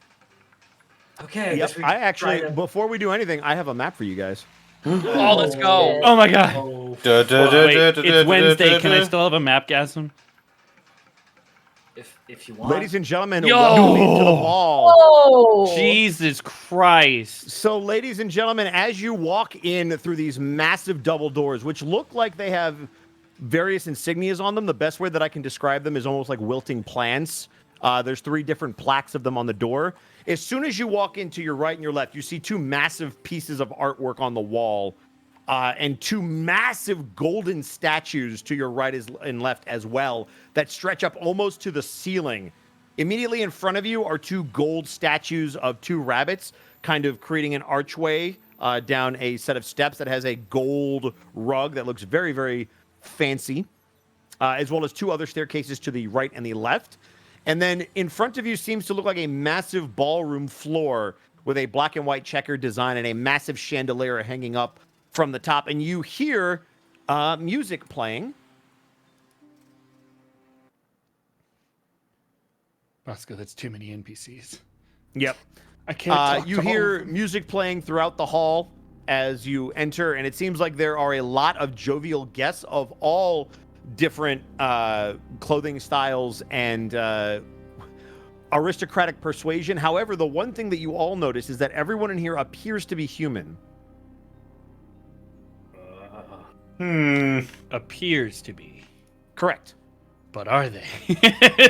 C: Okay, I
E: Yep.
C: guess we
E: I actually,
C: try to-
E: before we do anything, I have a map for you guys.
G: Oh, let's go.
A: Oh my god.
C: Oh,
A: Wait, it's Wednesday. Can I still have a mapgasm?
C: if you want.
E: Ladies and gentlemen,
A: Yo!
E: welcome to the ball.
B: Oh.
A: Jesus Christ.
E: So, ladies and gentlemen, as you walk in through these massive double doors, which look like they have various insignias on them, the best way that I can describe them is almost like wilting plants. There's 3 different plaques of them on the door. As soon as you walk into your right and your left, you see 2 massive pieces of artwork on the wall, and 2 massive golden statues to your right and left as well that stretch up almost to the ceiling. Immediately in front of you are 2 gold statues of 2 rabbits, kind of creating an archway down a set of steps that has a gold rug that looks very, very fancy, as well as 2 other staircases to the right and the left. And then in front of you seems to look like a massive ballroom floor with a black and white checkered design and a massive chandelier hanging up from the top. And you hear music playing.
A: Bosco, that's too many NPCs.
E: Yep.
A: I can't talk
E: You
A: to all
E: hear
A: of them.
E: music playing throughout the hall as you enter, and it seems like there are a lot of jovial guests of all different clothing styles and aristocratic persuasion. However, the one thing that you all notice is that everyone in here appears to be human.
A: Appears to be.
E: Correct.
A: But are they?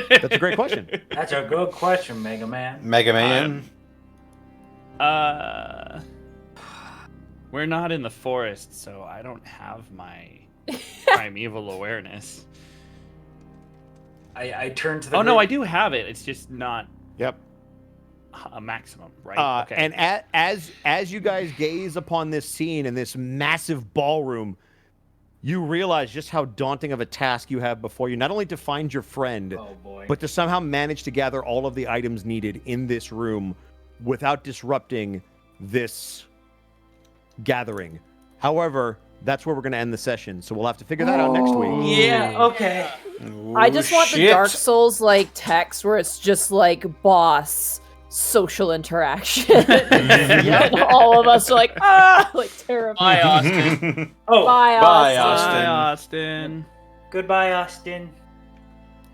E: That's a great question.
C: That's a good question, Mega Man.
D: Mega Man.
A: We're not in the forest, so I don't have my primeval awareness.
C: I turn to the.
A: Oh no,
C: group.
A: I do have it. It's just not.
E: Yep.
A: A maximum, right? Okay.
E: And as you guys gaze upon this scene in this massive ballroom, you realize just how daunting of a task you have before you. Not only to find your friend, but to somehow manage to gather all of the items needed in this room without disrupting this gathering. However, that's where we're going to end the session, so we'll have to figure that out next week.
C: Yeah, okay.
B: I just want the Dark Souls like text where it's just like boss social interaction. And all of us are like, like terrified.
G: Bye, Austin.
B: Bye,
A: Bye,
B: Austin.
A: Austin.
C: Goodbye, Austin.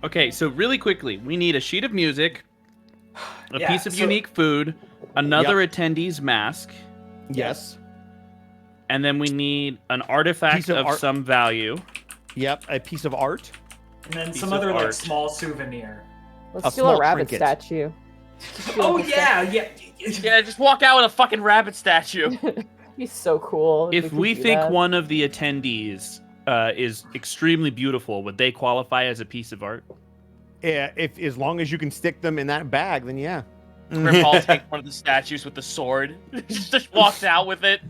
A: Okay, so really quickly, we need a sheet of music, a
C: Yeah,
A: piece of
C: so-
A: unique food, another attendee's mask,
E: Yes.
A: and then we need an artifact
E: Piece of
A: of
E: art.
A: some value.
E: Yep, a piece of art.
C: And then
A: Piece
C: some
A: of
C: other like
A: art.
C: small souvenir.
B: Let's
E: A
B: steal a
E: small
B: rabbit
E: trinket.
B: statue.
C: Oh yeah.
G: Yeah, just walk out with a fucking rabbit statue.
B: He's so cool.
A: If we think one of the attendees is extremely beautiful, would they qualify as a piece of art?
E: Yeah, if as long as you can stick them in that bag, then yeah.
G: Griffall takes one of the statues with the sword. Just walks out with it.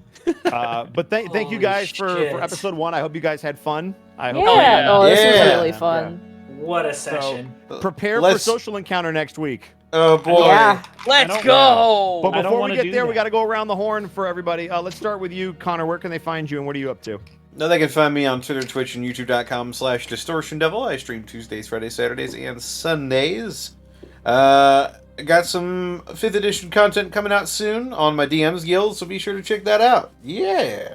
E: But thank you
C: Holy
E: guys for
C: shit.
E: episode 1. I hope you guys had fun. I hope
B: Yeah. Oh, this was
D: Yeah.
B: really fun.
C: What a session.
E: prepare for
D: Let's-
E: social encounter next week.
D: Oh boy.
B: Yeah.
G: Let's
A: don't-
G: go.
E: But
A: I don't
E: before we
A: wanna
E: get
A: do
E: there, we
A: that.
E: got to go around the horn for everybody. Let's start with you, Connor. Where can they find you, and what are you up to?
D: No, they can find me on Twitter, Twitch, and YouTube.com/DistortionDevil. I stream Tuesdays, Fridays, Saturdays, and Sundays. Got some 5th edition content coming out soon on my DMs guild, so be sure to check that out. Yeah.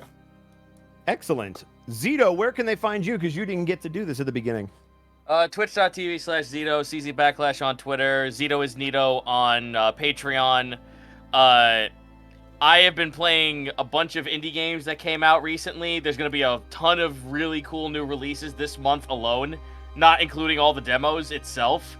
E: Excellent. Zito, where can they find you? Because you didn't get to do this at the beginning.
G: Twitch.tv/Zito, CZ Backlash on Twitter, Zito is Nito on Patreon. I have been playing a bunch of indie games that came out recently. There's going to be a ton of really cool new releases this month alone, not including all the demos itself.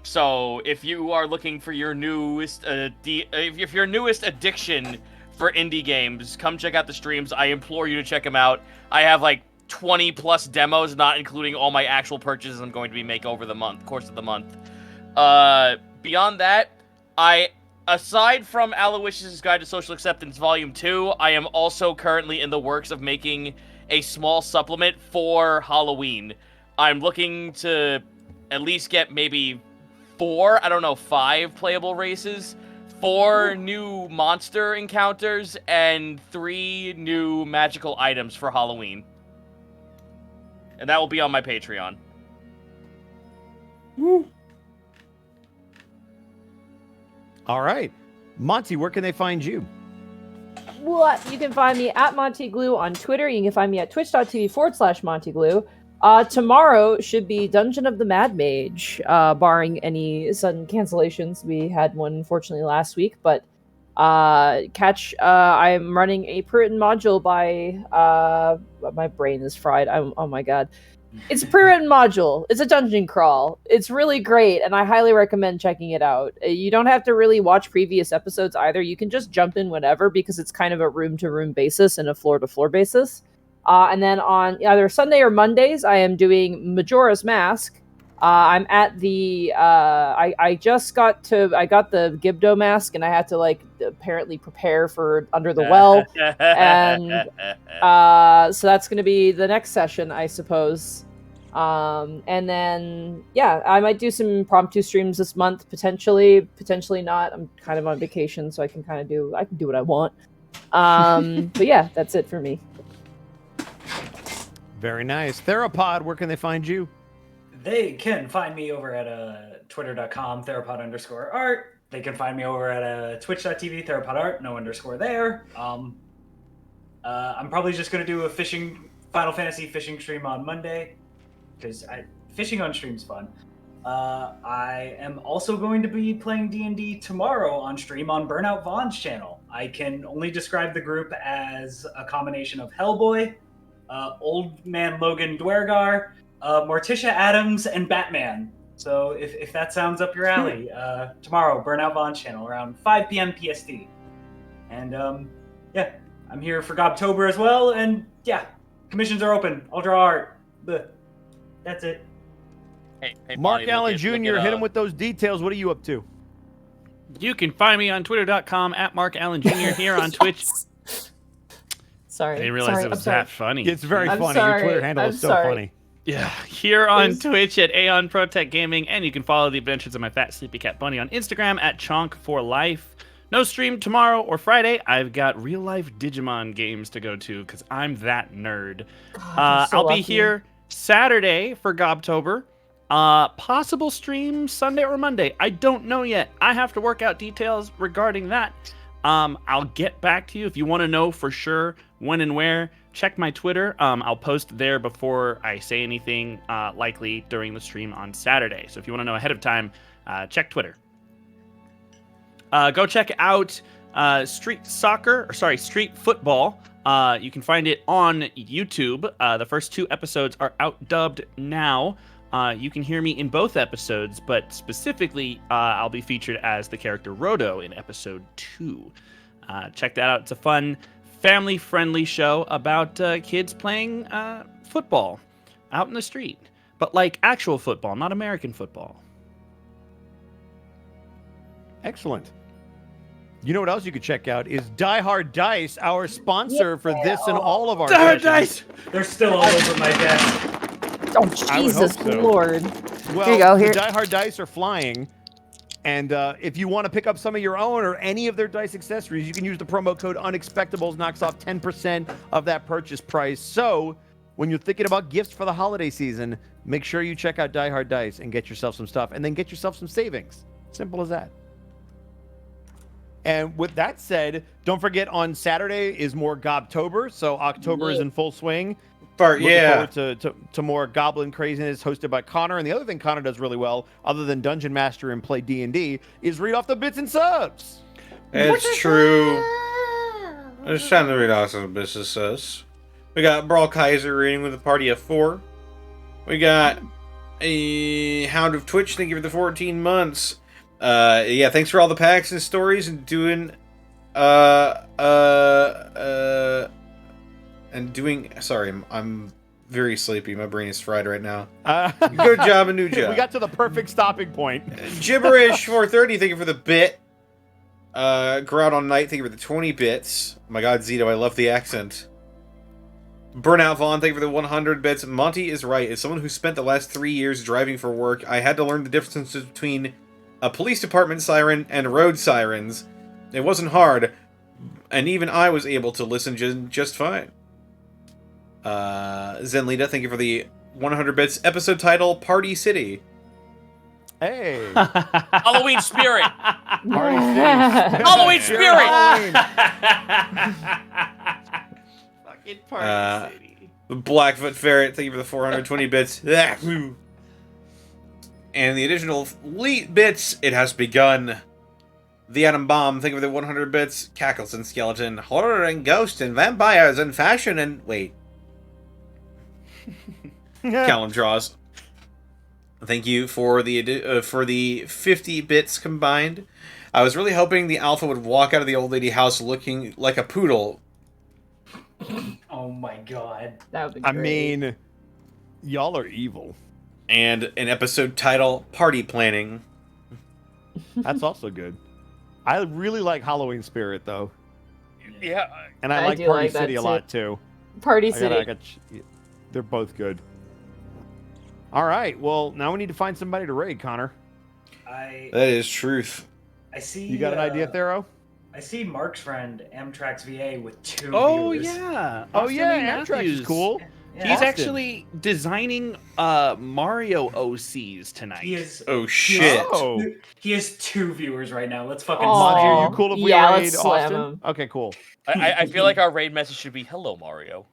G: So if you are looking for your newest, if your newest addiction for indie games, come check out the streams. I implore you to check them out. I have like 20 plus demos, not including all my actual purchases I'm going to be making over the course of the month. Beyond that, aside from Aloysius' Guide to Social Acceptance Volume 2, I am also currently in the works of making a small supplement for Halloween. I'm looking to at least get maybe 5 playable races, 4 new monster encounters, and 3 new magical items for Halloween. And that will be on my Patreon.
E: All right. Monty, where can they find you?
B: What? You can find me at Monty Glue on Twitter. You can find me at twitch.tv/Monty Glue. Tomorrow should be Dungeon of the Mad Mage, barring any sudden cancellations. We had one, unfortunately, last week, but I'm running a pre-written module by my brain is fried. Oh my god. It's a pre-written module. It's a dungeon crawl. It's really great, and I highly recommend checking it out. You don't have to really watch previous episodes either. You can just jump in whenever because it's kind of a room-to-room basis and a floor-to-floor basis. And then on either Sunday or Mondays, I am doing Majora's Mask. I'm at the I got the Gibdo mask, and I had to apparently prepare for Under the Well, and so that's going to be the next session, I suppose. And then I might do some impromptu streams this month, potentially not. I'm kind of on vacation, so I can do what I want. But yeah, that's it for me.
E: Very nice. Therapod, where can they find you?
C: They can find me over at twitter.com, therapod_art. They can find me over at twitch.tv, therapodart, no underscore there. I'm probably just going to do a Final Fantasy fishing stream on Monday. because fishing on stream's fun. I am also going to be playing D&D tomorrow on stream on Burnout Vaughn's channel. I can only describe the group as a combination of Hellboy, Old Man Logan Dwergar, Morticia Adams, and Batman. So if that sounds up your alley, tomorrow, Burnout Vaughn's channel, around 5 p.m. PST. And yeah, I'm here for Gobtober as well, and yeah, commissions are open. I'll draw art. That's it.
G: Hey,
E: Mark
G: Bonnie,
E: Allen
G: look
E: Jr.,
G: at,
E: hit him with those details. What are you up to?
A: You can find me on twitter.com at Mark Allen Jr. here on Twitch.
B: Sorry.
A: I didn't realize
B: sorry,
A: it was
B: I'm sorry.
A: that funny.
E: It's very
B: I'm
E: funny.
B: sorry,
E: Your Twitter handle
B: I'm
E: is so
B: sorry.
E: funny.
A: Yeah, here on
B: Please.
A: Twitch at Aeon Protect Gaming, and you can follow the adventures of my fat sleepy cat bunny on Instagram at Chonk4Life. No stream tomorrow or Friday. I've got real life Digimon games to go to because I'm that nerd.
B: you're so
A: I'll be
B: lucky.
A: here Saturday for Gobtober. Possible stream Sunday or Monday. I don't know yet. I have to work out details regarding that. I'll get back to you if you want to know for sure when and where. Check my Twitter. I'll post there before I say anything likely during the stream on Saturday. So if you want to know ahead of time, check Twitter. Go check out Street Football. You can find it on YouTube. The first 2 episodes are out dubbed now. You can hear me in both episodes, but specifically, I'll be featured as the character Roto in episode 2. Check that out. It's a fun, family-friendly show about kids playing football out in the street. But like actual football, not American football.
E: Excellent. You know what else you could check out is Die Hard Dice, our sponsor for this and all of our
A: Die Hard
E: sessions.
A: Dice!
C: They're still all over my desk.
B: Oh,
E: I would
B: Jesus
E: hope so.
B: Lord.
E: Well,
B: Here you go,
E: the
B: here.
E: Die Hard Dice are flying. And if you want to pick up some of your own or any of their dice accessories, you can use the promo code Unexpectables, knocks off 10% of that purchase price. So when you're thinking about gifts for the holiday season, make sure you check out Die Hard Dice and get yourself some stuff, and then get yourself some savings. Simple as that. And with that said, don't forget on Saturday is more Gobtober, so October is in full swing. Looking forward to more Goblin craziness hosted by Connor. And the other thing Connor does really well, other than Dungeon Master and play D&D, is read off the bits and subs.
D: It's true. It's time to read off some business subs. We got Brawl Kaiser reading with a party of 4. We got a Hound of Twitch. Thank you for the 14 months. Yeah, thanks for all the packs and stories and doing sorry, I'm very sleepy. My brain is fried right now. Good job, a new job.
E: We got to the perfect stopping point.
D: Gibberish 430, thank you for the bit. Grout on Night, thank you for the 20 bits. Oh my god, Zito, I love the accent. Burnout Vaughn, thank you for the 100 bits. Monty is right. As someone who spent the last 3 years driving for work, I had to learn the differences between a police department siren and road sirens. It wasn't hard, and even I was able to listen just fine. Zenlita, thank you for the 100 bits. Episode title, Party City.
E: Hey.
G: Halloween spirit.
E: Party City.
G: Halloween spirit.
A: Fucking Party City.
D: Blackfoot Ferret, thank you for the 420 bits. And the additional elite bits, it has begun. The Atom Bomb, thank you for the 100 bits. Cackles and Skeleton, horror and ghosts and vampires and fashion and... Wait. Callum Draws. Thank you for the 50 bits combined. I was really hoping the alpha would walk out of the old lady house looking like a poodle.
C: Oh my god.
B: That would be
E: I
B: great.
E: mean, y'all are evil.
D: And an episode title, Party Planning.
E: That's also good. I really like Halloween Spirit, though.
G: Yeah.
E: And I
B: I
E: like
B: do
E: Party
B: like that
E: City a
B: too.
E: lot, too.
B: Party City.
E: They're both good. All right. Well, now we need to find somebody to raid, Connor.
D: That is truth.
C: I see.
E: You got an idea, Thero?
C: I see Mark's friend Amtrax VA with 2
A: Oh,
C: viewers.
A: yeah.
E: Oh,
A: Austin
E: yeah.
A: A.
E: Amtrak is
A: Matthews.
E: cool.
C: Yeah.
A: He's
E: Austin.
A: actually designing Mario OCs tonight.
C: He is.
D: Oh, shit.
E: Oh.
C: He has 2 viewers right now. Let's fucking.
B: Aw.
E: Monty,
C: slam
E: are
C: him.
E: you cool if we
B: Yeah,
E: raid
B: let's slam
E: Austin?
B: him.
E: Okay, cool.
G: I feel like our raid message should be "Hello, Mario."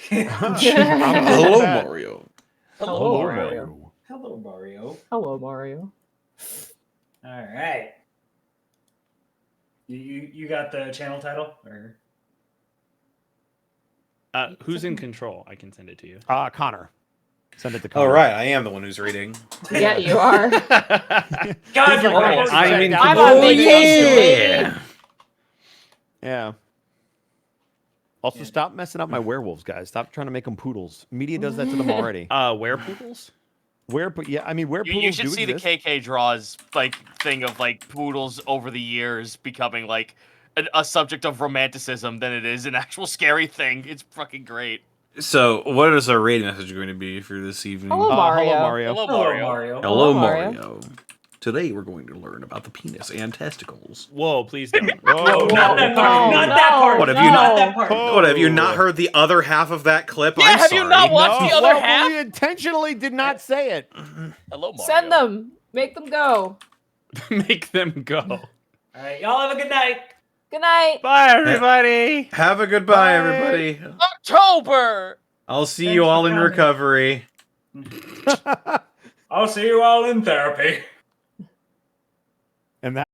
D: Hello, Mario.
B: Hello,
E: Mario.
C: Hello, Mario.
B: Hello, Mario.
C: All right. You got the channel title? Or
A: Who's in control? I can send it to you.
E: Connor. Send it to Connor.
D: All right, I am the one who's reading.
B: Yeah, you are.
C: God, you're right.
A: I'm in
B: I'm
A: control.
B: on vacation, baby.
E: Yeah. Also, stop messing up my werewolves, guys. Stop trying to make them poodles. Media does that to them already.
A: Werepoodles?
E: Werepoodles
G: You should
E: do
G: see
E: exist.
G: the KK draws like thing of like poodles over the years becoming like a subject of romanticism than it is an actual scary thing. It's fucking great.
K: So, what is our rating message going to be for this evening?
B: Hello, Mario.
E: Hello, Mario.
G: Hello,
C: Hello,
G: Mario.
C: Mario.
K: Hello,
B: Mario.
K: Mario. Today, we're going to learn about the penis and testicles.
A: Whoa, please don't.
E: Whoa,
C: Not that part.
B: No,
C: Not that part.
D: What have you
C: Not
B: no.
C: that part.
D: What, have you not heard the other half of that clip?
G: Yeah,
D: I'm
G: have
D: sorry.
G: you not watched the other half?
E: We intentionally did not say it.
G: Hello, Mario.
B: Send them. Make them go.
A: Make them go.
C: All right, y'all have a good night.
B: Good night.
A: Bye, everybody.
D: Have a goodbye,
E: Bye.
D: everybody.
G: October.
D: I'll see
C: Thanks
D: you
C: for
D: all in
C: coming.
D: recovery.
C: I'll see you all in therapy.
E: And that